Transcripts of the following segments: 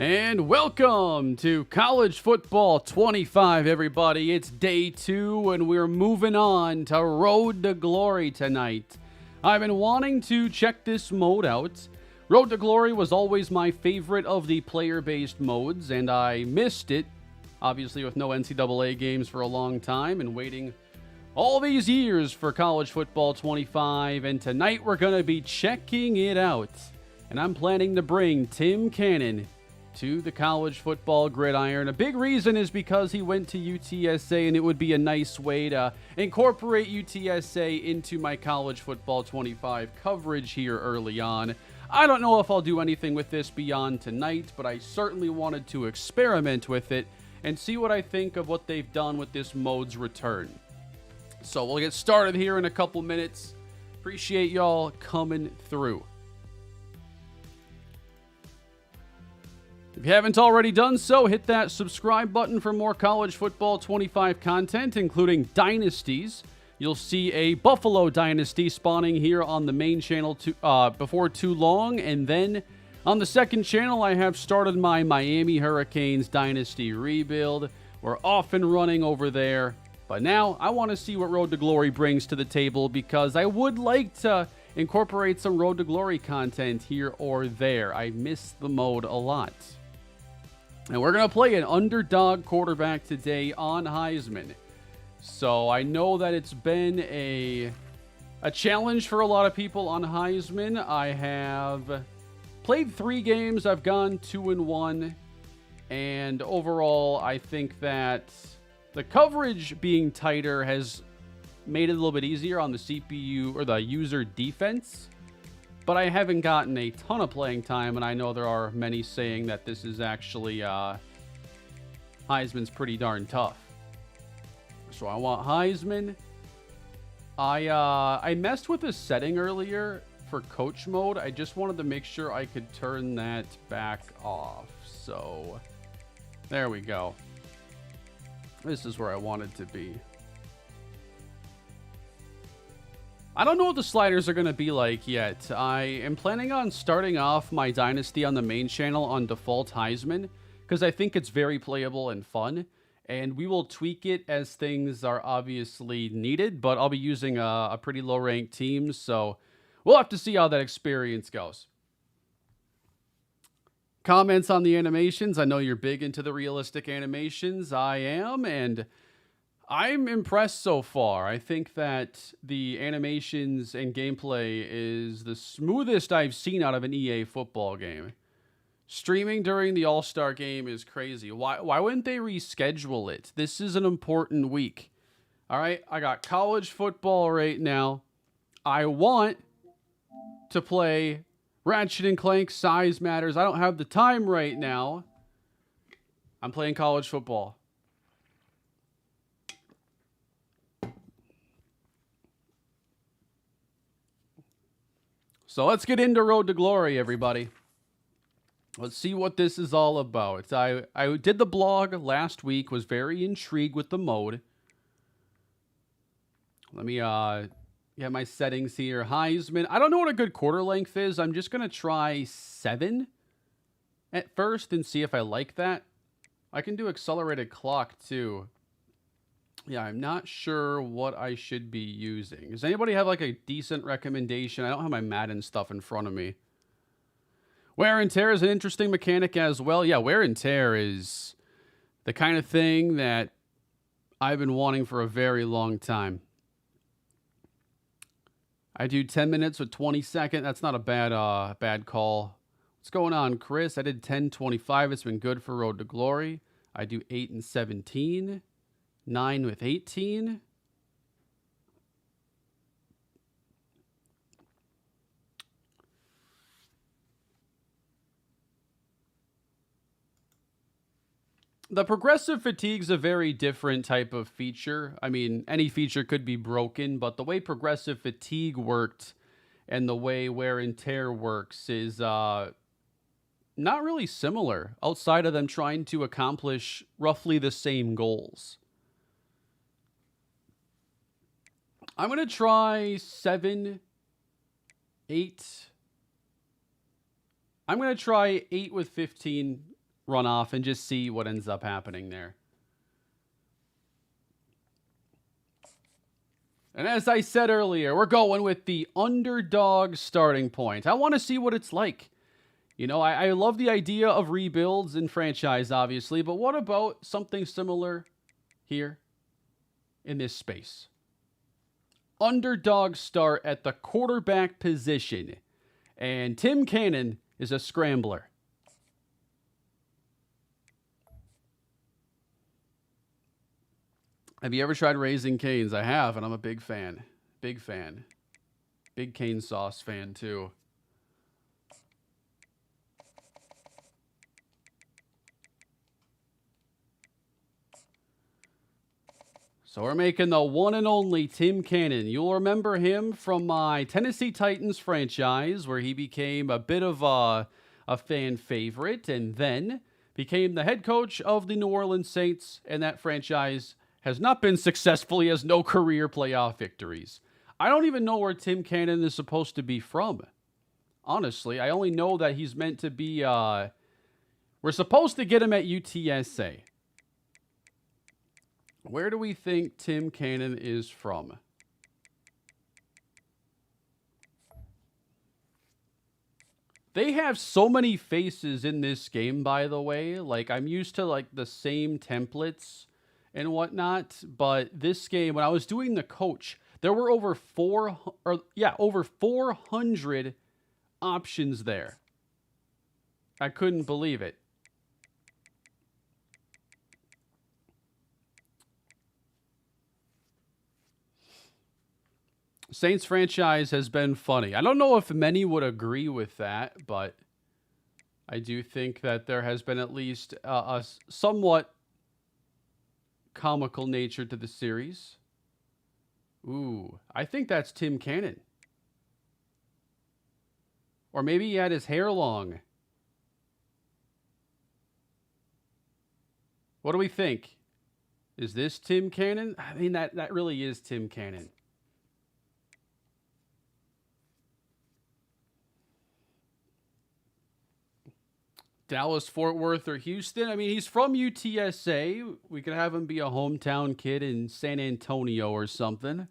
And welcome to College Football 25, everybody. It's day 2, and we're moving on to Road to Glory tonight. I've been wanting to check this mode out. Road to Glory was always my favorite of the player-based modes, and I missed it, obviously with no NCAA games for a long time, and waiting all these years for College Football 25, and tonight we're going to be checking it out. And I'm planning to bring Tim Cannon to the college football gridiron. A big reason is because he went to UTSA, and it would be a nice way to incorporate UTSA into my College Football 25 coverage here early on. I don't know if I'll do anything with this beyond tonight, but I certainly wanted to experiment with it and see what I think of what they've done with this mode's return. So we'll get started here in a couple minutes. Appreciate y'all coming through. If you haven't already done so, hit that subscribe button for more College Football 25 content, including Dynasties. You'll see a Buffalo Dynasty spawning here on the main channel before too long, and then on the second channel, I have started my Miami Hurricanes Dynasty rebuild. We're off and running over there, but now I want to see what Road to Glory brings to the table, because I would like to incorporate some Road to Glory content here or there. I miss the mode a lot. And we're going to play an underdog quarterback today on Heisman. So I know that it's been a challenge for a lot of people on Heisman. I have played 3 games. I've gone 2-1. And overall, I think that the coverage being tighter has made it a little bit easier on the CPU or the user defense. But I haven't gotten a ton of playing time, and I know there are many saying that this is actually, Heisman's pretty darn tough. So I want Heisman. I messed with the setting earlier for coach mode. I just wanted to make sure I could turn that back off. So there we go. This is where I wanted to be. I don't know what the sliders are going to be like yet. I am planning on starting off my Dynasty on the main channel on default Heisman, because I think it's very playable and fun, and we will tweak it as things are obviously needed, but I'll be using a pretty low-ranked team, so we'll have to see how that experience goes. Comments on the animations. I know you're big into the realistic animations. I am, and I'm impressed so far. I think that the animations and gameplay is the smoothest I've seen out of an EA football game. Streaming during the All-Star game is crazy. Why wouldn't they reschedule it? This is an important week. All right, I got college football right now. I want to play Ratchet and Clank Size Matters. I don't have the time right now. I'm playing college football. So let's get into Road to Glory, everybody. Let's see what this is all about. I did the blog last week, was very intrigued with the mode. Let me get my settings here. Heisman. I don't know what a good quarter length is. I'm just going to try 7 at first and see if I like that. I can do accelerated clock too. Yeah, I'm not sure what I should be using. Does anybody have like a decent recommendation? I don't have my Madden stuff in front of me. Wear and tear is an interesting mechanic as well. Yeah, wear and tear is the kind of thing that I've been wanting for a very long time. I do 10 minutes with 20 seconds. That's not a bad call. What's going on, Chris? I did 10:25. It's been good for Road to Glory. I do 8 and 17. 9 with 18. The progressive fatigue is a very different type of feature. I mean, any feature could be broken, but the way progressive fatigue worked and the way wear and tear works is not really similar, outside of them trying to accomplish roughly the same goals. I'm going to try 7, 8. I'm going to try 8 with 15 run off and just see what ends up happening there. And as I said earlier, we're going with the underdog starting point. I want to see what it's like. You know, I love the idea of rebuilds in franchise, obviously, but what about something similar here in this space? Underdog start at the quarterback position, and Tim Cannon is a scrambler. Have you ever tried Raising Cane's? I have, and I'm a big fan. Big fan. Big cane sauce fan, too. So we're making the one and only Tim Cannon. You'll remember him from my Tennessee Titans franchise, where he became a bit of a fan favorite and then became the head coach of the New Orleans Saints, and that franchise has not been successful. He has no career playoff victories. I don't even know where Tim Cannon is supposed to be from. Honestly, I only know that he's meant to be, we're supposed to get him at UTSA. Where do we think Tim Cannon is from? They have so many faces in this game, by the way. Like, I'm used to, like, the same templates and whatnot, but this game, when I was doing the coach, there were over 400 options there. I couldn't believe it. Saints franchise has been funny. I don't know if many would agree with that, but I do think that there has been at least a somewhat comical nature to the series. Ooh, I think that's Tim Cannon. Or maybe he had his hair long. What do we think? Is this Tim Cannon? I mean, that really is Tim Cannon. Dallas, Fort Worth, or Houston. I mean, he's from UTSA. We could have him be a hometown kid in San Antonio or something.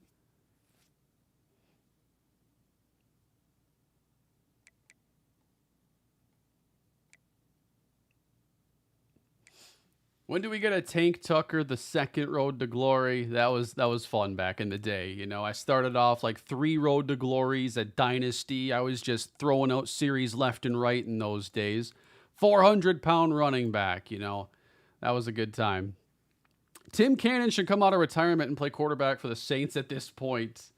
When do we get a Tank Tucker, the second Road to Glory? That was fun back in the day. You know, I started off like 3 Road to Glories at Dynasty. I was just throwing out series left and right in those days. 400-pound running back, you know. That was a good time. Tim Cannon should come out of retirement and play quarterback for the Saints at this point.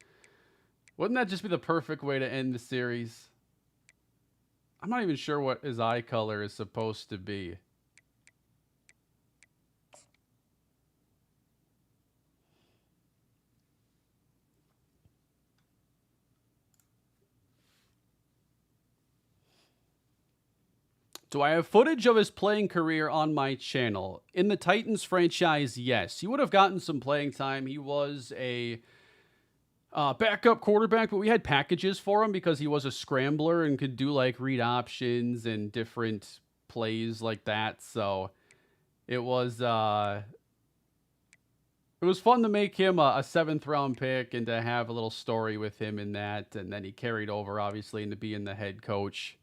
Wouldn't that just be the perfect way to end the series? I'm not even sure what his eye color is supposed to be. Do I have footage of his playing career on my channel? In the Titans franchise, yes. He would have gotten some playing time. He was a backup quarterback, but we had packages for him because he was a scrambler and could do like read options and different plays like that. So it was fun to make him a 7th round pick and to have a little story with him in that. And then he carried over, obviously, into being the head coach.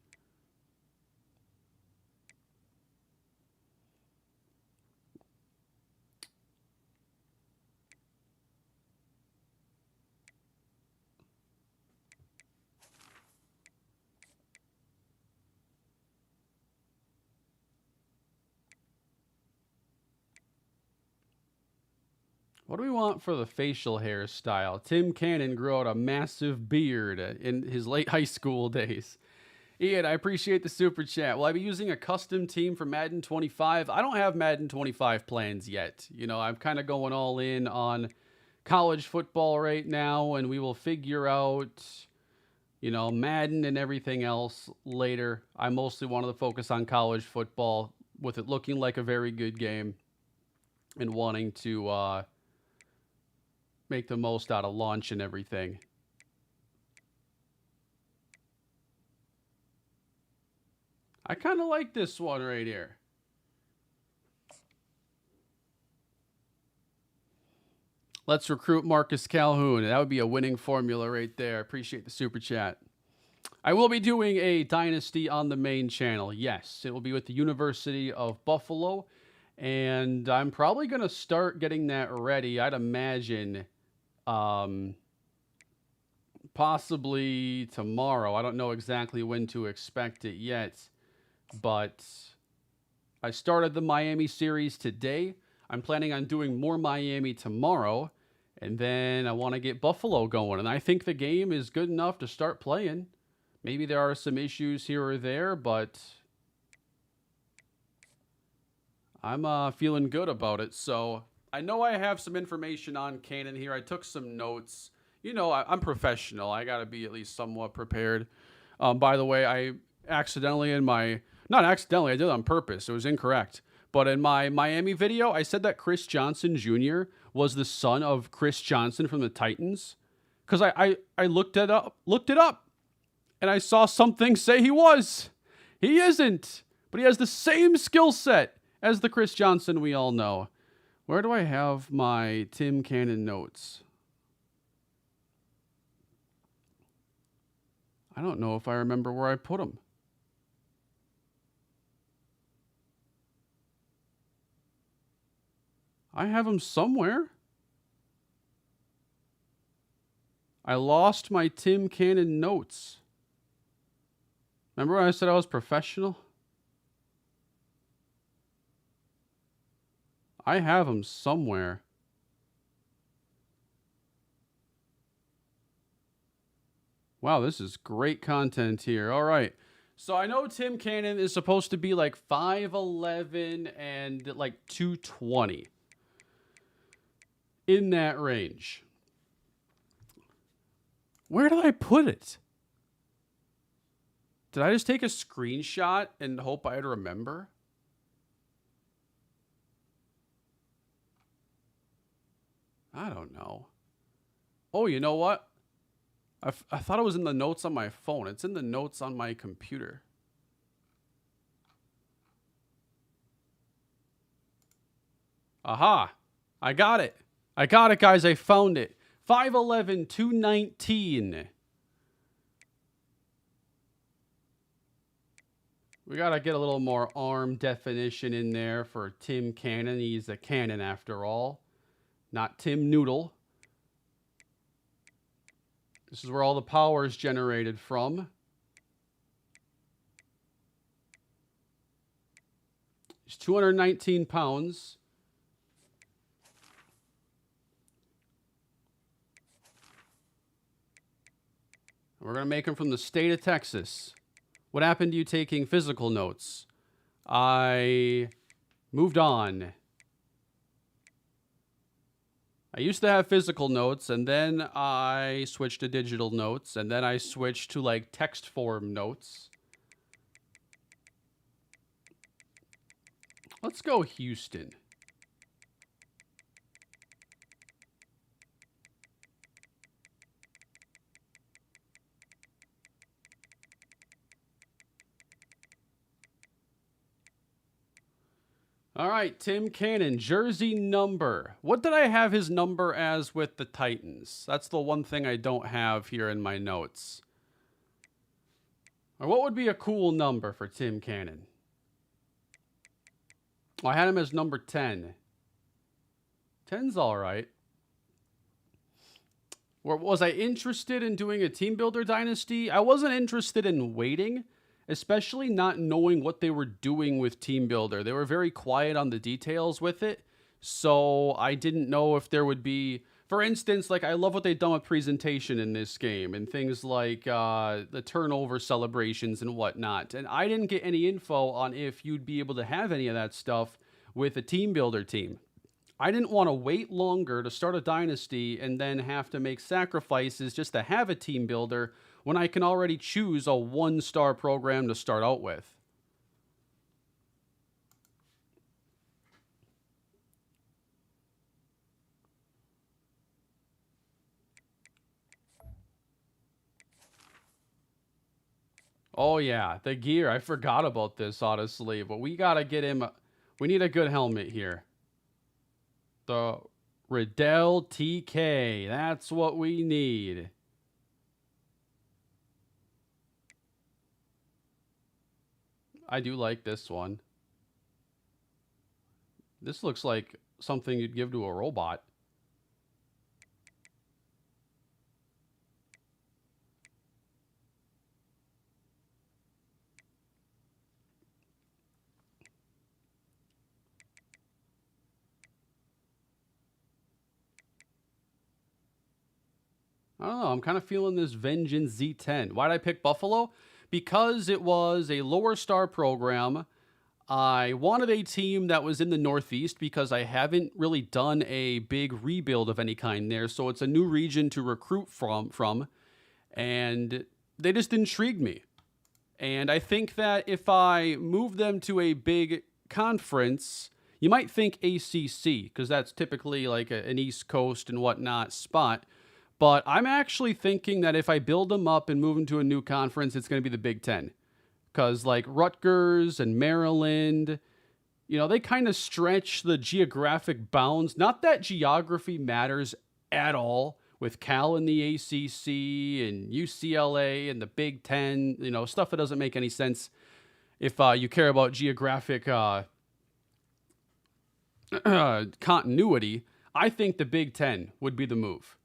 What do we want for the facial hairstyle? Tim Cannon grew out a massive beard in his late high school days. Ian, I appreciate the super chat. Will I be using a custom team for Madden 25? I don't have Madden 25 plans yet. You know, I'm kind of going all in on college football right now, and we will figure out, you know, Madden and everything else later. I mostly wanted to focus on college football with it looking like a very good game and wanting to make the most out of launch and everything. I kind of like this one right here. Let's recruit Marcus Calhoun. That would be a winning formula right there. Appreciate the super chat. I will be doing a Dynasty on the main channel. Yes, it will be with the University of Buffalo. And I'm probably going to start getting that ready. I'd imagine possibly tomorrow. I don't know exactly when to expect it yet. But I started the Miami series today. I'm planning on doing more Miami tomorrow. And then I want to get Buffalo going. And I think the game is good enough to start playing. Maybe there are some issues here or there, but I'm feeling good about it. So I know I have some information on Cannon here. I took some notes. You know, I'm professional. I got to be at least somewhat prepared. By the way, I accidentally not accidentally, I did it on purpose. It was incorrect. But in my Miami video, I said that Chris Johnson Jr. was the son of Chris Johnson from the Titans. Because I looked it up. And I saw something say he was. He isn't. But he has the same skill set as the Chris Johnson we all know. Where do I have my Tim Cannon notes? I don't know if I remember where I put them. I have them somewhere. I lost my Tim Cannon notes. Remember when I said I was professional? I have them somewhere. Wow, this is great content here. All right. So I know Tim Cannon is supposed to be like 5'11 and like 220. In that range. Where did I put it? Did I just take a screenshot and hope I'd remember? I don't know. Oh, you know what? I thought it was in the notes on my phone. It's in the notes on my computer. Aha. I got it. I got it, guys. I found it. 5'11", 219. We got to get a little more arm definition in there for Tim Cannon. He's a cannon after all, not Tim Noodle. This is where all the power is generated from. He's 219 pounds. We're going to make him from the state of Texas. What happened to you taking physical notes? I moved on. I used to have physical notes, and then I switched to digital notes, and then I switched to like text form notes. Let's go Houston. All right, Tim Cannon, jersey number. What did I have his number as with the Titans? That's the one thing I don't have here in my notes. Or what would be a cool number for Tim Cannon? Oh, I had him as number 10. 10's all right. Was I interested in doing a team builder dynasty? I wasn't interested in waiting, especially not knowing what they were doing with Team Builder. They were very quiet on the details with it, so I didn't know if there would be... For instance, like I love what they've done with presentation in this game and things like the turnover celebrations and whatnot. And I didn't get any info on if you'd be able to have any of that stuff with a Team Builder team. I didn't want to wait longer to start a dynasty and then have to make sacrifices just to have a Team Builder when I can already choose a one-star program to start out with. Oh yeah, the gear. I forgot about this, honestly, but we got to get him... We need a good helmet here. The Riddell TK. That's what we need. I do like this one. This looks like something you'd give to a robot. I don't know. I'm kind of feeling this Vengeance Z10. Why'd I pick Buffalo? Because it was a lower star program. I wanted a team that was in the Northeast because I haven't really done a big rebuild of any kind there. So it's a new region to recruit from, and they just intrigued me. And I think that if I move them to a big conference, you might think ACC because that's typically like an East Coast and whatnot spot. But I'm actually thinking that if I build them up and move them to a new conference, it's going to be the Big Ten. Because like Rutgers and Maryland, you know, they kind of stretch the geographic bounds. Not that geography matters at all with Cal in the ACC and UCLA and the Big Ten, you know, stuff that doesn't make any sense if you care about geographic continuity. I think the Big Ten would be the move.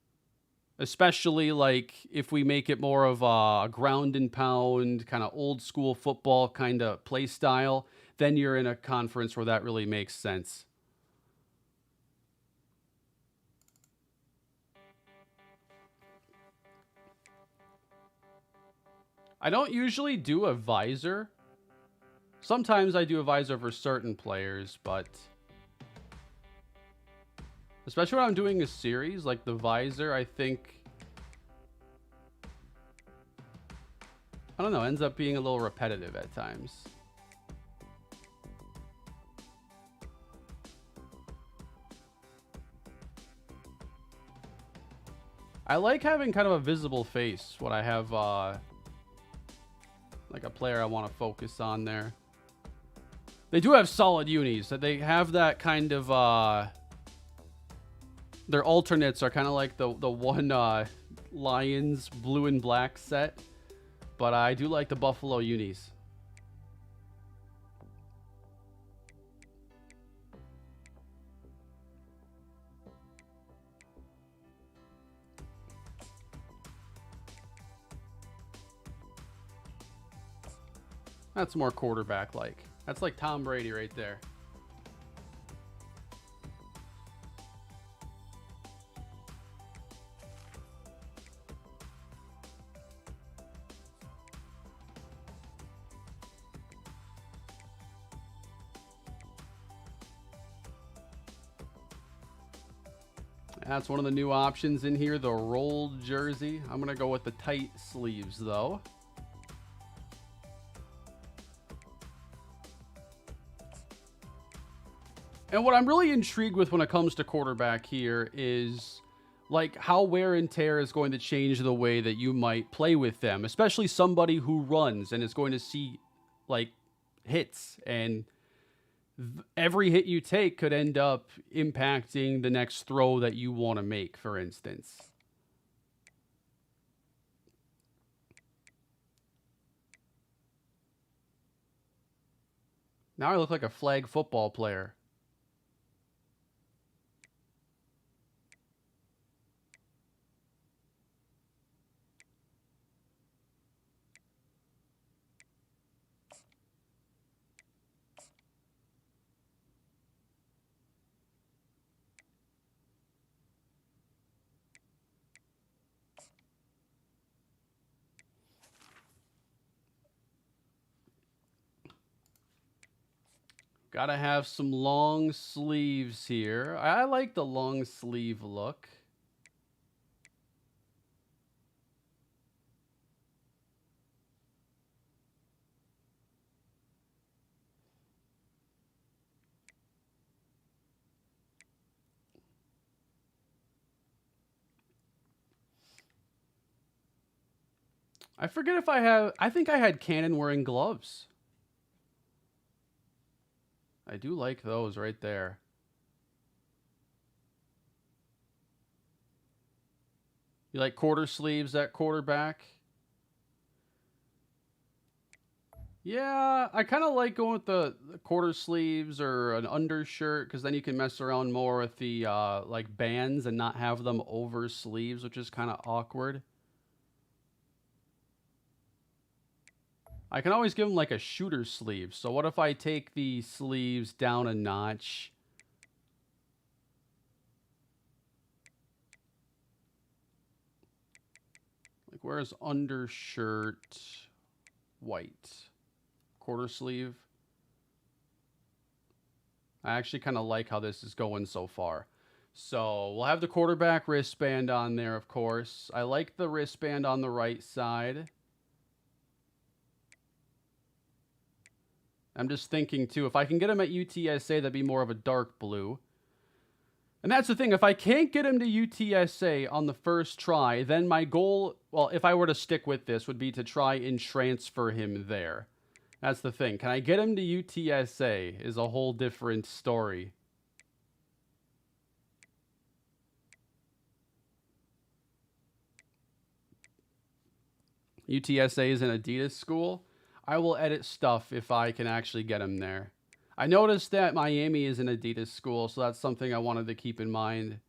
Especially like if we make it more of a ground and pound kind of old school football kind of play style, then you're in a conference where that really makes sense. I don't usually do a visor. Sometimes I do a visor for certain players, but especially when I'm doing a series, like the visor, I think, I don't know, ends up being a little repetitive at times. I like having kind of a visible face when I have like a player I want to focus on there. They do have solid unis. They have that kind of their alternates are kind of like the one Lions blue and black set, but I do like the Buffalo unis. That's more quarterback like. That's like Tom Brady right there. That's one of the new options in here, the rolled jersey. I'm going to go with the tight sleeves, though. And what I'm really intrigued with when it comes to quarterback here is like how wear and tear is going to change the way that you might play with them, especially somebody who runs and is going to see like hits, and every hit you take could end up impacting the next throw that you want to make, for instance. Now I look like a flag football player. Gotta have some long sleeves here. I like the long sleeve look. I forget if I think I had Cannon wearing gloves. I do like those right there. You like quarter sleeves at quarterback? Yeah, I kind of like going with the quarter sleeves or an undershirt because then you can mess around more with the like bands and not have them over sleeves, which is kind of awkward. I can always give them like a shooter sleeve. So what if I take the sleeves down a notch? Like where's undershirt white? Quarter sleeve. I actually kind of like how this is going so far. So we'll have the quarterback wristband on there, of course. I like the wristband on the right side. I'm just thinking, too, if I can get him at UTSA, that'd be more of a dark blue. And that's the thing. If I can't get him to UTSA on the first try, then my goal, well, if I were to stick with this, would be to try and transfer him there. That's the thing. Can I get him to UTSA is a whole different story. UTSA is an Adidas school. I will edit stuff if I can actually get him there. I noticed that Miami is an Adidas school, so that's something I wanted to keep in mind.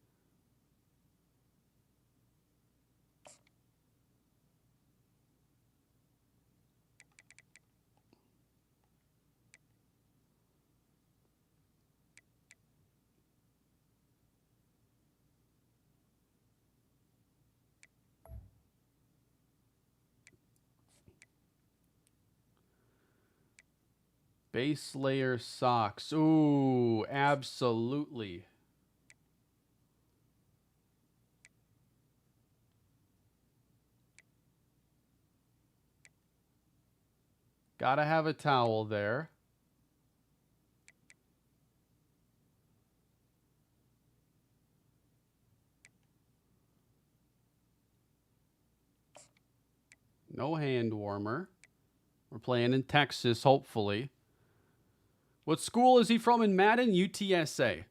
Base layer socks. Ooh, absolutely. Gotta have a towel there. No hand warmer. We're playing in Texas, hopefully. What school is he from in Madden? UTSA.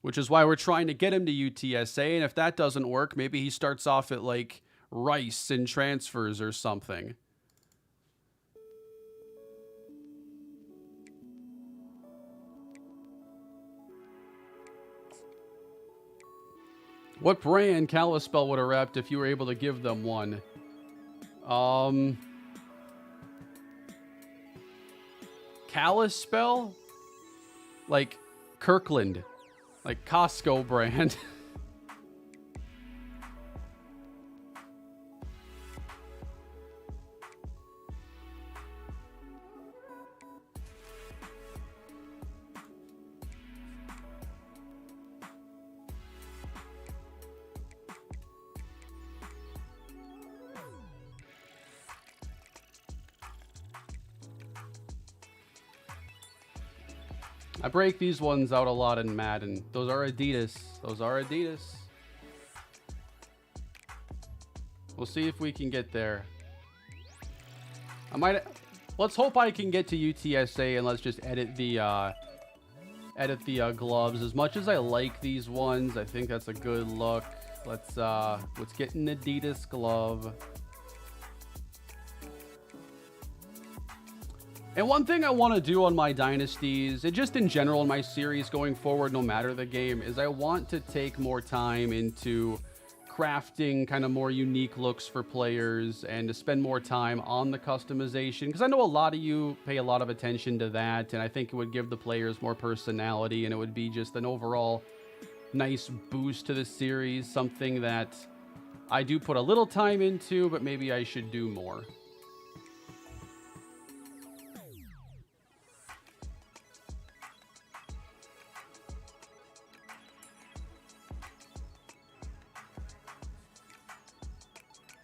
Which is why we're trying to get him to UTSA. And if that doesn't work, maybe he starts off at like Rice and transfers or something. What brand Kalispell would have repped if you were able to give them one? Kalispell? Like Kirkland. Like Costco brand. I break these ones out a lot in Madden. Those are Adidas. Those are Adidas. We'll see if we can get there. Let's hope I can get to UTSA and let's just edit the gloves. As much as I like these ones, I think that's a good look. Let's get an Adidas glove. And one thing I want to do on my dynasties, and just in general in my series going forward, no matter the game, is I want to take more time into crafting kind of more unique looks for players and to spend more time on the customization. Because I know a lot of you pay a lot of attention to that, and I think it would give the players more personality, and it would be just an overall nice boost to the series, something that I do put a little time into, but maybe I should do more.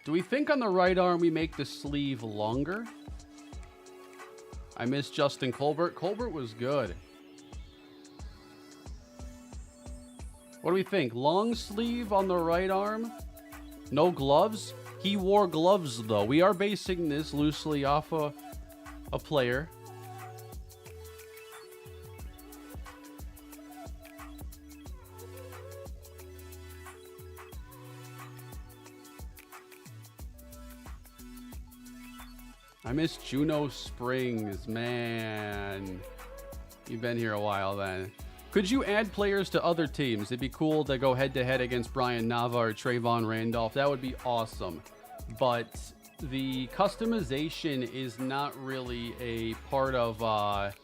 Do we think on the right arm we make the sleeve longer? I miss Justin Colbert. Colbert was good. What do we think? Long sleeve on the right arm? No gloves? He wore gloves, though. We are basing this loosely off a player. I miss Juneau Springs, man. You've been here a while then. Could you add players to other teams? It'd be cool to go head-to-head against Brian Nava or Trayvon Randolph. That would be awesome. But the customization is not really a part of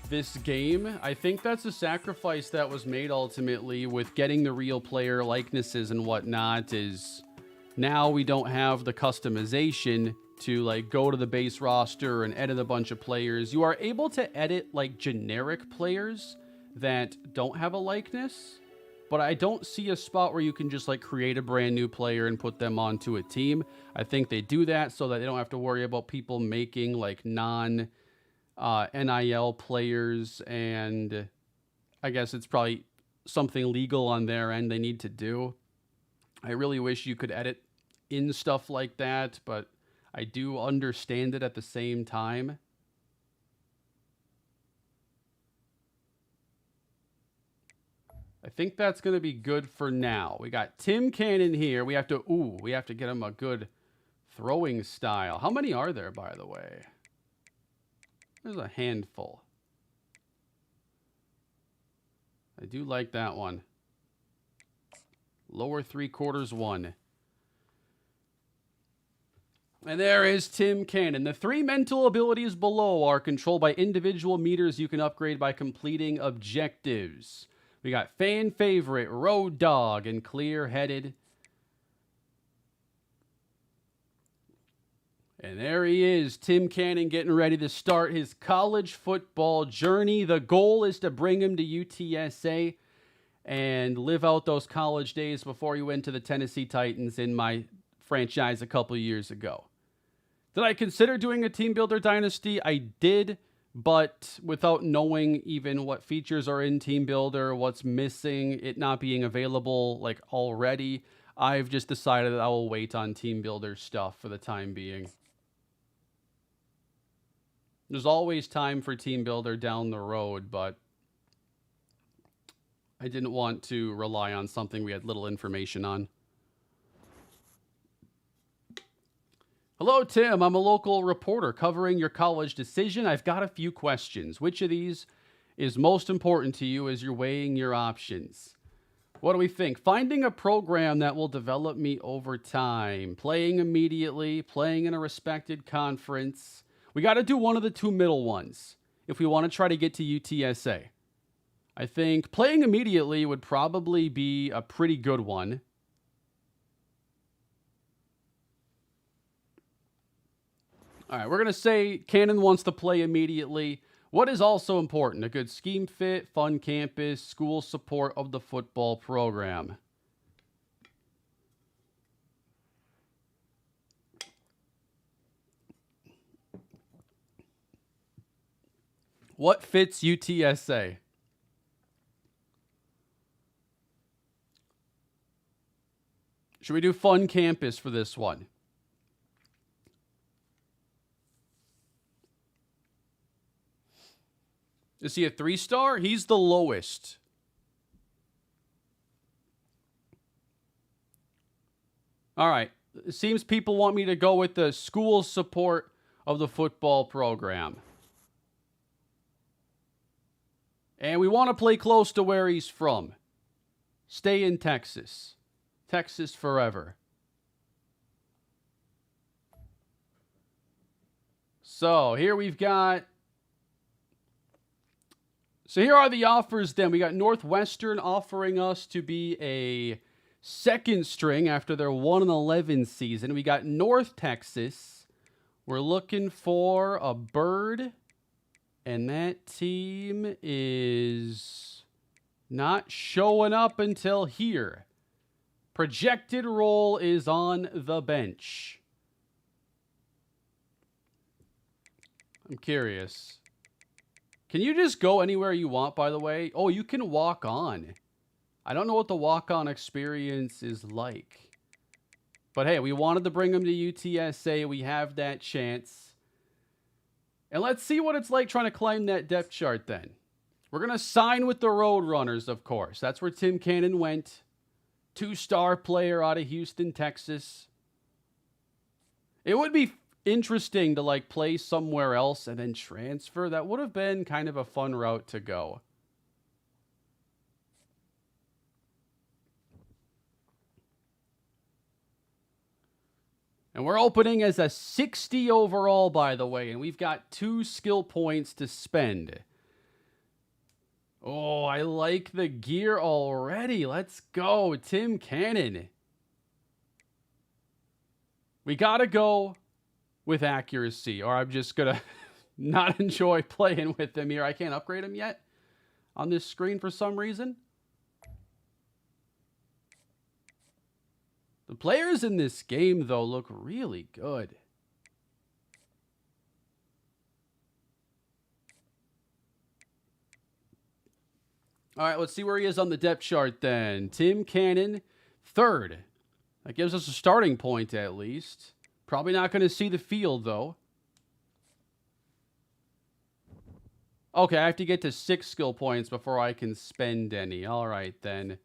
this game. I think that's a sacrifice that was made ultimately with getting the real player likenesses and whatnot, is now we don't have the customization to like go to the base roster and edit a bunch of players. You are able to edit like generic players that don't have a likeness, but I don't see a spot where you can just like create a brand new player and put them onto a team. I think they do that so that they don't have to worry about people making like NIL players, and I guess it's probably something legal on their end they need to do. I really wish you could edit in stuff like that, but I do understand it at the same time. I think that's going to be good for now. We got Tim Cannon here. We have to get him a good throwing style. How many are there, by the way? There's a handful. I do like that one. Lower 3/4 1. And there is Tim Cannon. The 3 mental abilities below are controlled by individual meters you can upgrade by completing objectives. We got fan favorite, road dog, and clear-headed. And there he is, Tim Cannon, getting ready to start his college football journey. The goal is to bring him to UTSA and live out those college days before he went to the Tennessee Titans in my franchise a couple years ago. Did I consider doing a Team Builder Dynasty? I did, but without knowing even what features are in Team Builder, what's missing, it not being available like already, I've just decided that I will wait on Team Builder stuff for the time being. There's always time for Team Builder down the road, but I didn't want to rely on something we had little information on. Hello, Tim. I'm a local reporter covering your college decision. I've got a few questions. Which of these is most important to you as you're weighing your options? What do we think? Finding a program that will develop me over time. Playing immediately. Playing in a respected conference. We got to do one of the 2 middle ones if we want to try to get to UTSA. I think playing immediately would probably be a pretty good one. All right, we're going to say Cannon wants to play immediately. What is also important? A good scheme fit, fun campus, school support of the football program. What fits UTSA? Should we do fun campus for this one? Is he a 3-star? He's the lowest. All right. It seems people want me to go with the school support of the football program. And we want to play close to where he's from. Stay in Texas. Texas forever. So here we've got... So here are the offers then. We got Northwestern offering us to be a second string after their 1-11 season. We got North Texas. We're looking for a bird. And that team is not showing up until here. Projected role is on the bench. I'm curious. Can you just go anywhere you want, by the way? Oh, you can walk on. I don't know what the walk-on experience is like. But hey, we wanted to bring them to UTSA. We have that chance. And let's see what it's like trying to climb that depth chart then. We're going to sign with the Roadrunners, of course. That's where Tim Cannon went. 2-star player out of Houston, Texas. It would interesting to like play somewhere else and then transfer. That would have been kind of a fun route to go. And we're opening as a 60 overall, by the way, and we've got 2 skill points to spend. Oh, I like the gear already. Let's go, Tim Cannon. We gotta go with accuracy, or I'm just gonna not enjoy playing with him here. I can't upgrade him yet on this screen for some reason. The players in this game, though, look really good. All right, let's see where he is on the depth chart then. Tim Cannon, 3rd. That gives us a starting point at least. Probably not going to see the field, though. Okay, I have to get to 6 skill points before I can spend any. All right, then.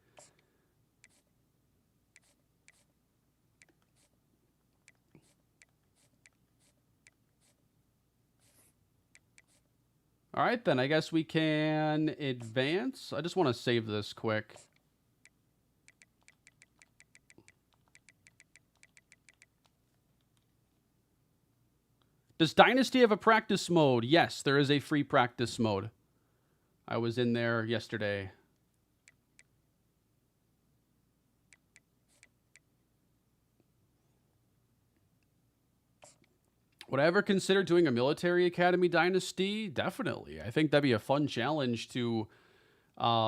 All right, then. I guess we can advance. I just want to save this quick. Does Dynasty have a practice mode? Yes, there is a free practice mode. I was in there yesterday. Would I ever consider doing a military academy dynasty? Definitely. I think that'd be a fun challenge to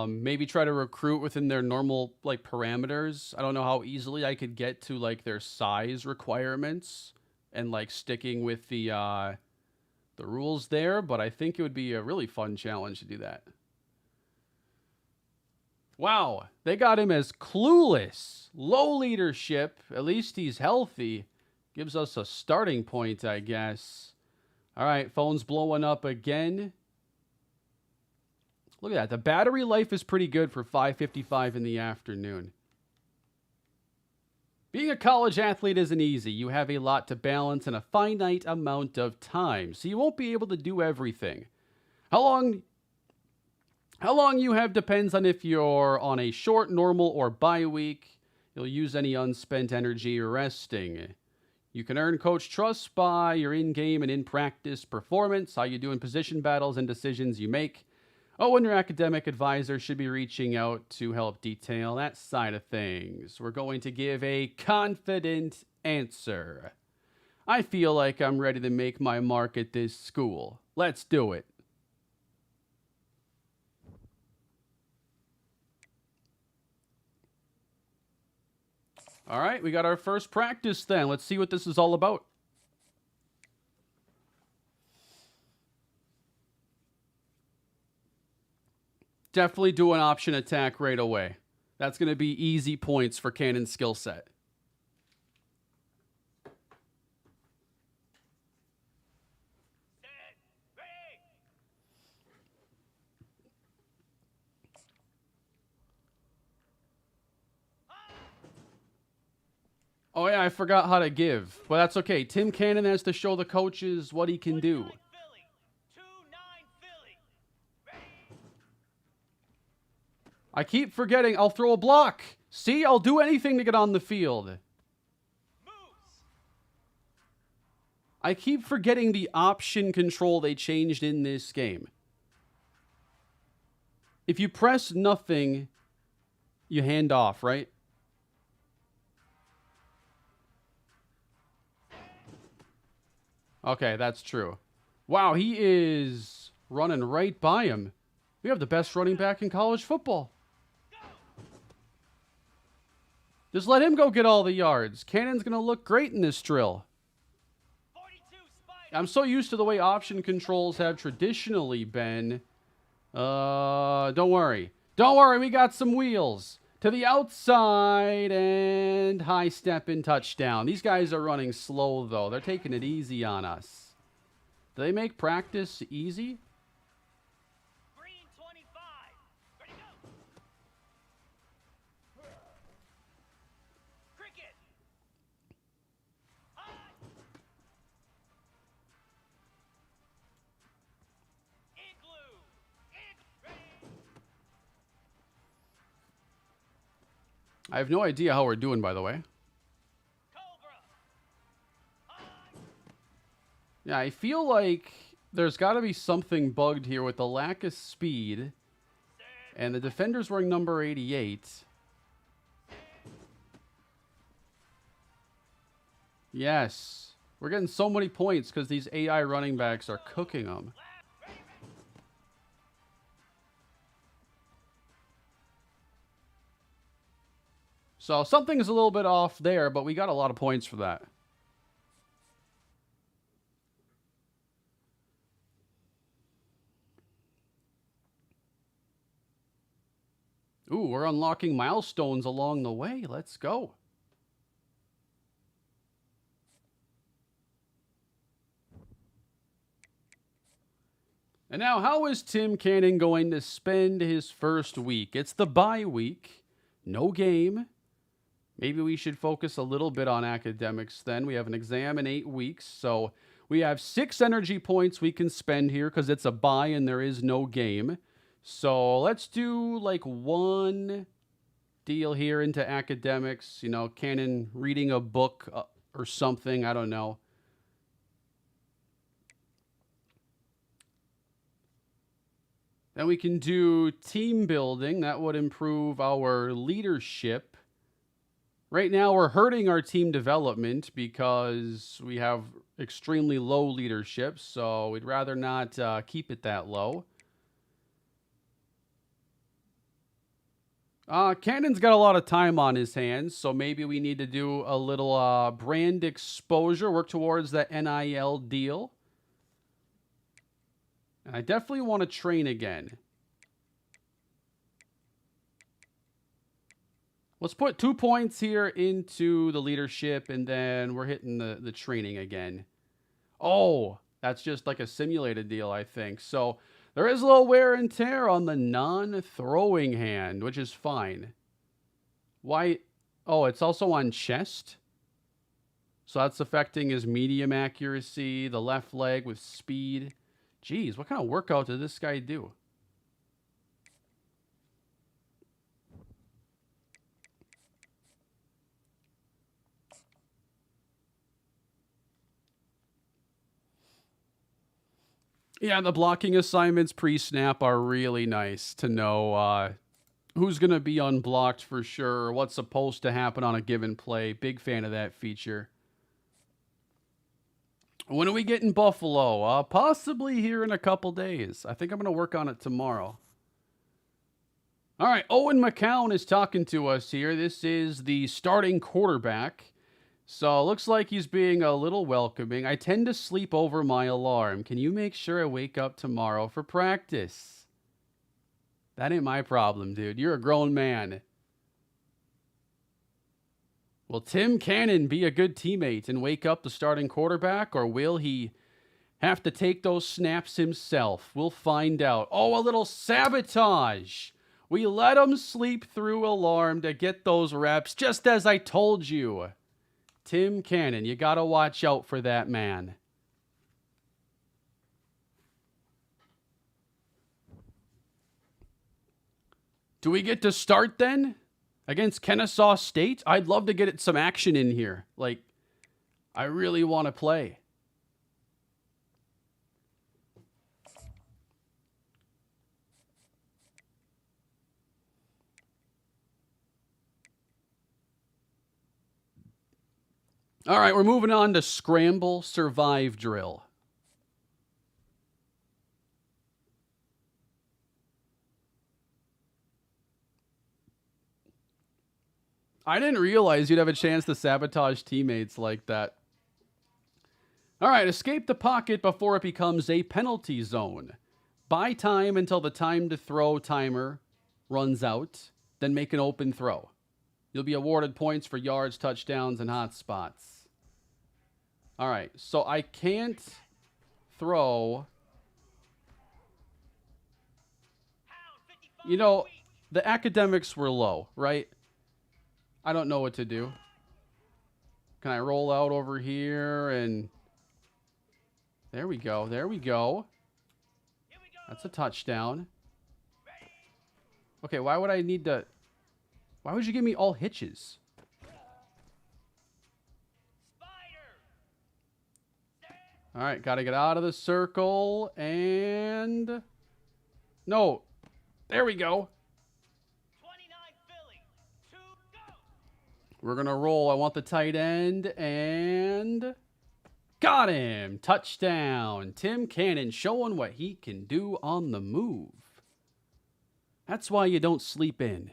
maybe try to recruit within their normal like parameters. I don't know how easily I could get to like their size requirements and like sticking with the rules there, but I think it would be a really fun challenge to do that. Wow, they got him as clueless, low leadership. At least he's healthy. Gives us a starting point, I guess. All right, phone's blowing up again. Look at that. The battery life is pretty good for 5:55 in the afternoon. Being a college athlete isn't easy. You have a lot to balance in a finite amount of time, so you won't be able to do everything. How long you have depends on if you're on a short, normal, or bye week. You'll use any unspent energy resting. You can earn coach trust by your in-game and in-practice performance, how you do in position battles, and decisions you make. Oh, and your academic advisor should be reaching out to help detail that side of things. We're going to give a confident answer. I feel like I'm ready to make my mark at this school. Let's do it. All right, we got our first practice then. Let's see what this is all about. Definitely do an option attack right away. That's going to be easy points for Cannon's skill set. Oh, yeah, I forgot how to give. But that's okay. Tim Cannon has to show the coaches what he can do. I keep forgetting. I'll throw a block. See, I'll do anything to get on the field. I keep forgetting the option control they changed in this game. If you press nothing, you hand off, right? Okay, that's true. Wow, he is running right by him. We have the best running back in college football. Just let him go get all the yards. Cannon's going to look great in this drill. I'm so used to the way option controls have traditionally been. Don't worry. Don't worry, we got some wheels. To the outside and high step in touchdown. These guys are running slow, though. They're taking it easy on us. Do they make practice easy? Green 25. Ready to go. Cricket. I have no idea how we're doing, by the way. Cobra. High. Yeah, I feel like there's got to be something bugged here with the lack of speed. And the defender's wearing number 88. Yes. We're getting so many points because these AI running backs are cooking them. So something's a little bit off there, but we got a lot of points for that. Ooh, we're unlocking milestones along the way. Let's go. And now, how is Tim Cannon going to spend his first week? It's the bye week. No game. Maybe we should focus a little bit on academics then. We have an exam in 8 weeks. So we have 6 energy points we can spend here because it's a bye and there is no game. So let's do like one deal here into academics. You know, Cannon reading a book or something. I don't know. Then we can do team building. That would improve our leadership. Right now, we're hurting our team development because we have extremely low leadership. So we'd rather not keep it that low. Cannon's got a lot of time on his hands, so maybe we need to do a little brand exposure, work towards that NIL deal. And I definitely want to train again. Let's put 2 points here into the leadership, and then we're hitting the training again. Oh, that's just like a simulated deal, I think. So there is a little wear and tear on the non-throwing hand, which is fine. Why? Oh, it's also on chest. So that's affecting his medium accuracy, the left leg with speed. Jeez, what kind of workout did this guy do? Yeah, the blocking assignments pre-snap are really nice to know who's going to be unblocked for sure, what's supposed to happen on a given play. Big fan of that feature. When are we getting Buffalo? Possibly here in a couple days. I think I'm going to work on it tomorrow. All right, Owen McCown is talking to us here. This is the starting quarterback. So it looks like he's being a little welcoming. I tend to sleep over my alarm. Can you make sure I wake up tomorrow for practice? That ain't my problem, dude. You're a grown man. Will Tim Cannon be a good teammate and wake up the starting quarterback, or will he have to take those snaps himself? We'll find out. Oh, a little sabotage. We let him sleep through alarm to get those reps, just as I told you. Tim Cannon, you got to watch out for that man. Do we get to start then? Against Kennesaw State? I'd love to get some action in here. Like, I really want to play. All right, we're moving on to Scramble Survive Drill. I didn't realize you'd have a chance to sabotage teammates like that. All right, escape the pocket before it becomes a penalty zone. Buy time until the time to throw timer runs out, then make an open throw. You'll be awarded points for yards, touchdowns, and hot spots. All right, so I can't throw. You know, the academics were low, right? I don't know what to do. Can I roll out over here and... There we go. There we go. That's a touchdown. Okay, why would I need to... Why would you give me all hitches? Spider. All right, got to get out of the circle and... No. There we go. 29 Philly. 2 go. We're going to roll. I want the tight end and... Got him. Touchdown. Tim Cannon showing what he can do on the move. That's why you don't sleep in.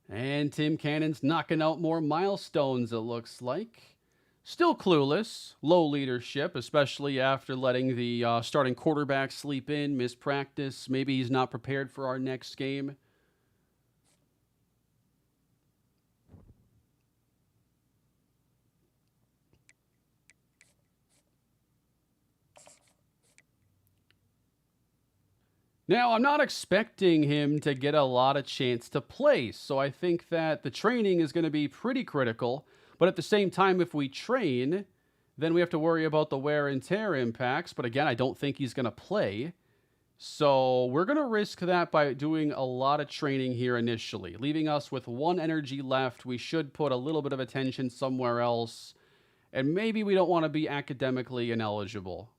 And Tim Cannon's knocking out more milestones, it looks like. Still clueless, low leadership, especially after letting the starting quarterback sleep in, miss practice. Maybe he's not prepared for our next game. Now, I'm not expecting him to get a lot of chance to play, so I think that the training is going to be pretty critical. But at the same time, if we train, then we have to worry about the wear and tear impacts. But again, I don't think he's going to play. So we're going to risk that by doing a lot of training here initially. Leaving us with 1 energy left, we should put a little bit of attention somewhere else. And maybe we don't want to be academically ineligible.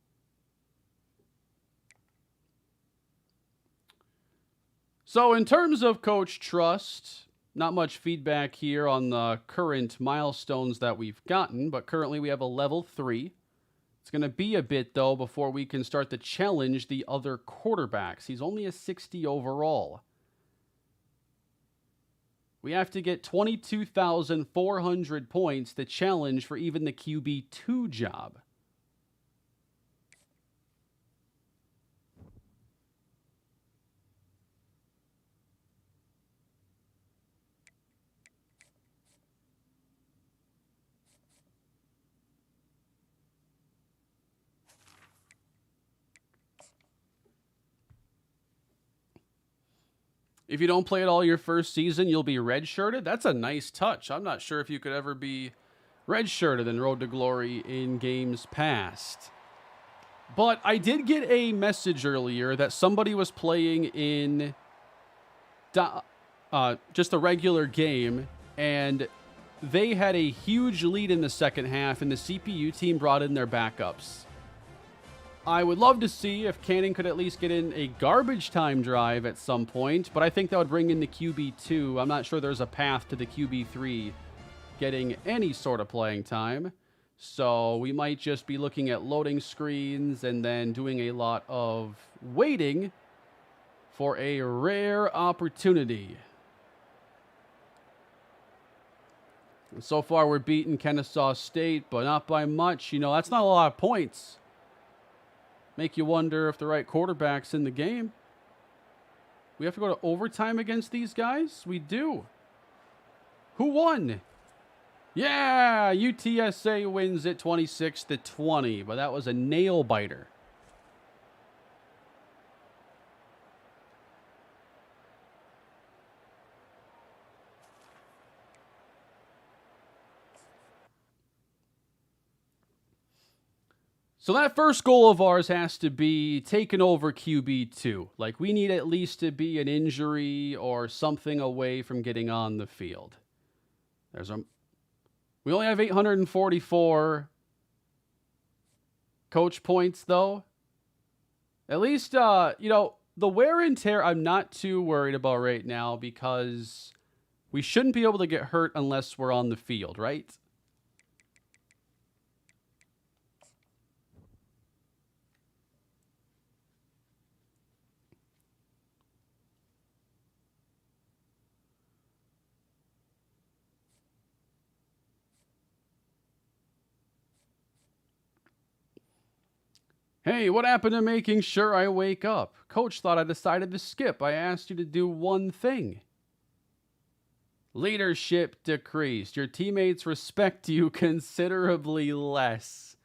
So in terms of coach trust, not much feedback here on the current milestones that we've gotten, but currently we have a level 3. It's going to be a bit, though, before we can start to challenge the other quarterbacks. He's only a 60 overall. We have to get 22,400 points to challenge for even the QB2 job. If you don't play at all your first season, you'll be redshirted. That's a nice touch. I'm not sure if you could ever be redshirted in Road to Glory in games past. But I did get a message earlier that somebody was playing in just a regular game, and they had a huge lead in the second half, and the CPU team brought in their backups. I would love to see if Cannon could at least get in a garbage time drive at some point, but I think that would bring in the QB2. I'm not sure there's a path to the QB3 getting any sort of playing time. So we might just be looking at loading screens and then doing a lot of waiting for a rare opportunity. And so far we're beating Kennesaw State, but not by much. You know, that's not a lot of points. Make you wonder if the right quarterback's in the game. We have to go to overtime against these guys? We do. Who won? Yeah, UTSA wins it 26-20, but that was a nail biter. So that first goal of ours has to be taking over QB2. Like, we need at least to be an injury or something away from getting on the field. We only have 844 coach points, though. At least, you know, the wear and tear I'm not too worried about right now because we shouldn't be able to get hurt unless we're on the field, right? Hey, what happened to making sure I wake up? Coach thought I decided to skip. I asked you to do one thing. Leadership decreased. Your teammates respect you considerably less.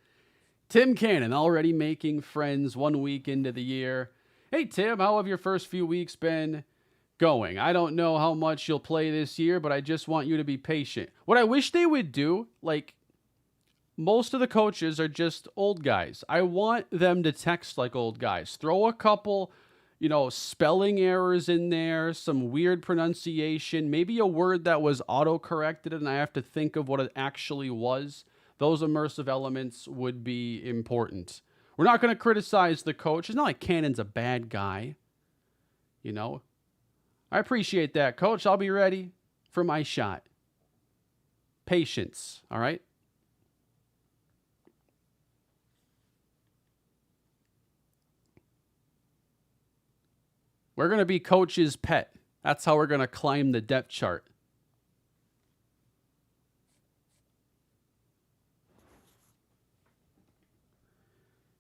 Tim Cannon already making friends 1 week into the year. Hey, Tim, how have your first few weeks been going? I don't know how much you'll play this year, but I just want you to be patient. What I wish they would do, like, most of the coaches are just old guys. I want them to text like old guys. Throw a couple, spelling errors in there, some weird pronunciation, maybe a word that was auto-corrected and I have to think of what it actually was. Those immersive elements would be important. We're not going to criticize the coach. It's not like Cannon's a bad guy. I appreciate that, coach. I'll be ready for my shot. Patience, all right? We're going to be coach's pet. That's how we're going to climb the depth chart.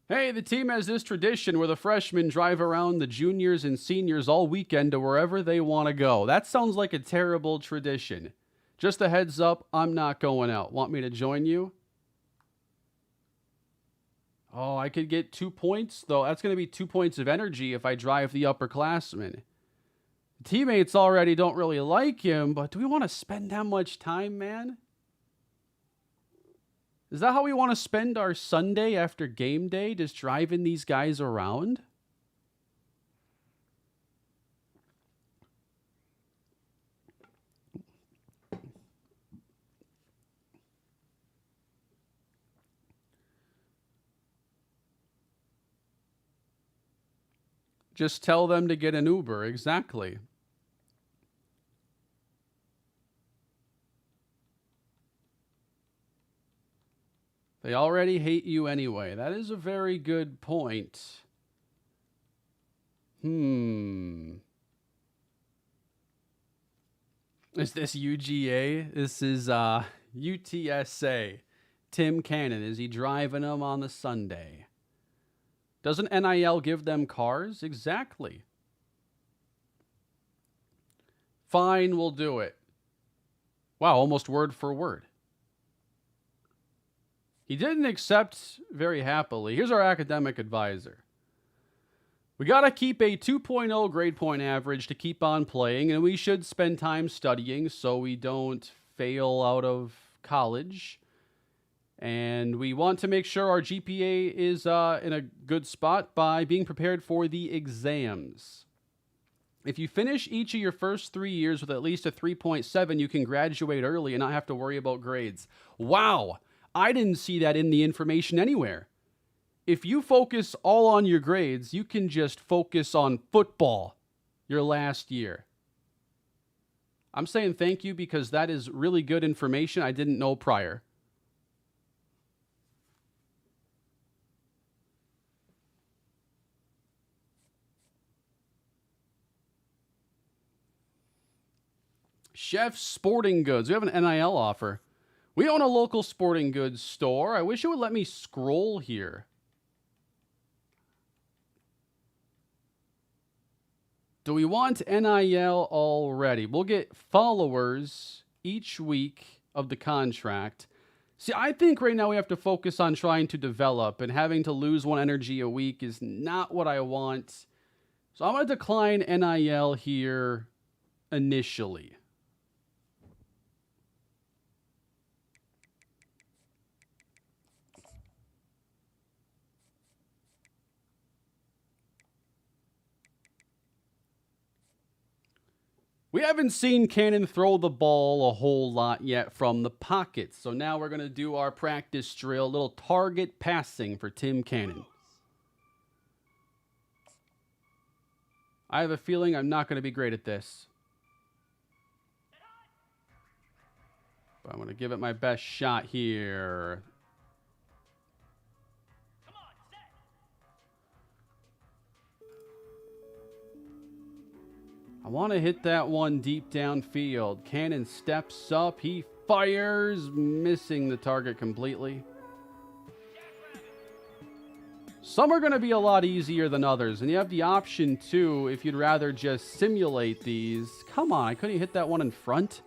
Hey, the team has this tradition where the freshmen drive around the juniors and seniors all weekend to wherever they want to go. That sounds like a terrible tradition. Just a heads up, I'm not going out. Want me to join you? Oh, I could get 2 points, though. That's going to be 2 points of energy if I drive the upperclassmen. Teammates already don't really like him, but do we want to spend that much time, man? Is that how we want to spend our Sunday after game day? Just driving these guys around? Just tell them to get an Uber. Exactly. They already hate you anyway. That is a very good point. Is this UGA? This is UTSA. Tim Cannon. Is he driving them on the Sunday? Doesn't NIL give them cars? Exactly. Fine, we'll do it. Wow, almost word for word. He didn't accept very happily. Here's our academic advisor. We got to keep a 2.0 grade point average to keep on playing, and we should spend time studying so we don't fail out of college. And we want to make sure our GPA is in a good spot by being prepared for the exams. If you finish each of your first 3 years with at least a 3.7, you can graduate early and not have to worry about grades. Wow! I didn't see that in the information anywhere. If you focus all on your grades, you can just focus on football your last year. I'm saying thank you because that is really good information I didn't know prior. Chef's Sporting Goods. We have an NIL offer. We own a local sporting goods store. I wish it would let me scroll here. Do we want NIL already? We'll get followers each week of the contract. See, I think right now we have to focus on trying to develop, and having to lose one energy a week is not what I want. So I'm going to decline NIL here initially. We haven't seen Cannon throw the ball a whole lot yet from the pocket. So now we're going to do our practice drill, a little target passing for Tim Cannon. I have a feeling I'm not going to be great at this. But I'm going to give it my best shot here. I want to hit that one deep downfield. Cannon steps up. He fires, missing the target completely. Some are going to be a lot easier than others, and you have the option, too, if you'd rather just simulate these. Come on, I couldn't hit that one in front.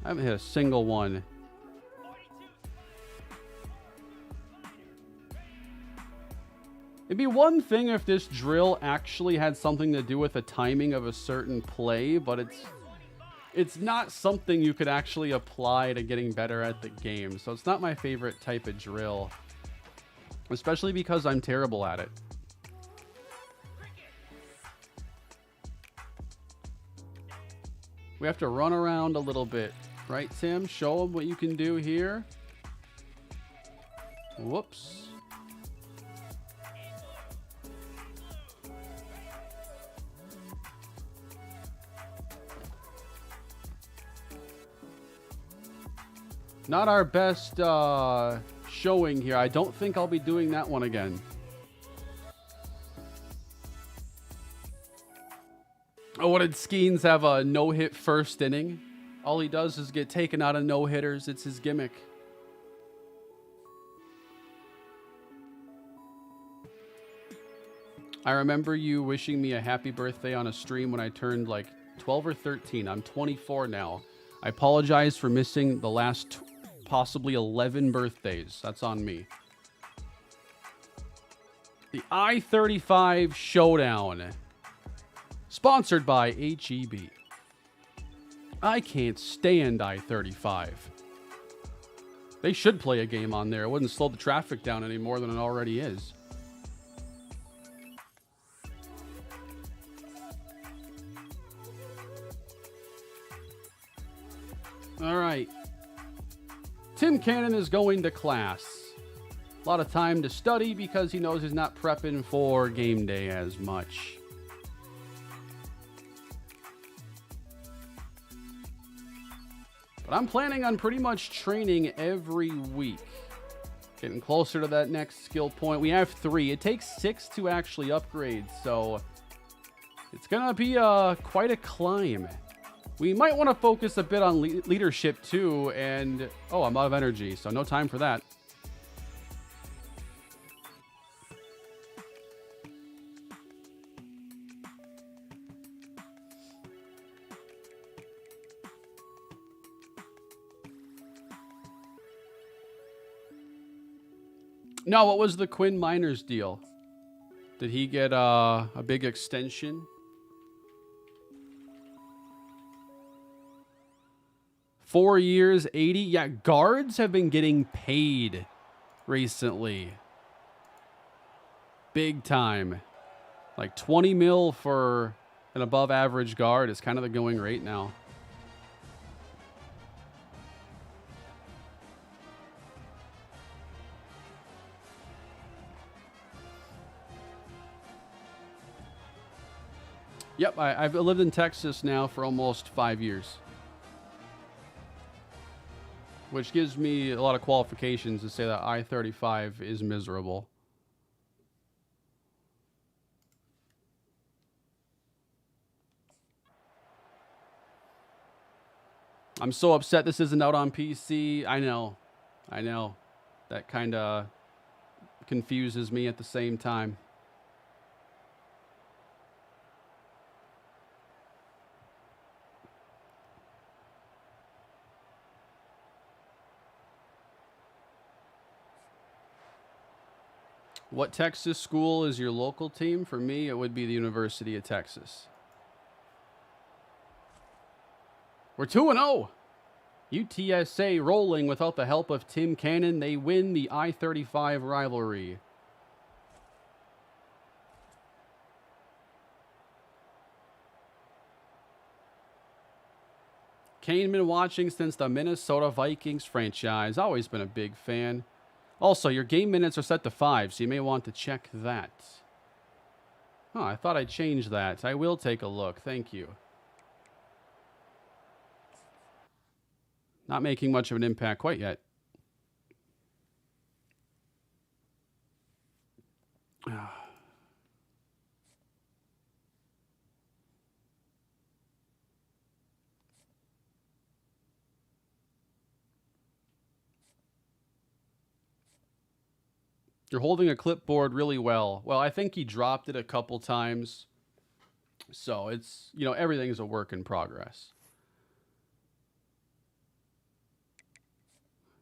I haven't hit a single one. It'd be one thing if this drill actually had something to do with the timing of a certain play, but it's not something you could actually apply to getting better at the game. So it's not my favorite type of drill, especially because I'm terrible at it. We have to run around a little bit, right, Tim? Show them what you can do here. Whoops. Not our best showing here. I don't think I'll be doing that one again. Oh, what did Skeens have a no-hit first inning? All he does is get taken out of no-hitters. It's his gimmick. I remember you wishing me a happy birthday on a stream when I turned like 12 or 13. I'm 24 now. I apologize for missing the last possibly 11 birthdays. That's on me. The I-35 Showdown. Sponsored by HEB. I can't stand I-35. They should play a game on there. It wouldn't slow the traffic down any more than it already is. All right. Tim Cannon is going to class. A lot of time to study because he knows he's not prepping for game day as much. But I'm planning on pretty much training every week. Getting closer to that next skill point. We have 3. It takes 6 to actually upgrade, so it's going to be quite a climb. We might want to focus a bit on leadership too, and oh, I'm out of energy, so no time for that. No, what was the Quinn Miners deal? Did he get a big extension? 4 years, 80. Yeah, guards have been getting paid recently. Big time. Like 20 mil for an above average guard is kind of the going rate now. Yep, I've lived in Texas now for almost 5 years. Which gives me a lot of qualifications to say that I-35 is miserable. I'm so upset this isn't out on PC. I know. That kind of confuses me at the same time. What Texas school is your local team? For me, it would be the University of Texas. We're 2-0. UTSA rolling without the help of Tim Cannon. They win the I-35 rivalry. Kane been watching since the Minnesota Vikings franchise. Always been a big fan. Also, your game minutes are set to 5, so you may want to check that. Oh, I thought I changed that. I will take a look. Thank you. Not making much of an impact quite yet. You're holding a clipboard really well. Well, I think he dropped it a couple times. So it's, you know, everything is a work in progress.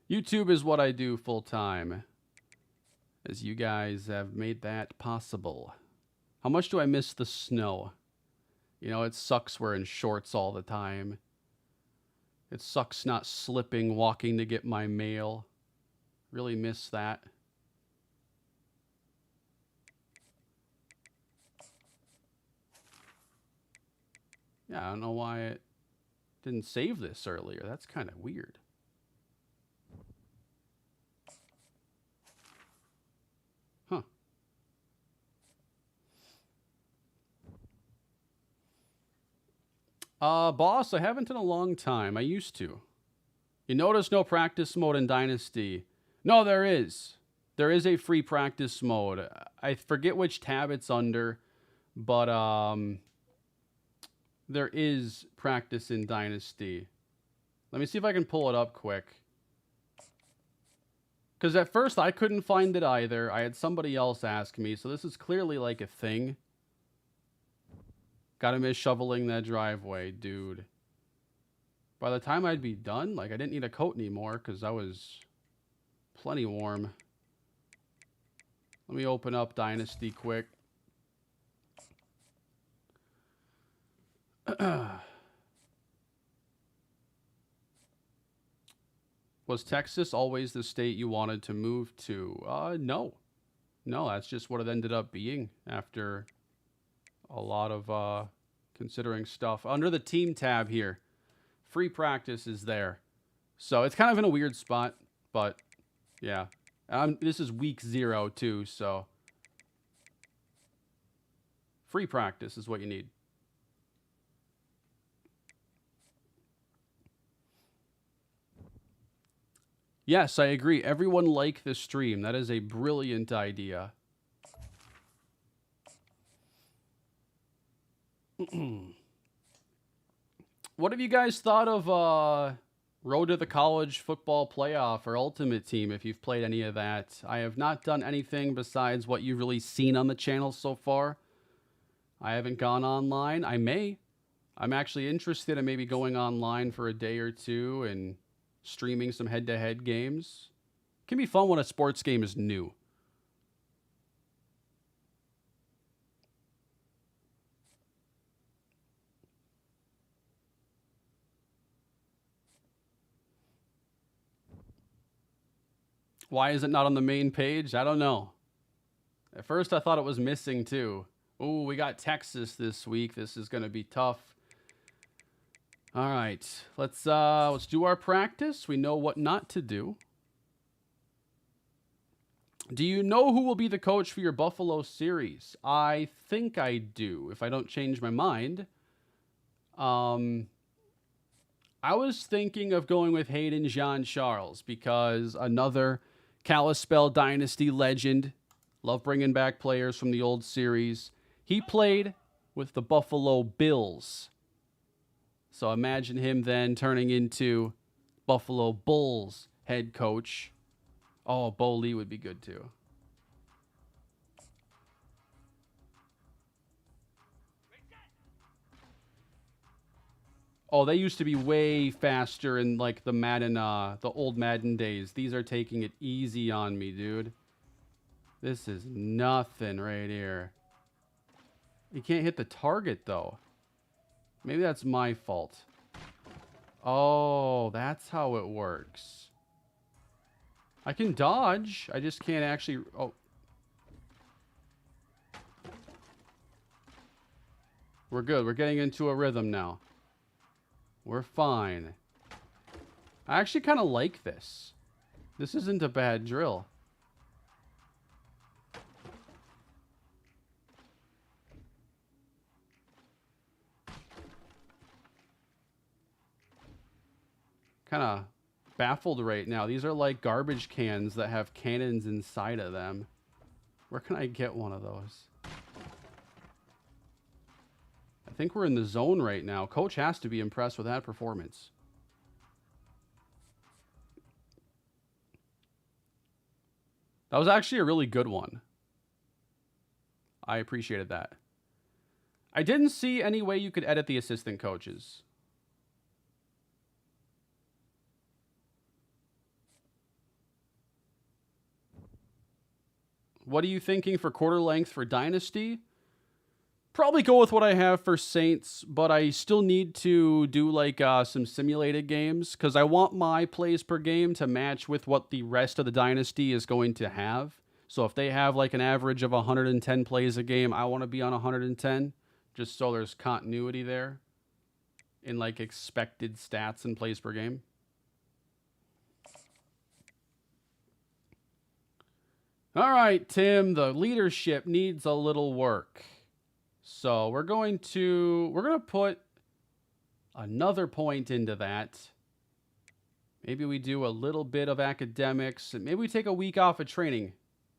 YouTube is what I do full time. as you guys have made that possible. How much do I miss the snow? You know, it sucks wearing shorts all the time. It sucks not slipping, walking to get my mail. Really miss that. Yeah, I don't know why it didn't save this earlier. That's kind of weird. Huh. Boss, I haven't in a long time. I used to. You notice no practice mode in Dynasty. No, there is. There is a free practice mode. I forget which tab it's under, but there is practice in Dynasty. Let me see if I can pull it up quick. Because at first I couldn't find it either. I had somebody else ask me, so this is clearly like a thing. Gotta miss shoveling that driveway, dude. By the time I'd be done, like I didn't need a coat anymore because I was plenty warm. Let me open up Dynasty quick. Was Texas always the state you wanted to move to? No. No, that's just what it ended up being after a lot of considering stuff. Under the team tab here, free practice is there. So it's kind of in a weird spot, but yeah. This is week 0 too, so free practice is what you need. Yes, I agree. Everyone like the stream. That is a brilliant idea. What have you guys thought of Road to the College Football Playoff or Ultimate Team, if you've played any of that? I have not done anything besides what you've really seen on the channel so far. I haven't gone online. I may. I'm actually interested in maybe going online for a day or two and streaming some head-to-head games. It can be fun when a sports game is new. Why is it not on the main page? I don't know. At first, I thought it was missing, too. Ooh, we got Texas this week. This is going to be tough. All right. Let's do our practice. We know what not to do. Do you know who will be the coach for your Buffalo series? I think I do, if I don't change my mind. I was thinking of going with Hayden Jean-Charles because another Kalispell Dynasty legend. Love bringing back players from the old series. He played with the Buffalo Bills. So imagine him then turning into Buffalo Bulls head coach. Oh, Bo Lee would be good too. Oh, they used to be way faster in like the Madden, the old Madden days. These are taking it easy on me, dude. This is nothing right here. You can't hit the target though. Maybe that's my fault. Oh, that's how it works. I can dodge. I just can't actually... Oh. We're good. We're getting into a rhythm now. We're fine. I actually kind of like this. This isn't a bad drill. Kind of baffled right now. These are like garbage cans that have cannons inside of them. Where can I get one of those? I think we're in the zone right now. Coach has to be impressed with that performance. That was actually a really good one. I appreciated that. I didn't see any way you could edit the assistant coaches. What are you thinking for quarter length for Dynasty? Probably go with what I have for Saints, but I still need to do like some simulated games because I want my plays per game to match with what the rest of the Dynasty is going to have. So if they have like an average of 110 plays a game, I want to be on 110 just so there's continuity there in like expected stats and plays per game. All right, Tim, the leadership needs a little work. So we're going to put another point into that. Maybe we do a little bit of academics and maybe we take a week off of training.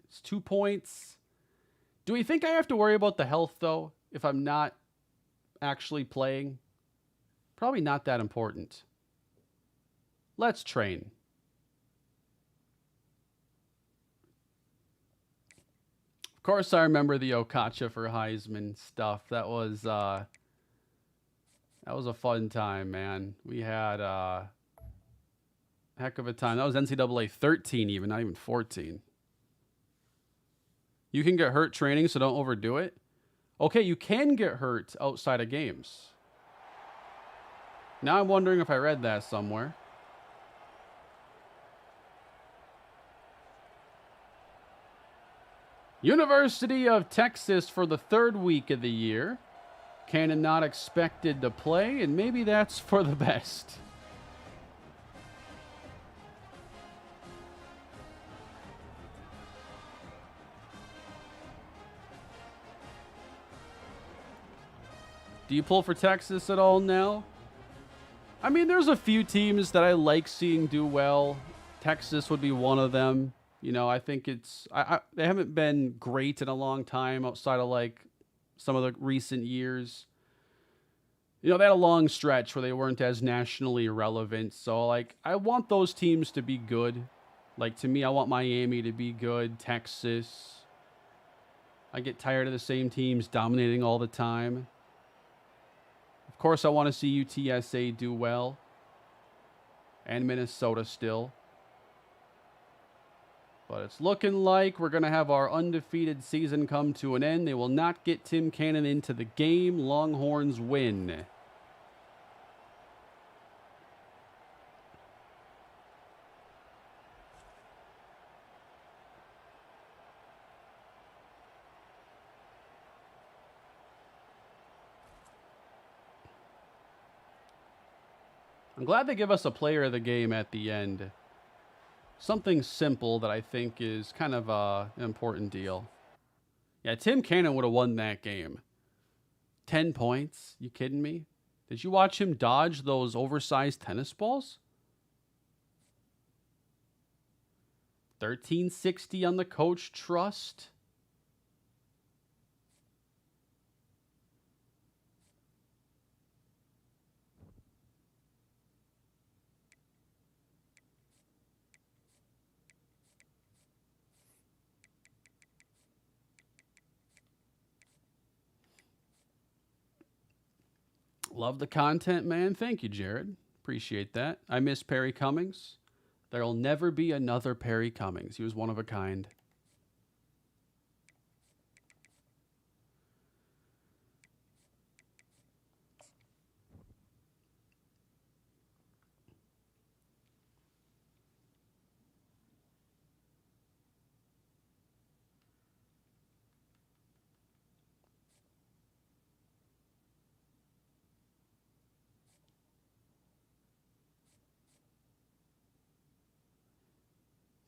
It's 2 points. Do we think I have to worry about the health though if I'm not actually playing? Probably not that important. Let's train. Of course, I remember the Okacha for Heisman stuff. That was a fun time, man. We had a heck of a time. That was NCAA 13 even, not even 14. You can get hurt training, so don't overdo it. Okay, you can get hurt outside of games. Now I'm wondering if I read that somewhere. University of Texas for the 3rd week of the year. Cannon not expected to play, and maybe that's for the best. Do you pull for Texas at all now? I mean, there's a few teams that I like seeing do well. Texas would be one of them. You know, I think it's... they haven't been great in a long time outside of, like, some of the recent years. You know, they had a long stretch where they weren't as nationally relevant. So, like, I want those teams to be good. Like, to me, I want Miami to be good. Texas. I get tired of the same teams dominating all the time. Of course, I want to see UTSA do well. And Minnesota still. But it's looking like we're going to have our undefeated season come to an end. They will not get Tim Cannon into the game. Longhorns win. I'm glad they give us a player of the game at the end. Something simple that I think is kind of an important deal. Yeah, Tim Cannon would have won that game. 10 points? You kidding me? Did you watch him dodge those oversized tennis balls? 1360 on the coach trust. Love the content, man. Thank you, Jared. Appreciate that. I miss Perry Cummings. There'll never be another Perry Cummings. He was one of a kind.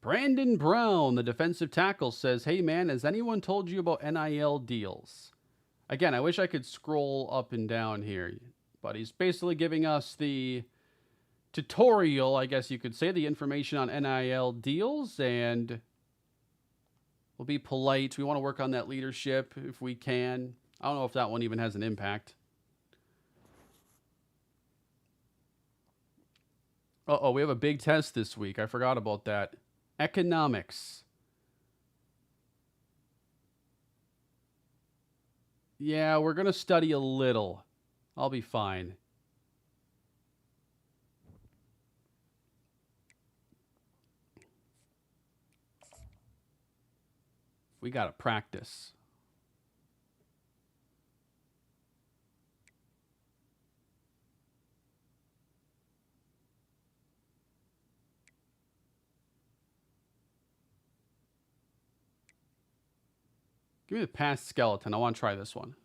Brandon Brown, the defensive tackle, says, hey, man, has anyone told you about NIL deals? Again, I wish I could scroll up and down here, but he's basically giving us the tutorial, I guess you could say, the information on NIL deals, and we'll be polite. We want to work on that leadership if we can. I don't know if that one even has an impact. Uh-oh, we have a big test this week. I forgot about that. Economics. Yeah, we're going to study a little. I'll be fine. We got to practice. Give me the past skeleton. I want to try this one.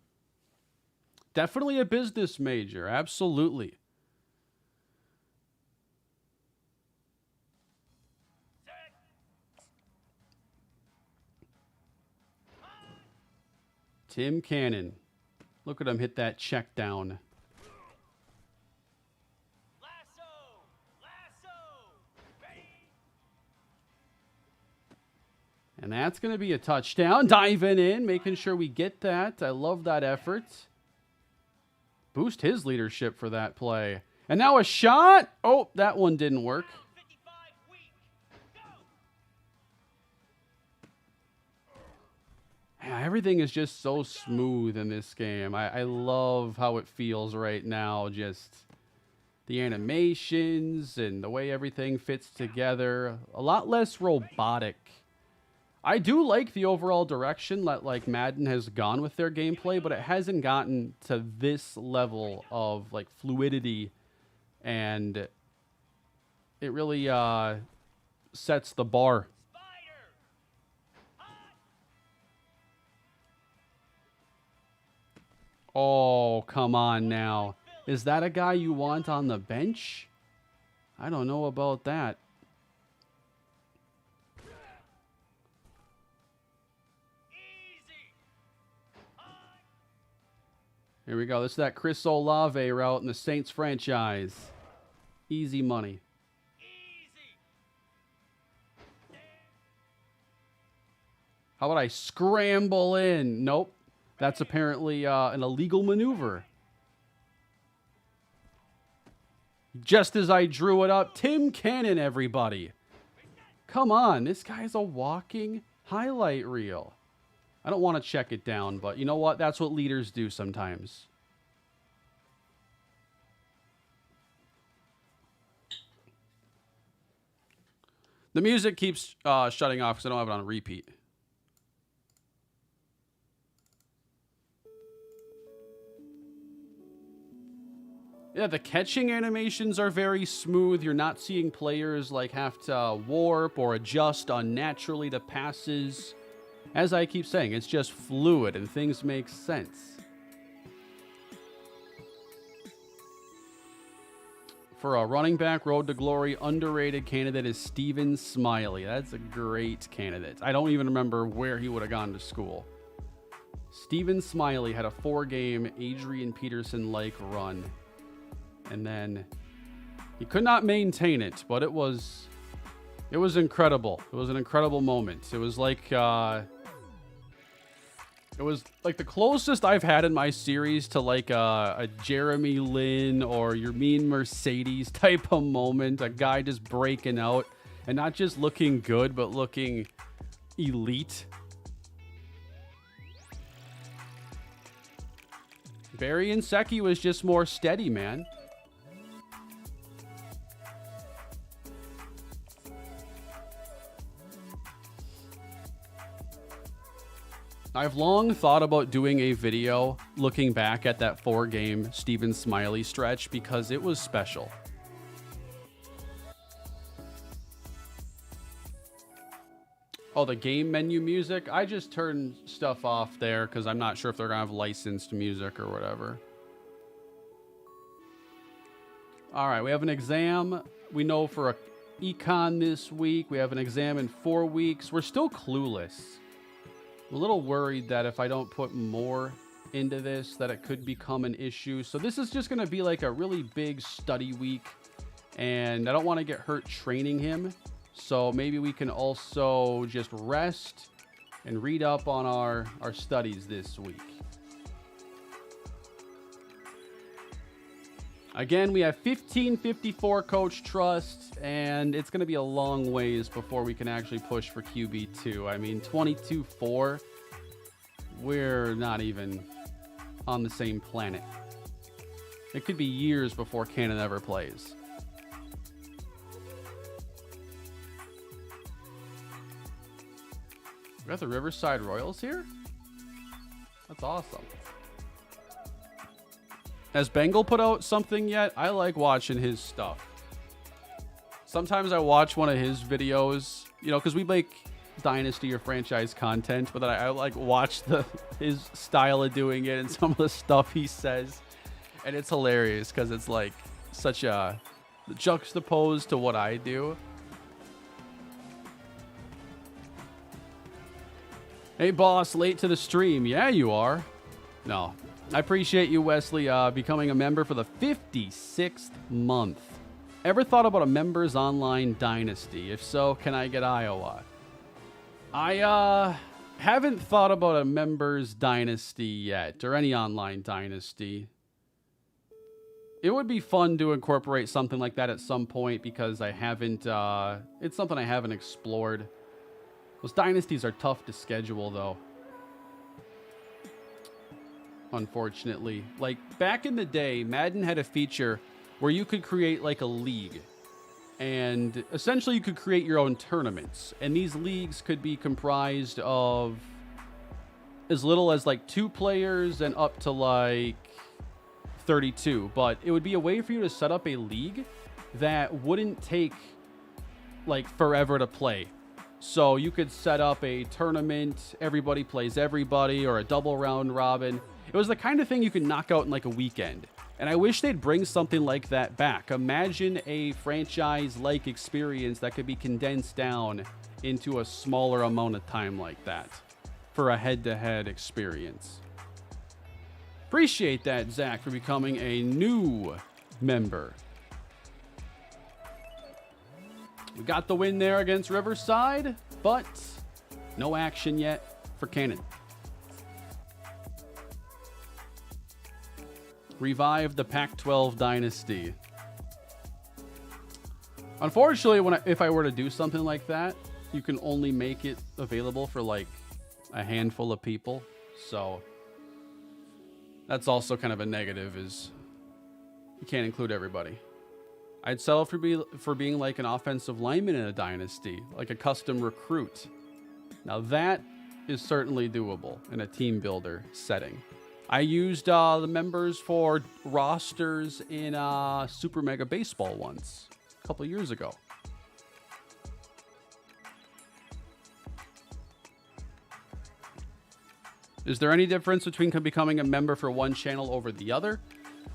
Definitely a business major. Absolutely. Set. Tim Cannon. Look at him hit that check down. Lasso. Lasso. Ready. And that's going to be a touchdown. Diving in, making sure we get that. I love that effort. Boost his leadership for that play. And now a shot. Oh, that one didn't work. 55 weak. Go. Yeah, everything is just so smooth in this game. I love how it feels right now. Just the animations and the way everything fits together. A lot less robotic. I do like the overall direction that like Madden has gone with their gameplay, but it hasn't gotten to this level of like fluidity, and it really sets the bar. Spider. Hot. Oh, come on now. Is that a guy you want on the bench? I don't know about that. Easy. Hot. Here we go. This is that Chris Olave route in the Saints franchise. Easy money. Easy. How about I scramble in? Nope. That's apparently an illegal maneuver. Just as I drew it up, Tim Cannon, everybody. Come on. This guy's a walking highlight reel. I don't want to check it down, but you know what? That's what leaders do sometimes. The music keeps shutting off because I don't have it on repeat. Yeah, the catching animations are very smooth. You're not seeing players like have to warp or adjust unnaturally to passes. As I keep saying, it's just fluid and things make sense. For a running back, road to glory, underrated candidate is Steven Smiley. That's a great candidate. I don't even remember where he would have gone to school. Steven Smiley had a 4-game Adrian Peterson-like run. And then he could not maintain it, but it was incredible. It was an incredible moment. It was like the closest I've had in my series to like a Jeremy Lin or your mean Mercedes type of moment. A guy just breaking out and not just looking good, but looking elite. Barry Inseki was just more steady, man. I've long thought about doing a video looking back at that 4-game Steven Smiley stretch because it was special. Oh, the game menu music? I just turn stuff off there because I'm not sure if they're going to have licensed music or whatever. All right, we have an exam. We know for a econ this week. We have an exam in 4 weeks. We're still clueless. I'm a little worried that if I don't put more into this, that it could become an issue. So this is just going to be like a really big study week, and I don't want to get hurt training him. So maybe we can also just rest and read up on our studies this week. Again, we have 1554 coach trust, and it's going to be a long ways before we can actually push for QB2. I mean, 22-4, we're not even on the same planet. It could be years before Cannon ever plays. We got the Riverside Royals here? That's awesome. Has Bengal put out something yet? I like watching his stuff. Sometimes I watch one of his videos, you know, because we make Dynasty or franchise content, but then I like watch his style of doing it and some of the stuff he says. And it's hilarious because it's like such a juxtaposed to what I do. Hey, boss, late to the stream. Yeah, you are. No. I appreciate you, Wesley, becoming a member for the 56th month. Ever thought about a members online dynasty? If so, can I get Iowa? I haven't thought about a members dynasty yet, or any online dynasty. It would be fun to incorporate something like that at some point because I haven't, it's something I haven't explored. Those dynasties are tough to schedule, though. Unfortunately. Like, back in the day, Madden had a feature where you could create, like, a league. And essentially you could create your own tournaments. And these leagues could be comprised of as little as, like, 2 players and up to, like, 32. But it would be a way for you to set up a league that wouldn't take, like, forever to play. So you could set up a tournament, everybody plays everybody, or a double round robin. It was the kind of thing you could knock out in like a weekend. And I wish they'd bring something like that back. Imagine a franchise-like experience that could be condensed down into a smaller amount of time like that for a head-to-head experience. Appreciate that, Zach, for becoming a new member. We got the win there against Riverside, but no action yet for Cannon. Revive the Pac-12 dynasty. Unfortunately, if I were to do something like that, you can only make it available for like a handful of people. So that's also kind of a negative, is you can't include everybody. I'd settle for being like an offensive lineman in a dynasty, like a custom recruit. Now that is certainly doable in a team builder setting. I used the members for rosters in Super Mega Baseball once, a couple years ago. Is there any difference between becoming a member for one channel over the other?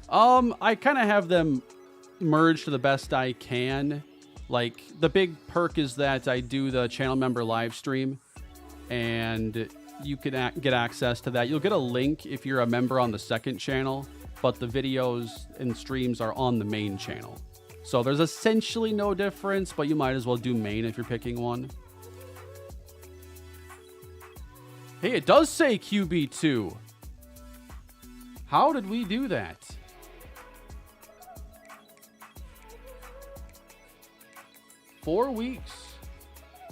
I kind of have them merged to the best I can. Like, the big perk is that I do the channel member live stream, and you can get access to that. You'll get a link if you're a member on the second channel, but the videos and streams are on the main channel. So there's essentially no difference, but you might as well do main if you're picking one. Hey, it does say QB2. How did we do that? Four weeks,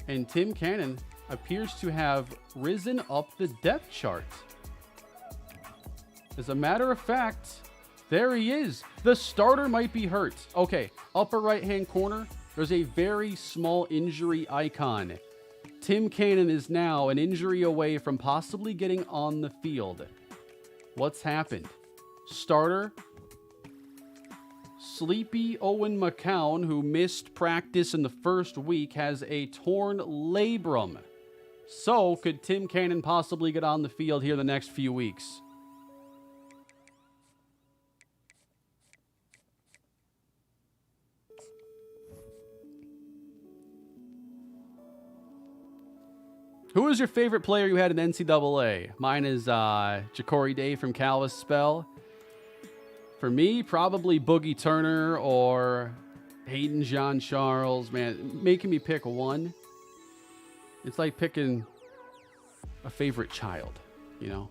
and Tim Cannon appears to have risen up the depth chart. As a matter of fact, there he is. The starter might be hurt. Okay, upper right-hand corner, there's a very small injury icon. Tim Cannon is now an injury away from possibly getting on the field. What's happened? Starter, Sleepy Owen McCown, who missed practice in the first week, has a torn labrum. So, could Tim Cannon possibly get on the field here the next few weeks? Who is your favorite player you had in NCAA? Mine is Ja'Cory Day from Kalispell. For me, probably Boogie Turner or Hayden Jean Charles. Man, making me pick one, it's like picking a favorite child, you know?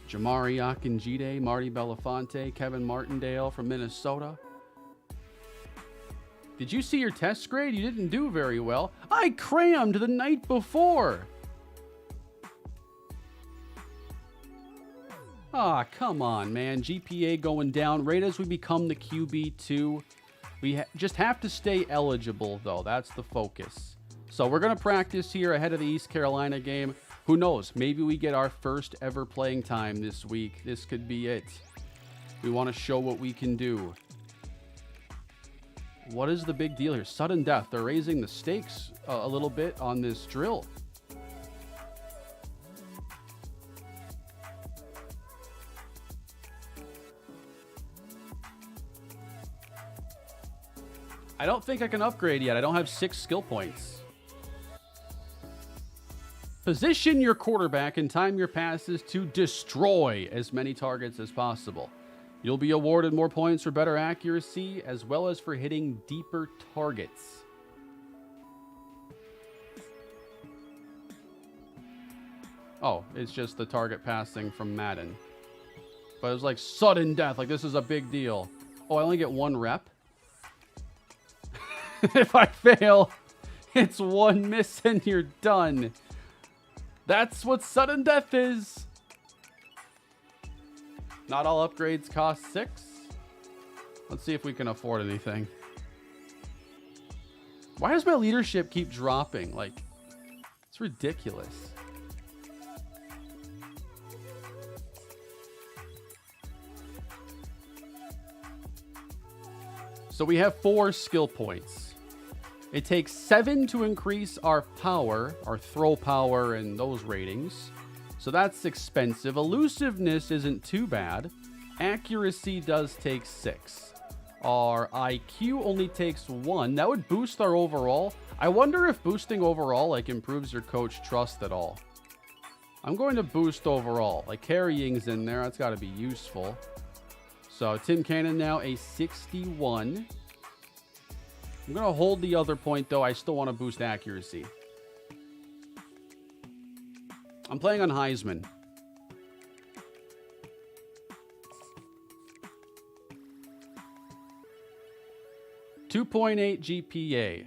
Jamari Akinjide, Marty Belafonte, Kevin Martindale from Minnesota. Did you see your test grade? You didn't do very well. I crammed the night before. Ah, come on, man. GPA going down right as we become the QB2. We just have to stay eligible, though. That's the focus. So we're going to practice here ahead of the East Carolina game. Who knows? Maybe we get our first ever playing time this week. This could be it. We want to show what we can do. What is the big deal here? Sudden death. They're raising the stakes a little bit on this drill. I don't think I can upgrade yet. I don't have 6 skill points. Position your quarterback and time your passes to destroy as many targets as possible. You'll be awarded more points for better accuracy as well as for hitting deeper targets. Oh, it's just the target passing from Madden. But it was like sudden death. Like this is a big deal. Oh, I only get 1 rep? If I fail, it's 1 miss and you're done. That's what sudden death is. Not all upgrades cost 6. Let's see if we can afford anything. Why does my leadership keep dropping? Like, it's ridiculous. So we have 4 skill points. It takes 7 to increase our power, our throw power, and those ratings. So that's expensive. Elusiveness isn't too bad. Accuracy does take 6. Our IQ only takes 1. That would boost our overall. I wonder if boosting overall like improves your coach trust at all. I'm going to boost overall. Like carrying's in there. That's got to be useful. So Tim Cannon now a 61. I'm going to hold the other point, though. I still want to boost accuracy. I'm playing on Heisman. .8 GPA.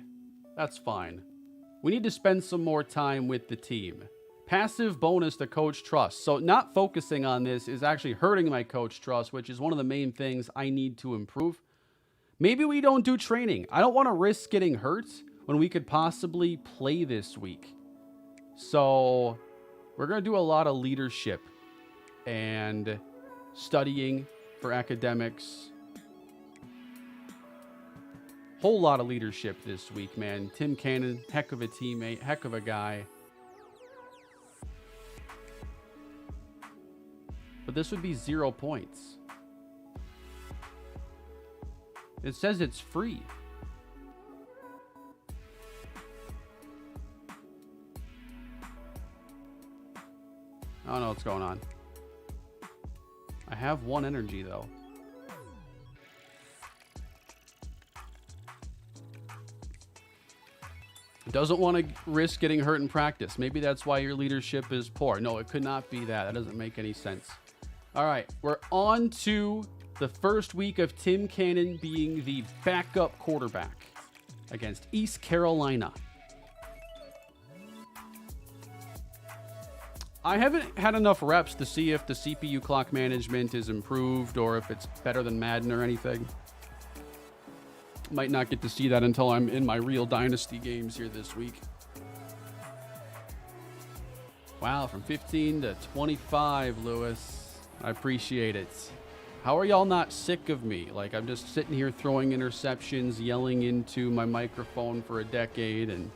That's fine. We need to spend some more time with the team. Passive bonus to coach trust. So not focusing on this is actually hurting my coach trust, which is one of the main things I need to improve. Maybe we don't do training. I don't want to risk getting hurt when we could possibly play this week. So we're going to do a lot of leadership and studying for academics. Whole lot of leadership this week, man. Tim Cannon, heck of a teammate, heck of a guy. But this would be 0 points. It says it's free. I don't know what's going on. I have 1 energy, though. Doesn't want to risk getting hurt in practice. Maybe that's why your leadership is poor. No, it could not be that. That doesn't make any sense. All right, we're on to the first week of Tim Cannon being the backup quarterback against East Carolina. I haven't had enough reps to see if the CPU clock management is improved or if it's better than Madden or anything. Might not get to see that until I'm in my real Dynasty games here this week. Wow, from 15 to 25, Lewis. I appreciate it. How are y'all not sick of me? Like, I'm just sitting here throwing interceptions, yelling into my microphone for a decade, and...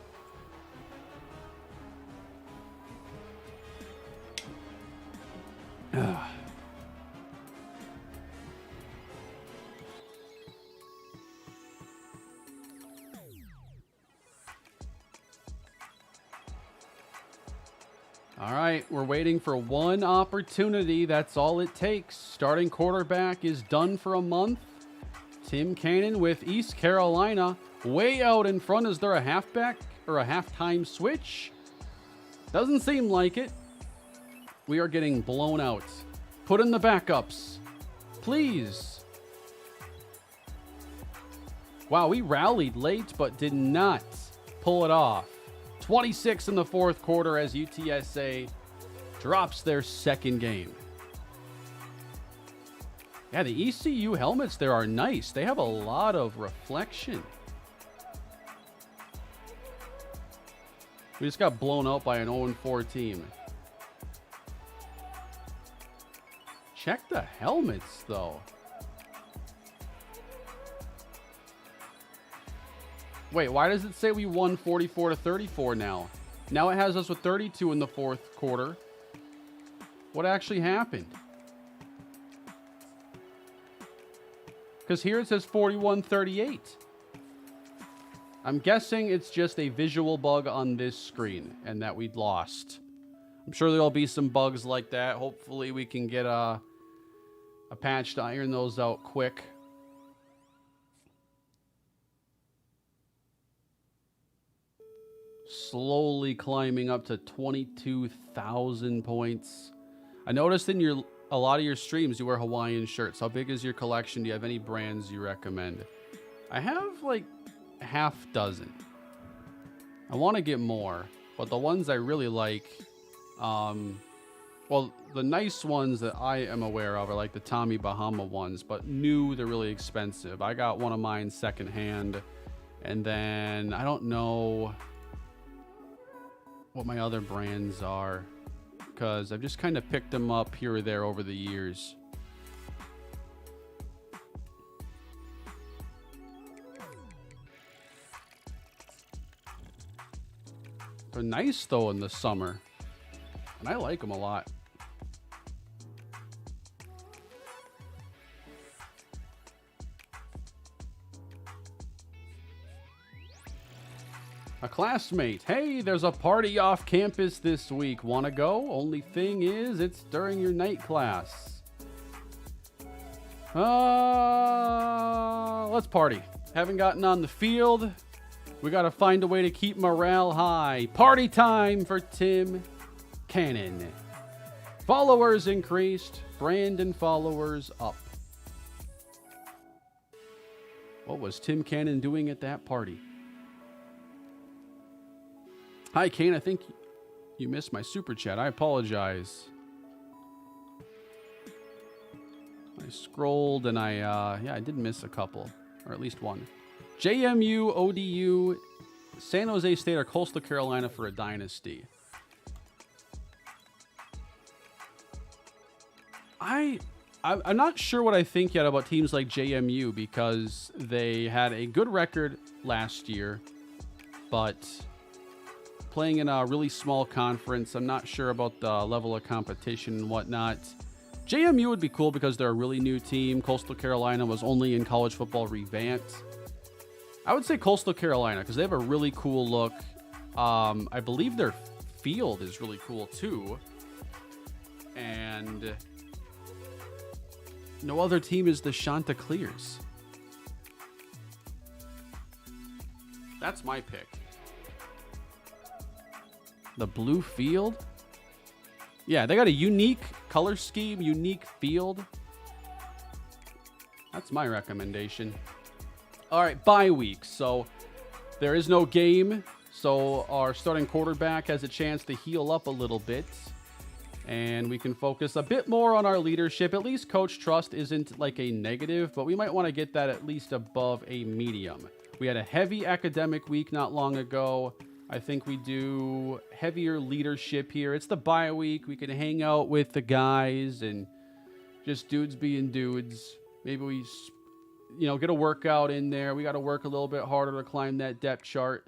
All right, we're waiting for 1 opportunity. That's all it takes. Starting quarterback is done for a month. Tim Cannon with East Carolina way out in front. Is there a halfback or a halftime switch? Doesn't seem like it. We are getting blown out. Put in the backups, please. Wow, we rallied late but did not pull it off. 26 in the 4th quarter as UTSA drops their 2nd game. Yeah, the ECU helmets there are nice. They have a lot of reflection. We just got blown out by an 0-4 team. Check the helmets, though. Wait, why does it say we won 44-34 now? Now it has us with 32 in the fourth quarter. What actually happened? Because here it says 41-38. I'm guessing it's just a visual bug on this screen and that we'd lost. I'm sure there'll be some bugs like that. Hopefully we can get a patch to iron those out quick. Slowly climbing up to 22,000 points. I noticed in a lot of your streams you wear Hawaiian shirts. How big is your collection? Do you have any brands you recommend? I have like half dozen. I want to get more, but the ones I really like, well, the nice ones that I am aware of are like the Tommy Bahama ones, but new, they're really expensive. I got one of mine secondhand, and then I don't know what my other brands are, because I've just kind of picked them up here or there over the years. They're nice though in the summer, and I like them a lot. A classmate. Hey, there's a party off campus this week. Wanna go? Only thing is, it's during your night class. Let's party. Haven't gotten on the field. We gotta find a way to keep morale high. Party time for Tim Cannon. Followers increased. Brand and followers up. What was Tim Cannon doing at that party? Hi, Kane. I think you missed my super chat. I apologize. I scrolled and I did miss a couple, or at least one. JMU, ODU, San Jose State, or Coastal Carolina for a dynasty. I'm not sure what I think yet about teams like JMU, because they had a good record last year, but playing in a really small conference, I'm not sure about the level of competition and whatnot. JMU would be cool because they're a really new team. Coastal Carolina was only in college football revamped. I would say Coastal Carolina because they have a really cool look. I believe their field is really cool too. And no other team is the Chanticleers. That's my pick. The blue field? Yeah, they got a unique color scheme, unique field. That's my recommendation. All right, bye week. So there is no game. So our starting quarterback has a chance to heal up a little bit. And we can focus a bit more on our leadership. At least coach trust isn't like a negative, but we might want to get that at least above a medium. We had a heavy academic week not long ago. I think we do heavier leadership here. It's the bye week. We can hang out with the guys and just dudes being dudes. Maybe we, get a workout in there. We got to work a little bit harder to climb that depth chart.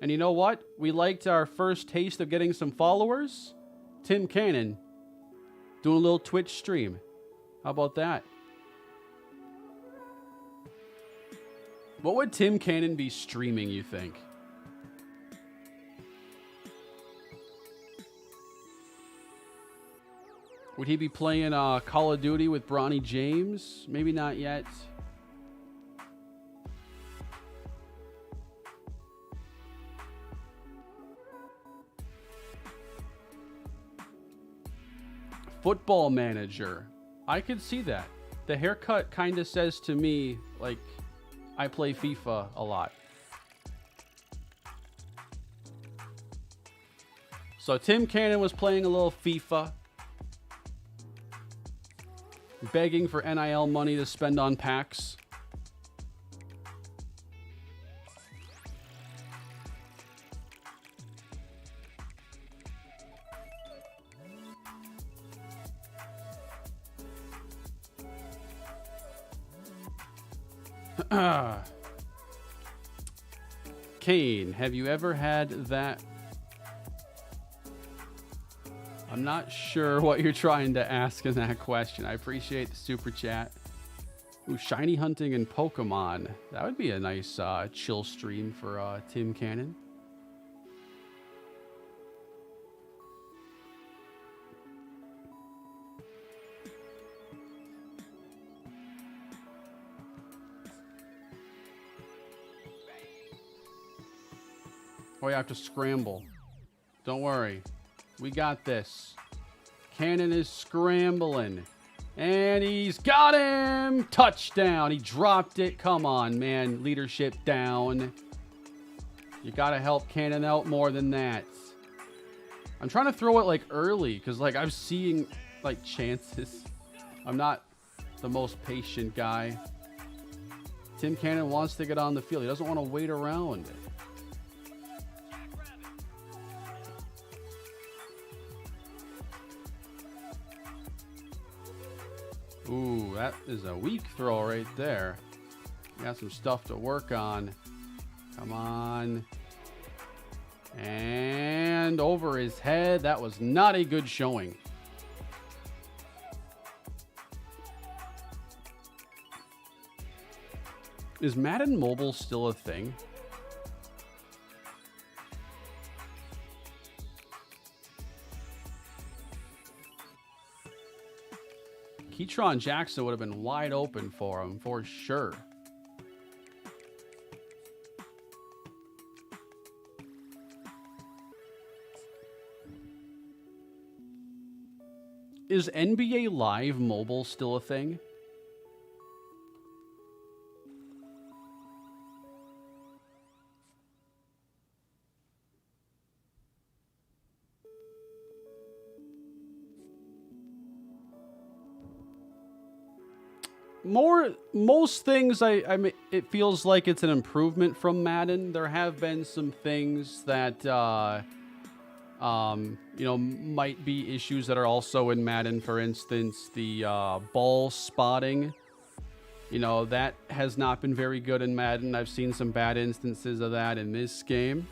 And you know what? We liked our first taste of getting some followers. Tim Cannon doing a little Twitch stream. How about that? What would Tim Cannon be streaming, you think? Would he be playing Call of Duty with Bronny James? Maybe not yet. Football Manager. I could see that. The haircut kind of says to me, like, I play FIFA a lot. So Tim Cannon was playing a little FIFA, begging for NIL money to spend on packs. Kane, have you ever had that? I'm not sure what you're trying to ask in that question. I appreciate the super chat. Ooh, shiny hunting and Pokemon. That would be a nice chill stream for Tim Cannon. Oh, you have to scramble. Don't worry. We got this. Cannon is scrambling. And he's got him! Touchdown! He dropped it. Come on, man. Leadership down. You gotta help Cannon out more than that. I'm trying to throw it, like, early, because, like, I'm seeing, like, chances. I'm not the most patient guy. Tim Cannon wants to get on the field. He doesn't want to wait around. Ooh, that is a weak throw right there. Got some stuff to work on. Come on. And over his head. That was not a good showing. Is Madden Mobile still a thing? Keytron Jackson would have been wide open for him, for sure. Is NBA Live Mobile still a thing? Most things, I mean, it feels like it's an improvement from Madden. There have been some things that, you know, might be issues that are also in Madden. For instance, the ball spotting. You know, that has not been very good in Madden. I've seen some bad instances of that in this game.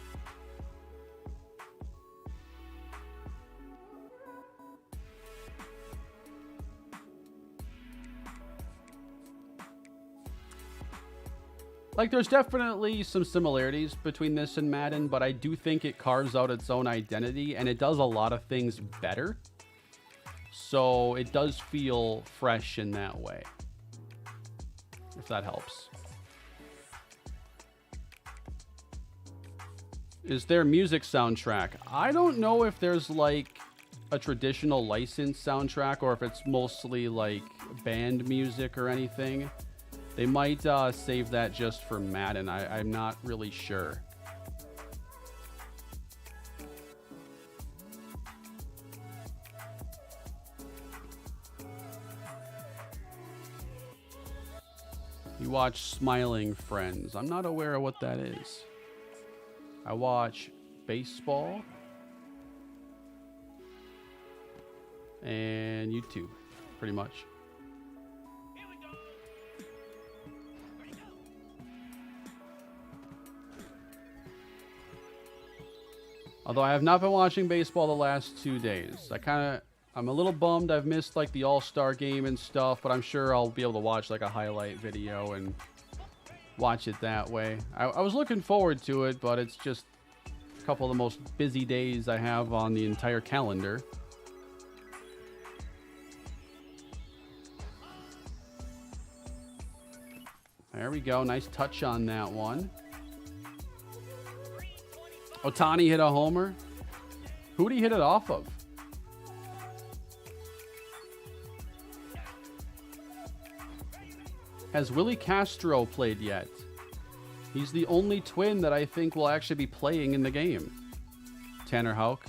Like, there's definitely some similarities between this and Madden, but I do think it carves out its own identity, and it does a lot of things better. So it does feel fresh in that way, if that helps. Is there music soundtrack? I don't know if there's, like, a traditional licensed soundtrack or if it's mostly, like, band music or anything. They might save that just for Madden. I'm not really sure. You watch Smiling Friends. I'm not aware of what that is. I watch baseball and YouTube, pretty much. Although I have not been watching baseball the last 2 days. I'm a little bummed I've missed like the All-Star game and stuff, but I'm sure I'll be able to watch like a highlight video and watch it that way. I was looking forward to it, but it's just a couple of the most busy days I have on the entire calendar. There we go. Nice touch on that one. Ohtani hit a homer. Who'd he hit it off of? Has Willie Castro played yet? He's the only twin that I think will actually be playing in the game. Tanner Houck.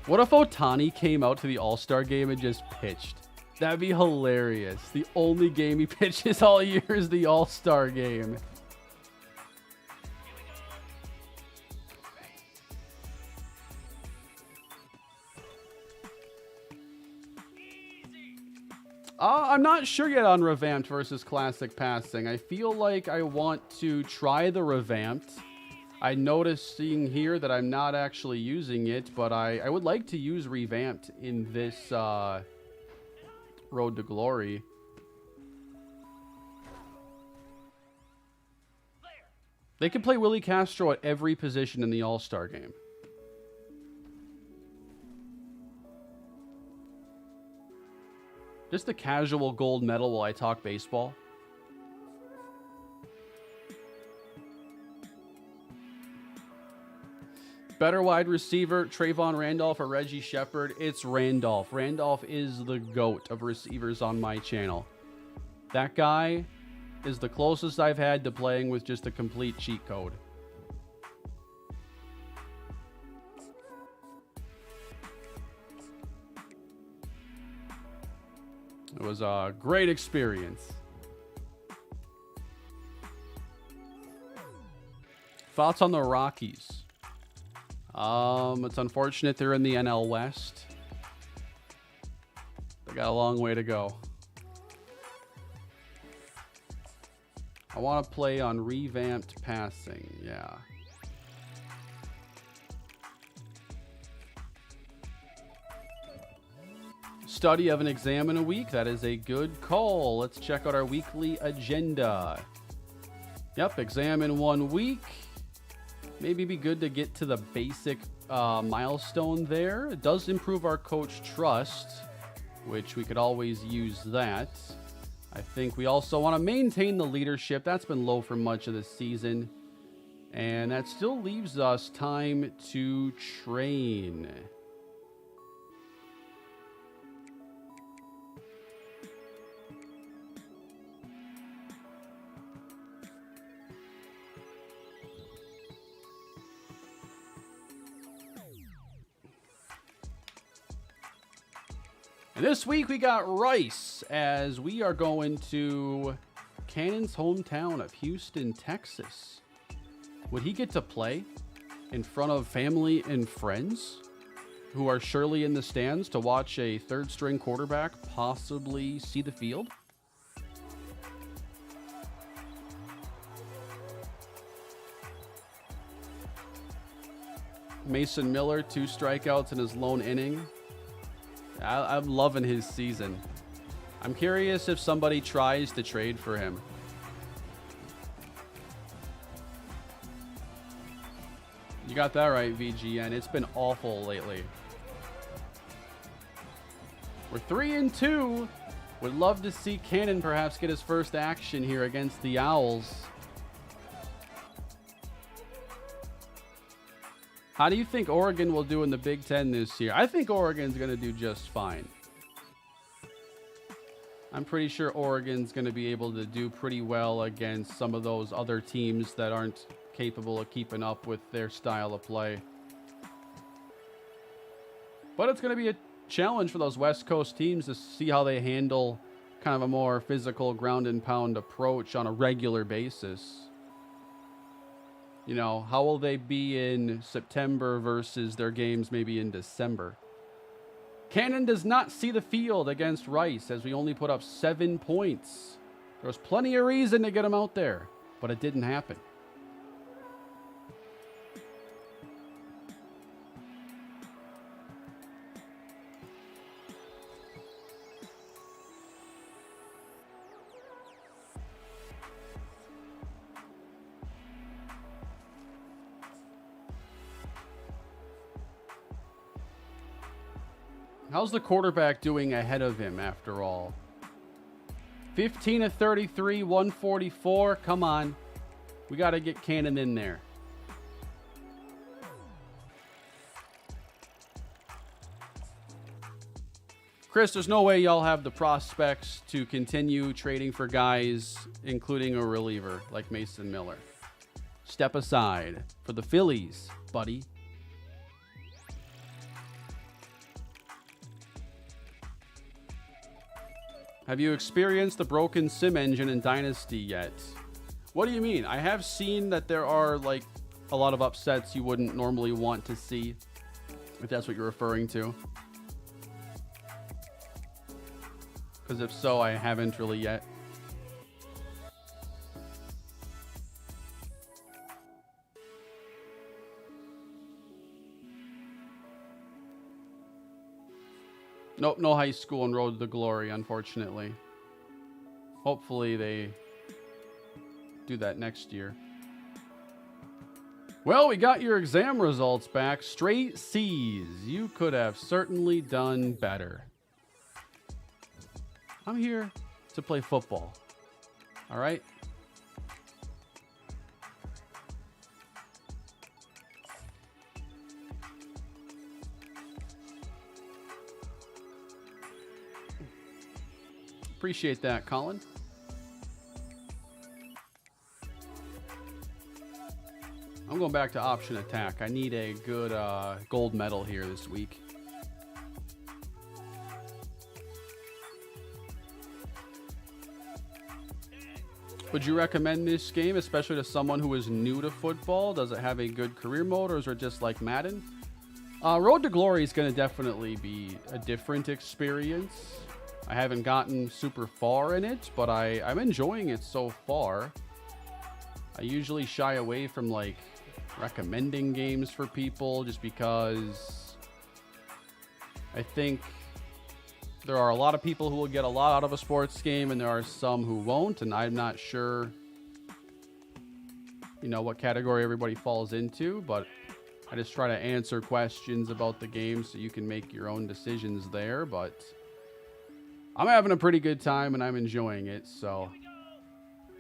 What if Ohtani came out to the All-Star game and just pitched? That'd be hilarious. The only game he pitches all year is the All-Star game. I'm not sure yet on revamped versus classic passing. I feel like I want to try the revamped. I noticed seeing here that I'm not actually using it, but I would like to use revamped in this Road to Glory. They can play Willie Castro at every position in the All-Star game. Just a casual gold medal while I talk baseball. Better wide receiver, Trayvon Randolph or Reggie Shepard? It's Randolph. Randolph is the GOAT of receivers on my channel. That guy is the closest I've had to playing with just a complete cheat code. It was a great experience. Thoughts on the Rockies? It's unfortunate they're in the NL West. They got a long way to go. I want to play on revamped passing. Yeah. Study of an exam in a week. That is a good call. Let's check out our weekly agenda. Yep, exam in 1 week. Maybe be good to get to the basic milestone there. It does improve our coach trust, which we could always use that. I think we also want to maintain the leadership. That's been low for much of the season. And that still leaves us time to train. And this week we got Rice, as we are going to Cannon's hometown of Houston, Texas. Would he get to play in front of family and friends who are surely in the stands to watch a third-string quarterback possibly see the field? Mason Miller, 2 strikeouts in his lone inning. I'm loving his season. I'm curious if somebody tries to trade for him. You got that right, VGN. It's been awful lately. We're 3-2. Would love to see Cannon perhaps get his first action here against the Owls. How do you think Oregon will do in the Big Ten this year? I think Oregon's going to do just fine. I'm pretty sure Oregon's going to be able to do pretty well against some of those other teams that aren't capable of keeping up with their style of play. But it's going to be a challenge for those West Coast teams to see how they handle kind of a more physical ground and pound approach on a regular basis. You know, how will they be in September versus their games maybe in December? Cannon does not see the field against Rice as we only put up 7 points. There was plenty of reason to get him out there, but it didn't happen. How's the quarterback doing ahead of him after all? 15 of 33, 144. Come on. We got to get Cannon in there. Chris, there's no way y'all have the prospects to continue trading for guys, including a reliever like Mason Miller. Step aside for the Phillies, buddy. Have you experienced the broken sim engine in Dynasty yet? What do you mean? I have seen that there are like a lot of upsets you wouldn't normally want to see, if that's what you're referring to. Because if so, I haven't really yet. Nope, no high school and Road to Glory, unfortunately. Hopefully they do that next year. Well, we got your exam results back. Straight C's. You could have certainly done better. I'm here to play football. All right? Appreciate that, Colin. I'm going back to option attack. I need a good gold medal here this week. Would you recommend this game, especially to someone who is new to football? Does it have a good career mode, or is it just like Madden? Road to Glory is going to definitely be a different experience. I haven't gotten super far in it, but I'm enjoying it so far. I usually shy away from like recommending games for people just because I think there are a lot of people who will get a lot out of a sports game and there are some who won't, and I'm not sure, you know, what category everybody falls into, but I just try to answer questions about the game so you can make your own decisions there. But I'm having a pretty good time and I'm enjoying it, so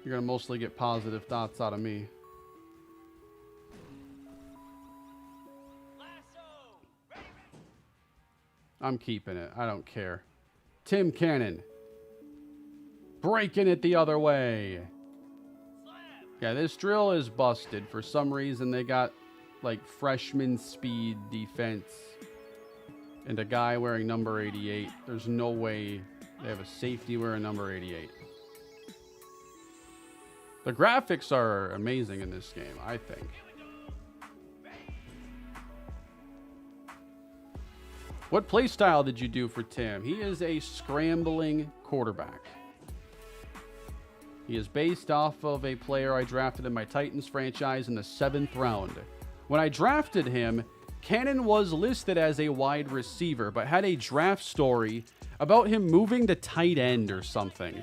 you're going to mostly get positive thoughts out of me. I'm keeping it. I don't care. Tim Cannon. Breaking it the other way. Yeah, this drill is busted. For some reason, they got, like, freshman speed defense. And a guy wearing number 88. There's no way they have a safety wearing number 88. The graphics are amazing in this game, I think. What play style did you do for Tim? He is a scrambling quarterback. He is based off of a player I drafted in my Titans franchise in the 7th round. When I drafted him, Cannon was listed as a wide receiver, but had a draft story about him moving to tight end or something.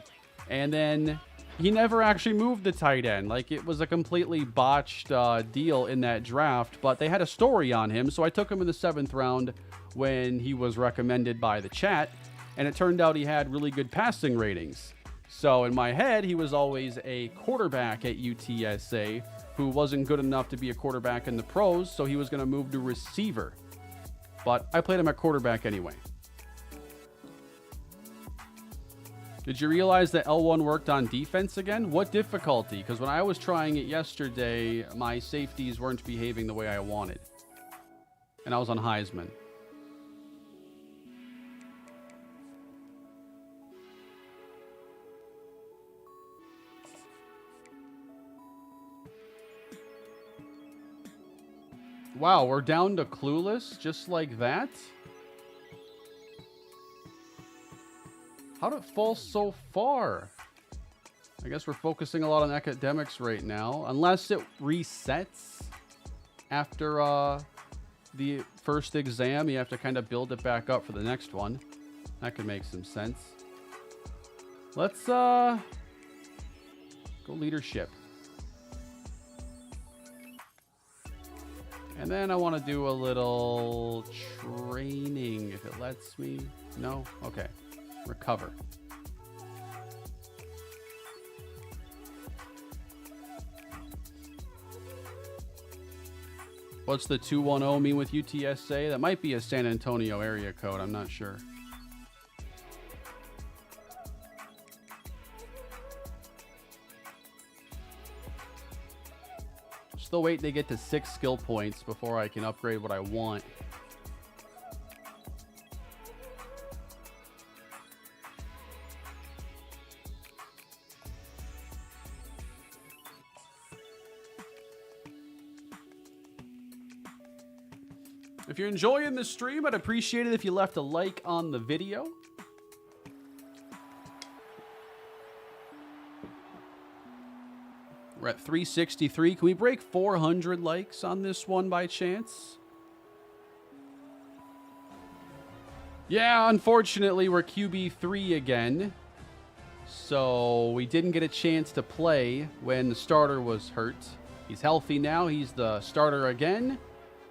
And then he never actually moved to tight end. Like, it was a completely botched deal in that draft, but they had a story on him, so I took him in the 7th round when he was recommended by the chat, and it turned out he had really good passing ratings. So in my head, he was always a quarterback at UTSA who wasn't good enough to be a quarterback in the pros, so he was going to move to receiver. But I played him at quarterback anyway. Did you realize that L1 worked on defense again? What difficulty? Because when I was trying it yesterday, my safeties weren't behaving the way I wanted. And I was on Heisman. Wow, we're down to Clueless just like that? How did it fall so far? I guess we're focusing a lot on academics right now. Unless it resets after the first exam. You have to kind of build it back up for the next one. That could make some sense. Let's go leadership. And then I want to do a little training if it lets me. No? Okay. Recover. What's the 210 mean with UTSA? That might be a San Antonio area code. I'm not sure. Still waiting to get to 6 skill points before I can upgrade what I want. If you're enjoying the stream, I'd appreciate it if you left a like on the video. We're at 363. Can we break 400 likes on this one by chance? Yeah, unfortunately, we're QB3 again. So we didn't get a chance to play when the starter was hurt. He's healthy now. He's the starter again.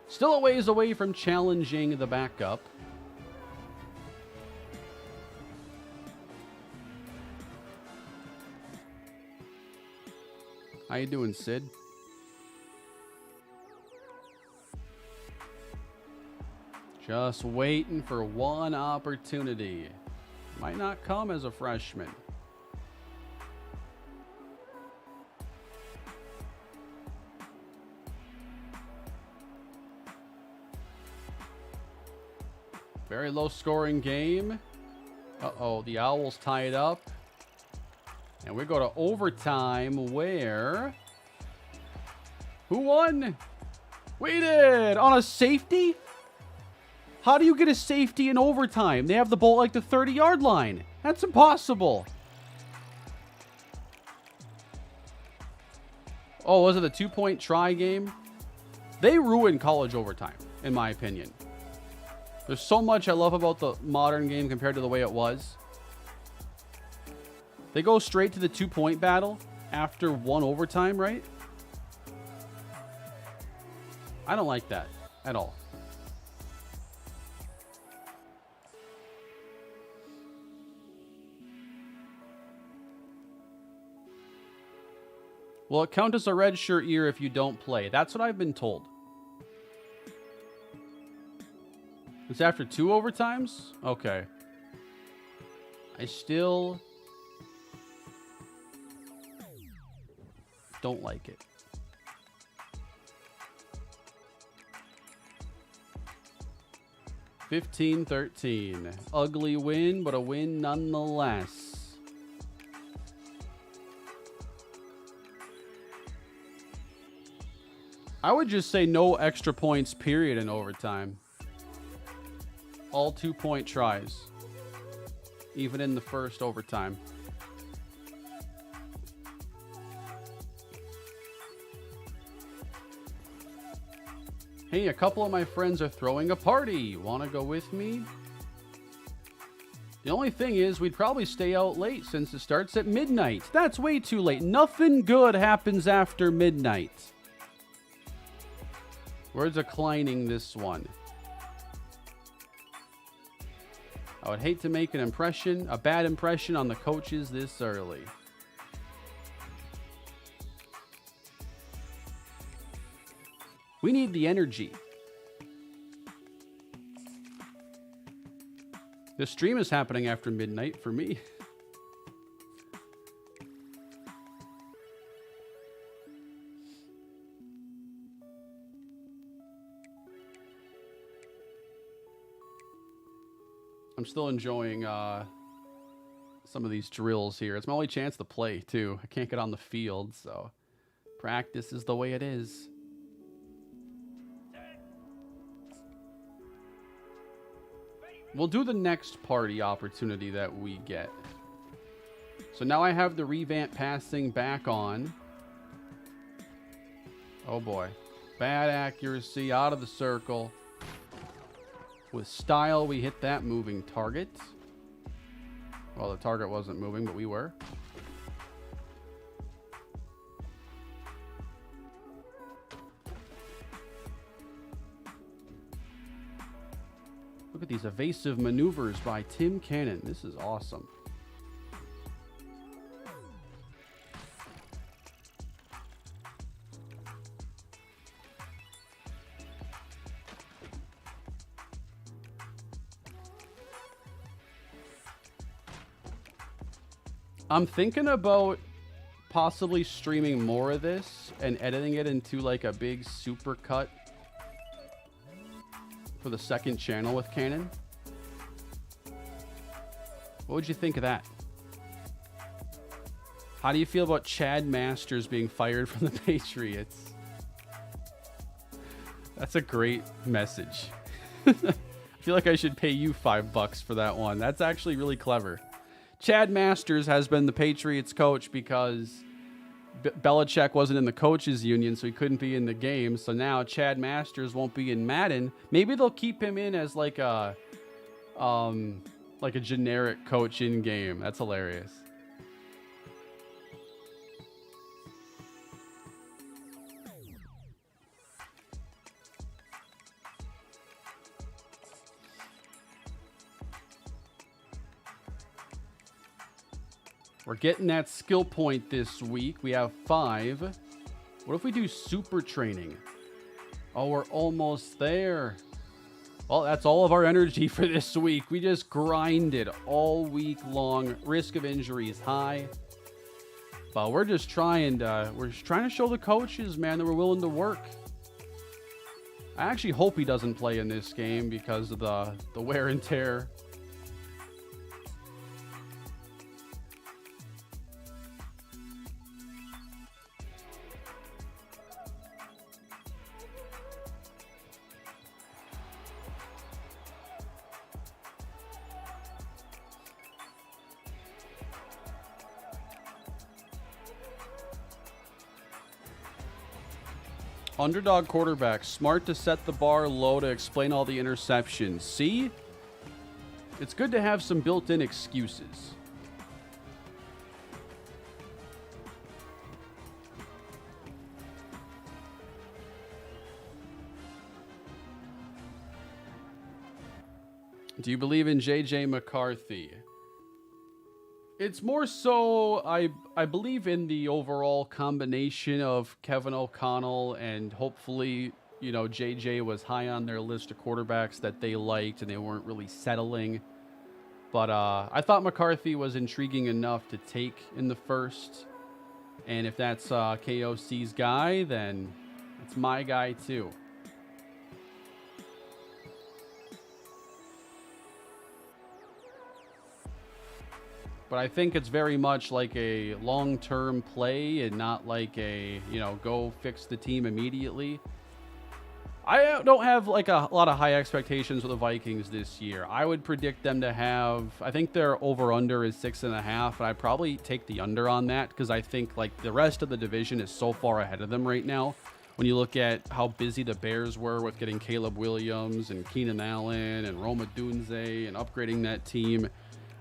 Still a ways away from challenging the backup. How you doing, Sid? Just waiting for one opportunity. Might not come as a freshman. Very low scoring game. Uh-oh, the Owls tie it up. And we go to overtime where... Who won? We did! On a safety? How do you get a safety in overtime? They have the ball at like the 30-yard line. That's impossible. Oh, was it a 2-point try game? They ruined college overtime, in my opinion. There's so much I love about the modern game compared to the way it was. They go straight to the 2-point battle after one overtime, right? I don't like that at all. Will it count as a redshirt year if you don't play? That's what I've been told. It's after 2 overtimes? Okay. I still don't like it. $15-13. Ugly win, but a win nonetheless. I would just say no extra points, period, in overtime. All 2-point tries. Even in the first overtime. Hey, a couple of my friends are throwing a party. Want to go with me? The only thing is, we'd probably stay out late since it starts at midnight. That's way too late. Nothing good happens after midnight. We're declining this one. I would hate to make a bad impression on the coaches this early. We need the energy. The stream is happening after midnight for me. I'm still enjoying some of these drills here. It's my only chance to play, too. I can't get on the field, so practice is the way it is. We'll do the next party opportunity that we get. So now I have the revamp passing back on. Oh boy. Bad accuracy, out of the circle. With style, we hit that moving target. Well, the target wasn't moving, but we were. Look at these evasive maneuvers by Tim Cannon. This is awesome. I'm thinking about possibly streaming more of this and editing it into like a big super cut for the second channel with Canon. What would you think of that? How do you feel about Chad Masters being fired from the Patriots? That's a great message. I feel like I should pay you $5 for that one. That's actually really clever. Chad Masters has been the Patriots coach because Belichick wasn't in the coaches union, so he couldn't be in the game. So now Chad Masters won't be in Madden. Maybe they'll keep him in as like a generic coach in game. That's hilarious. We're getting that skill point this week. We have 5. What if we do super training? Oh, we're almost there. Well, that's all of our energy for this week. We just grinded all week long. Risk of injury is high. But we're just trying to show the coaches, man, that we're willing to work. I actually hope he doesn't play in this game because of the wear and tear. Underdog quarterback, smart to set the bar low to explain all the interceptions. See? It's good to have some built-in excuses. Do you believe in J.J. McCarthy? It's more so I believe in the overall combination of Kevin O'Connell, and hopefully, you know, JJ was high on their list of quarterbacks that they liked and they weren't really settling. But I thought McCarthy was intriguing enough to take in the first. And if that's KOC's guy, then it's my guy too. But I think it's very much like a long-term play and not like a, you know, go fix the team immediately. I don't have like a lot of high expectations for the Vikings this year. I would predict them to have, I think their over-under is 6.5, and I'd probably take the under on that because I think like the rest of the division is so far ahead of them right now. When you look at how busy the Bears were with getting Caleb Williams and Keenan Allen and Roma Dunze and upgrading that team,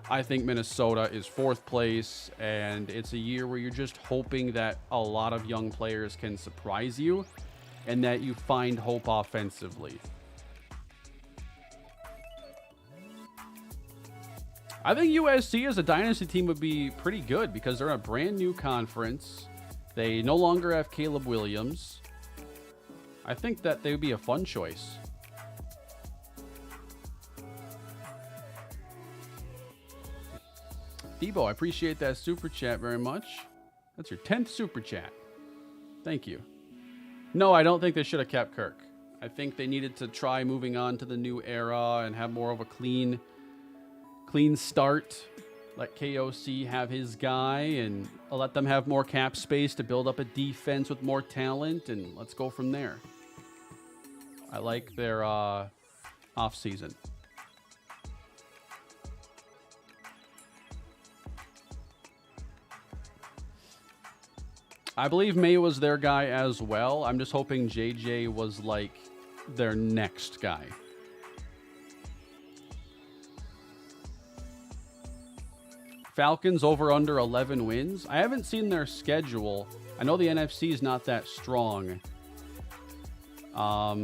I think Minnesota is 4th place, and it's a year where you're just hoping that a lot of young players can surprise you and that you find hope offensively. I think USC as a dynasty team would be pretty good because they're in a brand new conference. They no longer have Caleb Williams. I think that they would be a fun choice. Debo, I appreciate that super chat very much. That's your 10th super chat. Thank you. No, I don't think they should have kept Kirk. I think they needed to try moving on to the new era and have more of a clean start. Let KOC have his guy and let them have more cap space to build up a defense with more talent, and let's go from there. I like their off-season. I believe May was their guy as well. I'm just hoping JJ was like their next guy. Falcons over under 11 wins. I haven't seen their schedule. I know the NFC is not that strong. I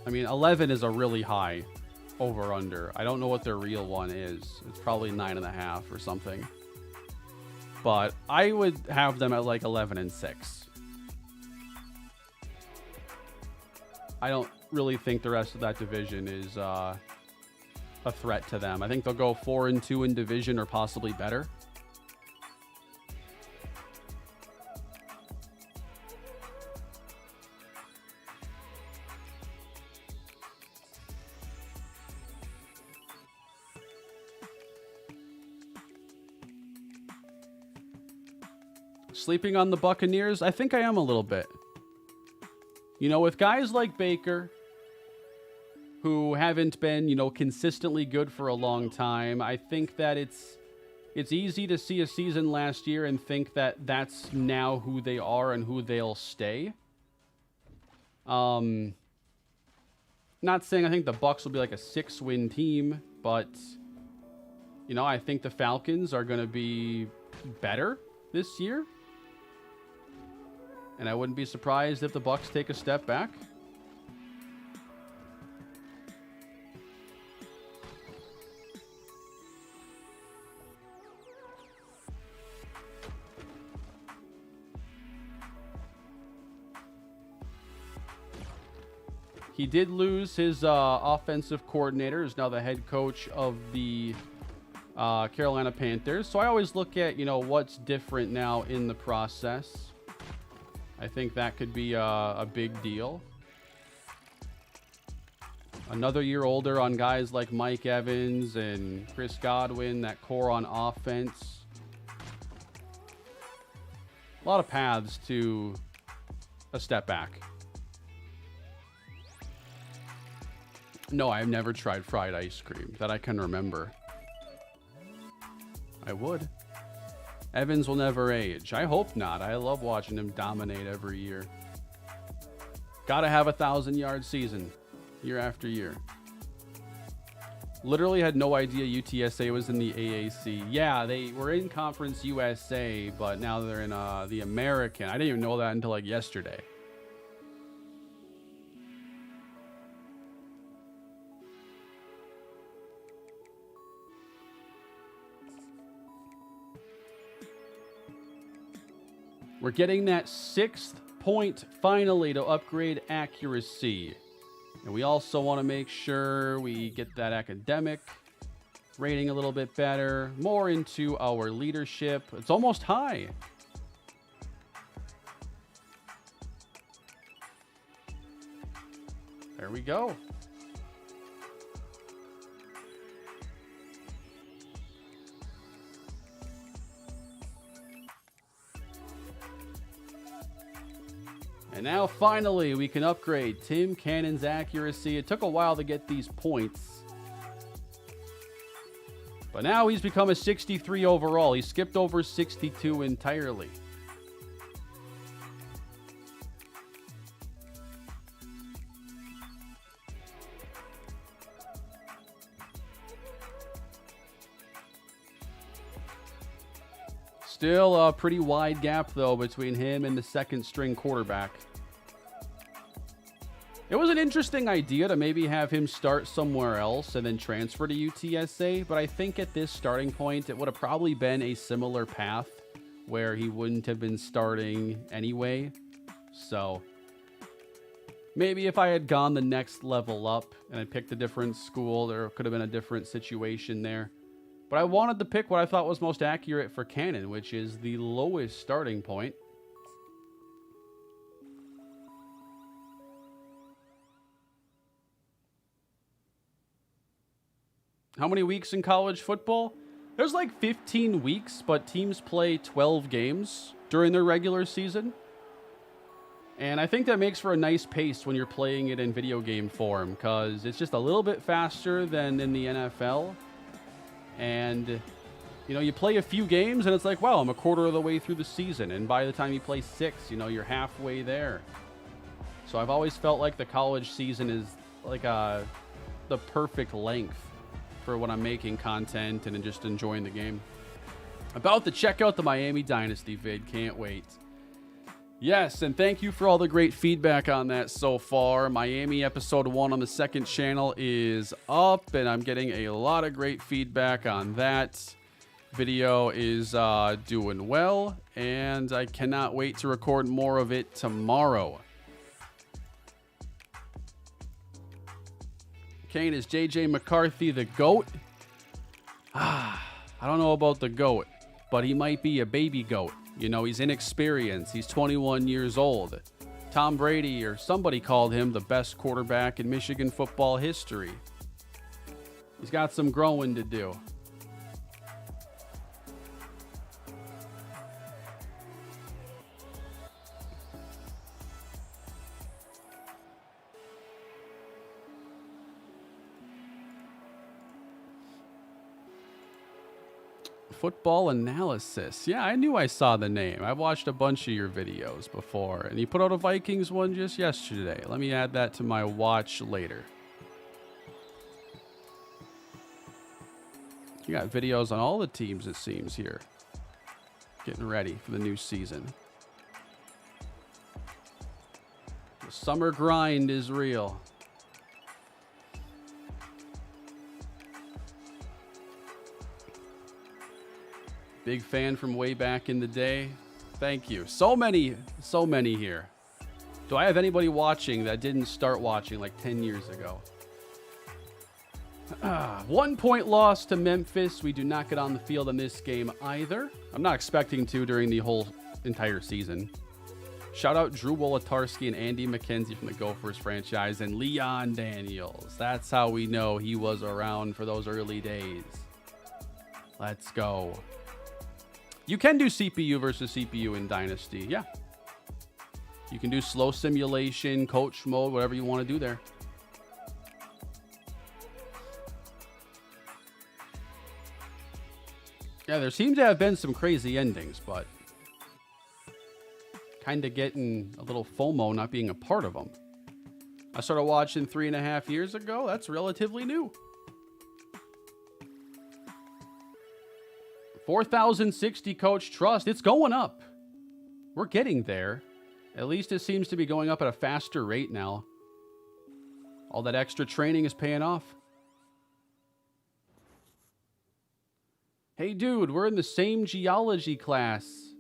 mean, 11 is a really high over under. I don't know what their real one is. It's probably 9.5 or something. But I would have them at like 11-6. I don't really think the rest of that division is a threat to them. I think they'll go 4-2 in division or possibly better. Sleeping on the Buccaneers? I think I am a little bit. You know, with guys like Baker, who haven't been, you know, consistently good for a long time, I think that it's it's easy to see a season last year and think that that's now who they are and who they'll stay. Not saying I think the Bucks will be like a 6-win team, but you know, I think the Falcons are going to be better this year. And I wouldn't be surprised if the Bucks take a step back. He did lose his offensive coordinator, who's now the head coach of the Carolina Panthers. So I always look at, you know, what's different now in the process. I think that could be a big deal. Another year older on guys like Mike Evans and Chris Godwin, that core on offense. A lot of paths to a step back. No, I've never tried fried ice cream that I can remember. I would. Evans will never age. I hope not. I love watching him dominate every year. Gotta have a 1,000-yard season year after year. Literally had no idea UTSA was in the AAC. Yeah, they were in Conference USA, but now they're in the American. I didn't even know that until like yesterday. We're getting that 6th point finally to upgrade accuracy. And we also want to make sure we get that academic rating a little bit better, more into our leadership. It's almost high. There we go. And now finally we can upgrade Tim Cannon's accuracy. It took a while to get these points. But now he's become a 63 overall. He skipped over 62 entirely. Still a pretty wide gap, though, between him and the second string quarterback. It was an interesting idea to maybe have him start somewhere else and then transfer to UTSA, but I think at this starting point, it would have probably been a similar path where he wouldn't have been starting anyway. So maybe if I had gone the next level up and I picked a different school, there could have been a different situation there. But I wanted to pick what I thought was most accurate for Cannon, which is the lowest starting point. How many weeks in college football? There's like 15 weeks, but teams play 12 games during their regular season. And I think that makes for a nice pace when you're playing it in video game form, because it's just a little bit faster than in the NFL. And, you know, you play a few games and it's like, wow, I'm a quarter of the way through the season. And by the time you play 6, you know, you're halfway there. So I've always felt like the college season is like the perfect length for when I'm making content and just enjoying the game. About to check out the Miami Dynasty vid. Can't wait. Yes, and thank you for all the great feedback on that so far. Miami episode 1 on the second channel is up, and I'm getting a lot of great feedback on that. Video is doing well, and I cannot wait to record more of it tomorrow. Kane, is JJ McCarthy the GOAT? I don't know about the GOAT, but he might be a baby GOAT. You know, he's inexperienced. He's 21 years old. Tom Brady or somebody called him the best quarterback in Michigan football history. He's got some growing to do. Football Analysis. Yeah, I knew I saw the name. I've watched a bunch of your videos before, and you put out a Vikings one just yesterday. Let me add that to my watch later. You got videos on all the teams, it seems, here. Getting ready for the new season. The summer grind is real. Big fan from way back in the day. Thank you. So many here. Do I have anybody watching that didn't start watching like 10 years ago? 1 point loss to Memphis. We do not get on the field in this game either. I'm not expecting to during the whole entire season. Shout out Drew Wolotarski and Andy McKenzie from the Gophers franchise and Leon Daniels. That's how we know he was around for those early days. Let's go. You can do CPU versus CPU in Dynasty. Yeah. You can do slow simulation, coach mode, whatever you want to do there. Yeah, there seems to have been some crazy endings, but kind of getting a little FOMO not being a part of them. I started watching 3.5 years ago. That's relatively new. 4,060 coach trust. It's going up. We're getting there. At least it seems to be going up at a faster rate now. All that extra training is paying off. Hey, dude, we're in the same geology class.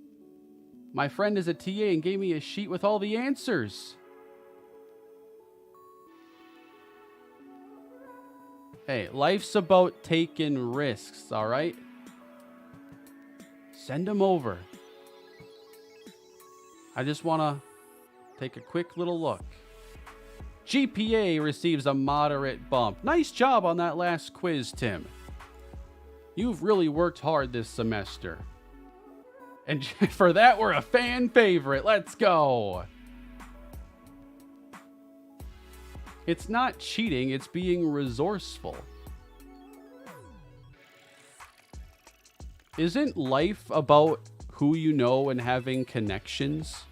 My friend is a TA and gave me a sheet with all the answers. Hey, life's about taking risks, all right? Send them over. I just want to take a quick little look. GPA receives a moderate bump. Nice job on that last quiz, Tim. You've really worked hard this semester. And for that, we're a fan favorite. Let's go. It's not cheating, it's being resourceful. Isn't life about who you know and having connections,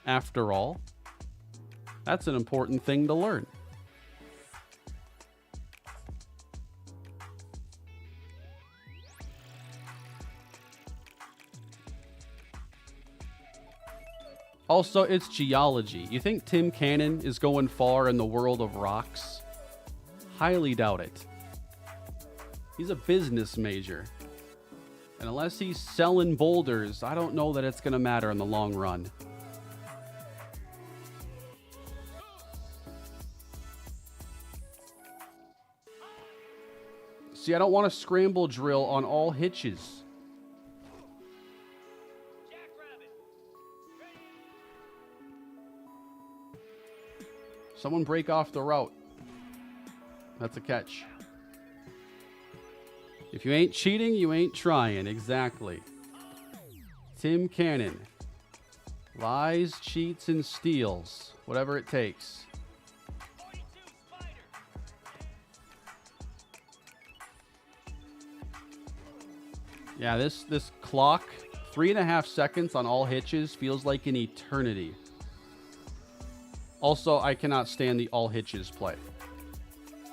after all? That's an important thing to learn. Also, it's geology. You think Tim Cannon is going far in the world of rocks? Highly doubt it. He's a business major. And unless he's selling boulders, I don't know that it's going to matter in the long run. See, I don't want to scramble drill on all hitches. Someone break off the route. That's a catch. If you ain't cheating, you ain't trying. Exactly. Tim Cannon. Lies, cheats, and steals. Whatever it takes. Yeah, this clock, 3.5 seconds on all hitches feels like an eternity. Also, I cannot stand the all hitches play.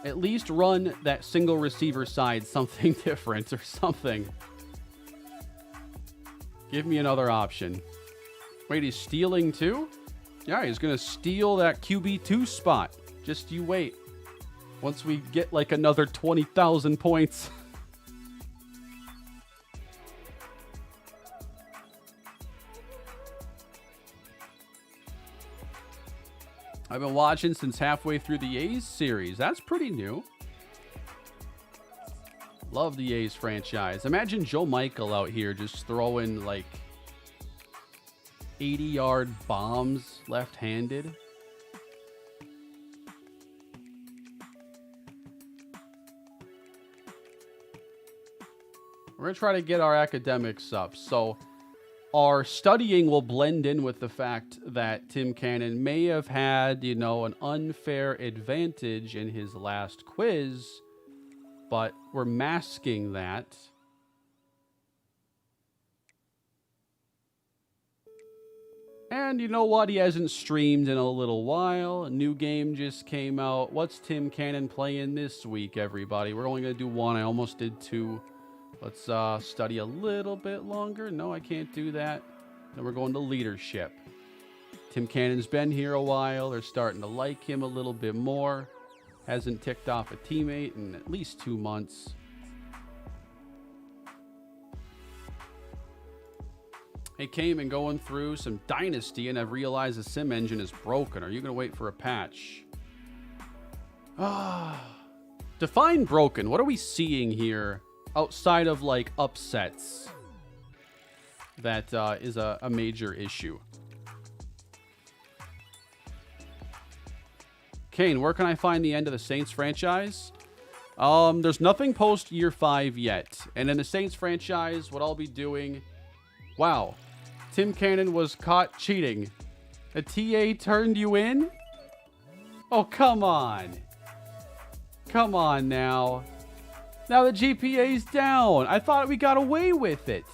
At least run that single receiver side something different or something. Give me another option. Wait, he's stealing too? Yeah, he's going to steal that QB2 spot. Just you wait. Once we get like another 20,000 points. I've been watching since halfway through the A's series. That's pretty new. Love the A's franchise. Imagine Joe Michael out here just throwing like 80-yard bombs left-handed. We're going to try to get our academics up. So our studying will blend in with the fact that Tim Cannon may have had, an unfair advantage in his last quiz, but we're masking that And you know what? He hasn't streamed in a little while. A new game just came out. What's Tim Cannon playing this week, everybody? We're only going to do one. I almost did two. Let's study a little bit longer. No, I can't do that. Then we're going to leadership. Tim Cannon's been here a while. They're starting to like him a little bit more. Hasn't ticked off a teammate in at least 2 months. Hey, came and going through some Dynasty, and I've realized the sim engine is broken. Are you going to wait for a patch? Define broken. What are we seeing here outside of, like, upsets? That is a major issue. Kane, where can I find the end of the Saints franchise? There's nothing post year 5 yet. And in the Saints franchise, what I'll be doing... Wow. Tim Cannon was caught cheating. A TA turned you in? Oh, come on. Come on now. Now the GPA's down. I thought we got away with it.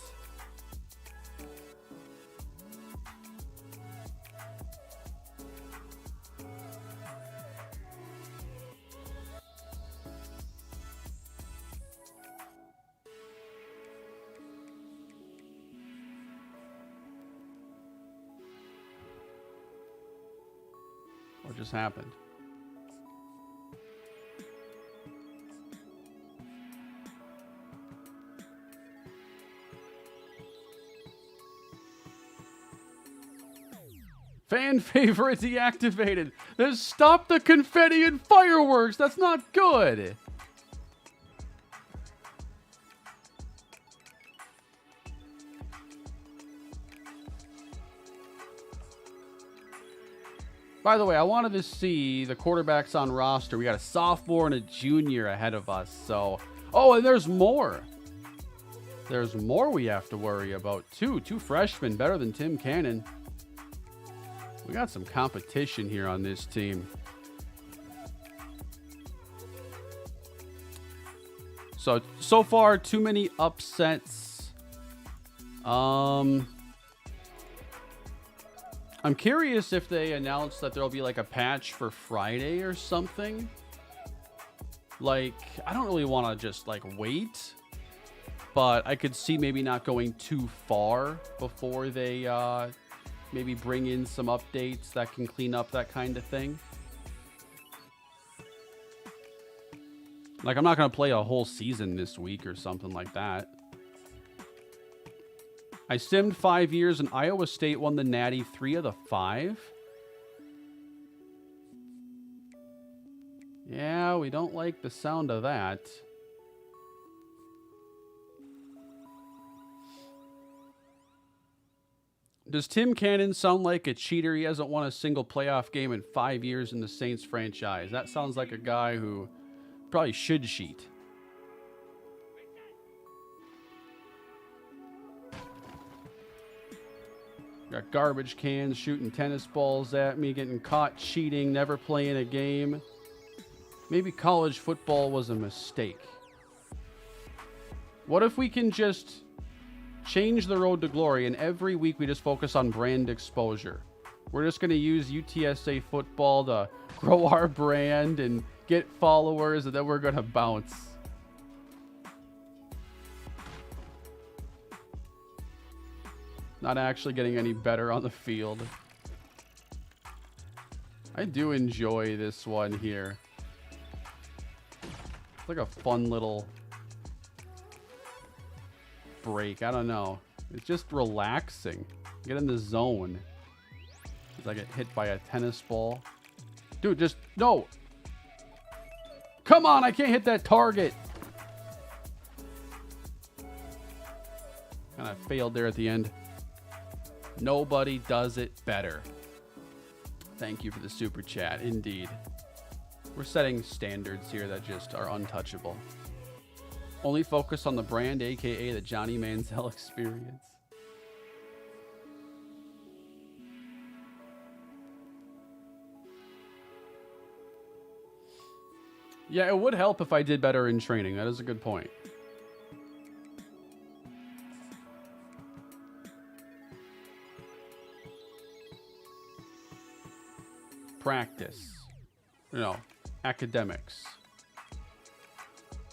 What just happened? Fan favorite deactivated. Then stop the confetti and fireworks. That's not good. By the way, I wanted to see the quarterbacks on roster. We got a sophomore and a junior ahead of us. So, oh, and there's more. There's more we have to worry about, too. 2 freshmen, better than Tim Cannon. We got some competition here on this team. So far, too many upsets. I'm curious if they announce that there'll be like a patch for Friday or something. Like, I don't really want to just like wait, but I could see maybe not going too far before they maybe bring in some updates that can clean up that kind of thing. Like, I'm not going to play a whole season this week or something like that. I simmed 5 years and Iowa State won the Natty 3 of the 5. Yeah, we don't like the sound of that. Does Tim Cannon sound like a cheater? He hasn't won a single playoff game in 5 years in the Saints franchise. That sounds like a guy who probably should cheat. Got garbage cans shooting tennis balls at me, getting caught cheating, never playing a game. Maybe college football was a mistake. What if we can just change the road to glory and every week we just focus on brand exposure? We're just going to use UTSA football to grow our brand and get followers, and then we're going to bounce. Not actually getting any better on the field. I do enjoy this one here. It's like a fun little break. I don't know. It's just relaxing. Get in the zone. As I get hit by a tennis ball. Dude, just... No! Come on, I can't hit that target! And I failed there at the end. Nobody does it better. Thank you for the super chat. Indeed. We're setting standards here that just are untouchable. Only focus on the brand, aka the Johnny Manziel experience. Yeah, it would help if I did better in training. That is a good point. practice. Academics.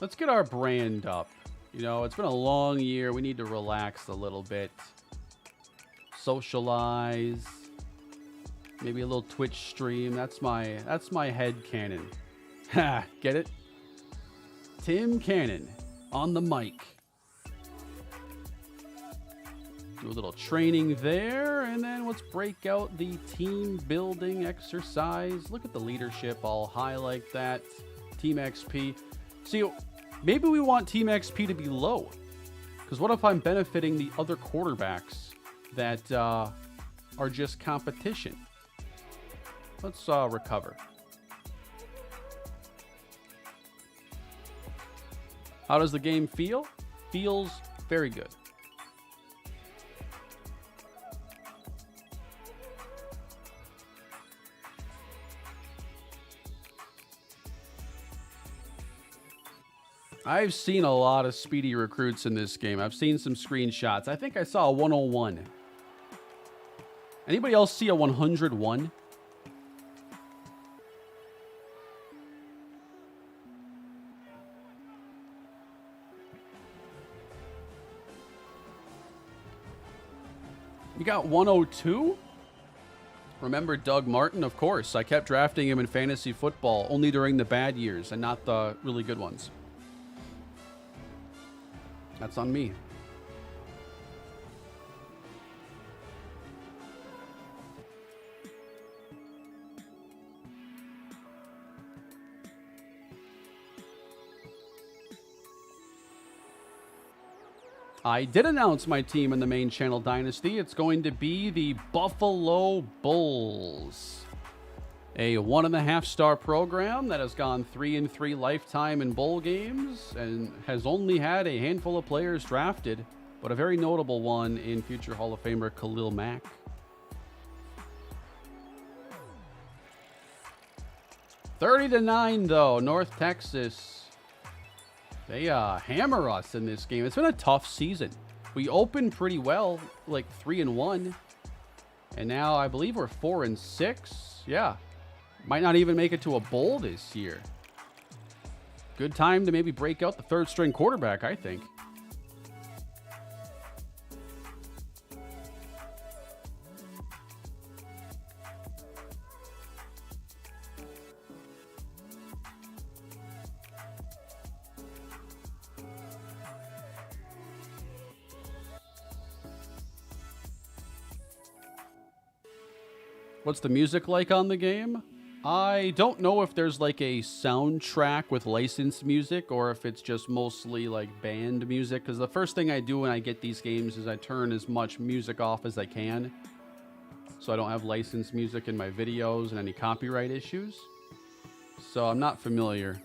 Let's get our brand up. It's been a long year. We need to relax a little bit. Socialize. Maybe a little Twitch stream. That's my head canon. Ha! Get it? Tim Cannon on the mic. Do a little training there, and then let's break out the team building exercise. Look at the leadership. I'll highlight that. Team XP. See, maybe we want Team XP to be low. Because what if I'm benefiting the other quarterbacks that are just competition? Let's recover. How does the game feel? Feels very good. I've seen a lot of speedy recruits in this game. I've seen some screenshots. I think I saw a 101. Anybody else see a 101? You got 102? Remember Doug Martin? Of course. I kept drafting him in fantasy football only during the bad years and not the really good ones. That's on me. I did announce my team in the main channel dynasty. It's going to be the Buffalo Bulls. A 1.5-star program that has gone 3-3 lifetime in bowl games and has only had a handful of players drafted, but a very notable one in future Hall of Famer Khalil Mack. $30-9 though, North Texas. They hammer us in this game. It's been a tough season. We opened pretty well, like 3-1, and now I believe we're 4-6. Yeah. Might not even make it to a bowl this year. Good time to maybe break out the third-string quarterback, I think. What's the music like on the game? I don't know if there's like a soundtrack with licensed music or if it's just mostly like band music, because the first thing I do when I get these games is I turn as much music off as I can so I don't have licensed music in my videos and any copyright issues. So I'm not familiar.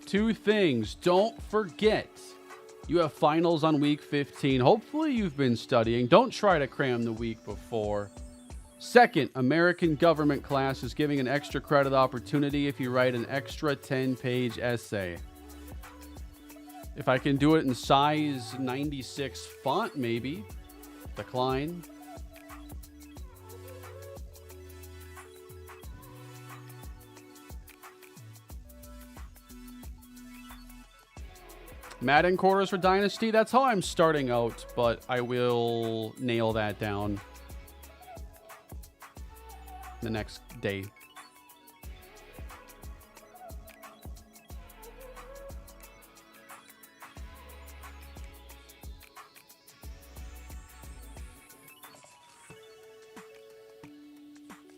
Two things. Don't forget, you have finals on week 15. Hopefully you've been studying. Don't try to cram the week before. Second, American government class is giving an extra credit opportunity if you write an extra 10-page essay. If I can do it in size 96 font, maybe. Decline. Madden quarters for Dynasty, that's how I'm starting out, but I will nail that down the next day.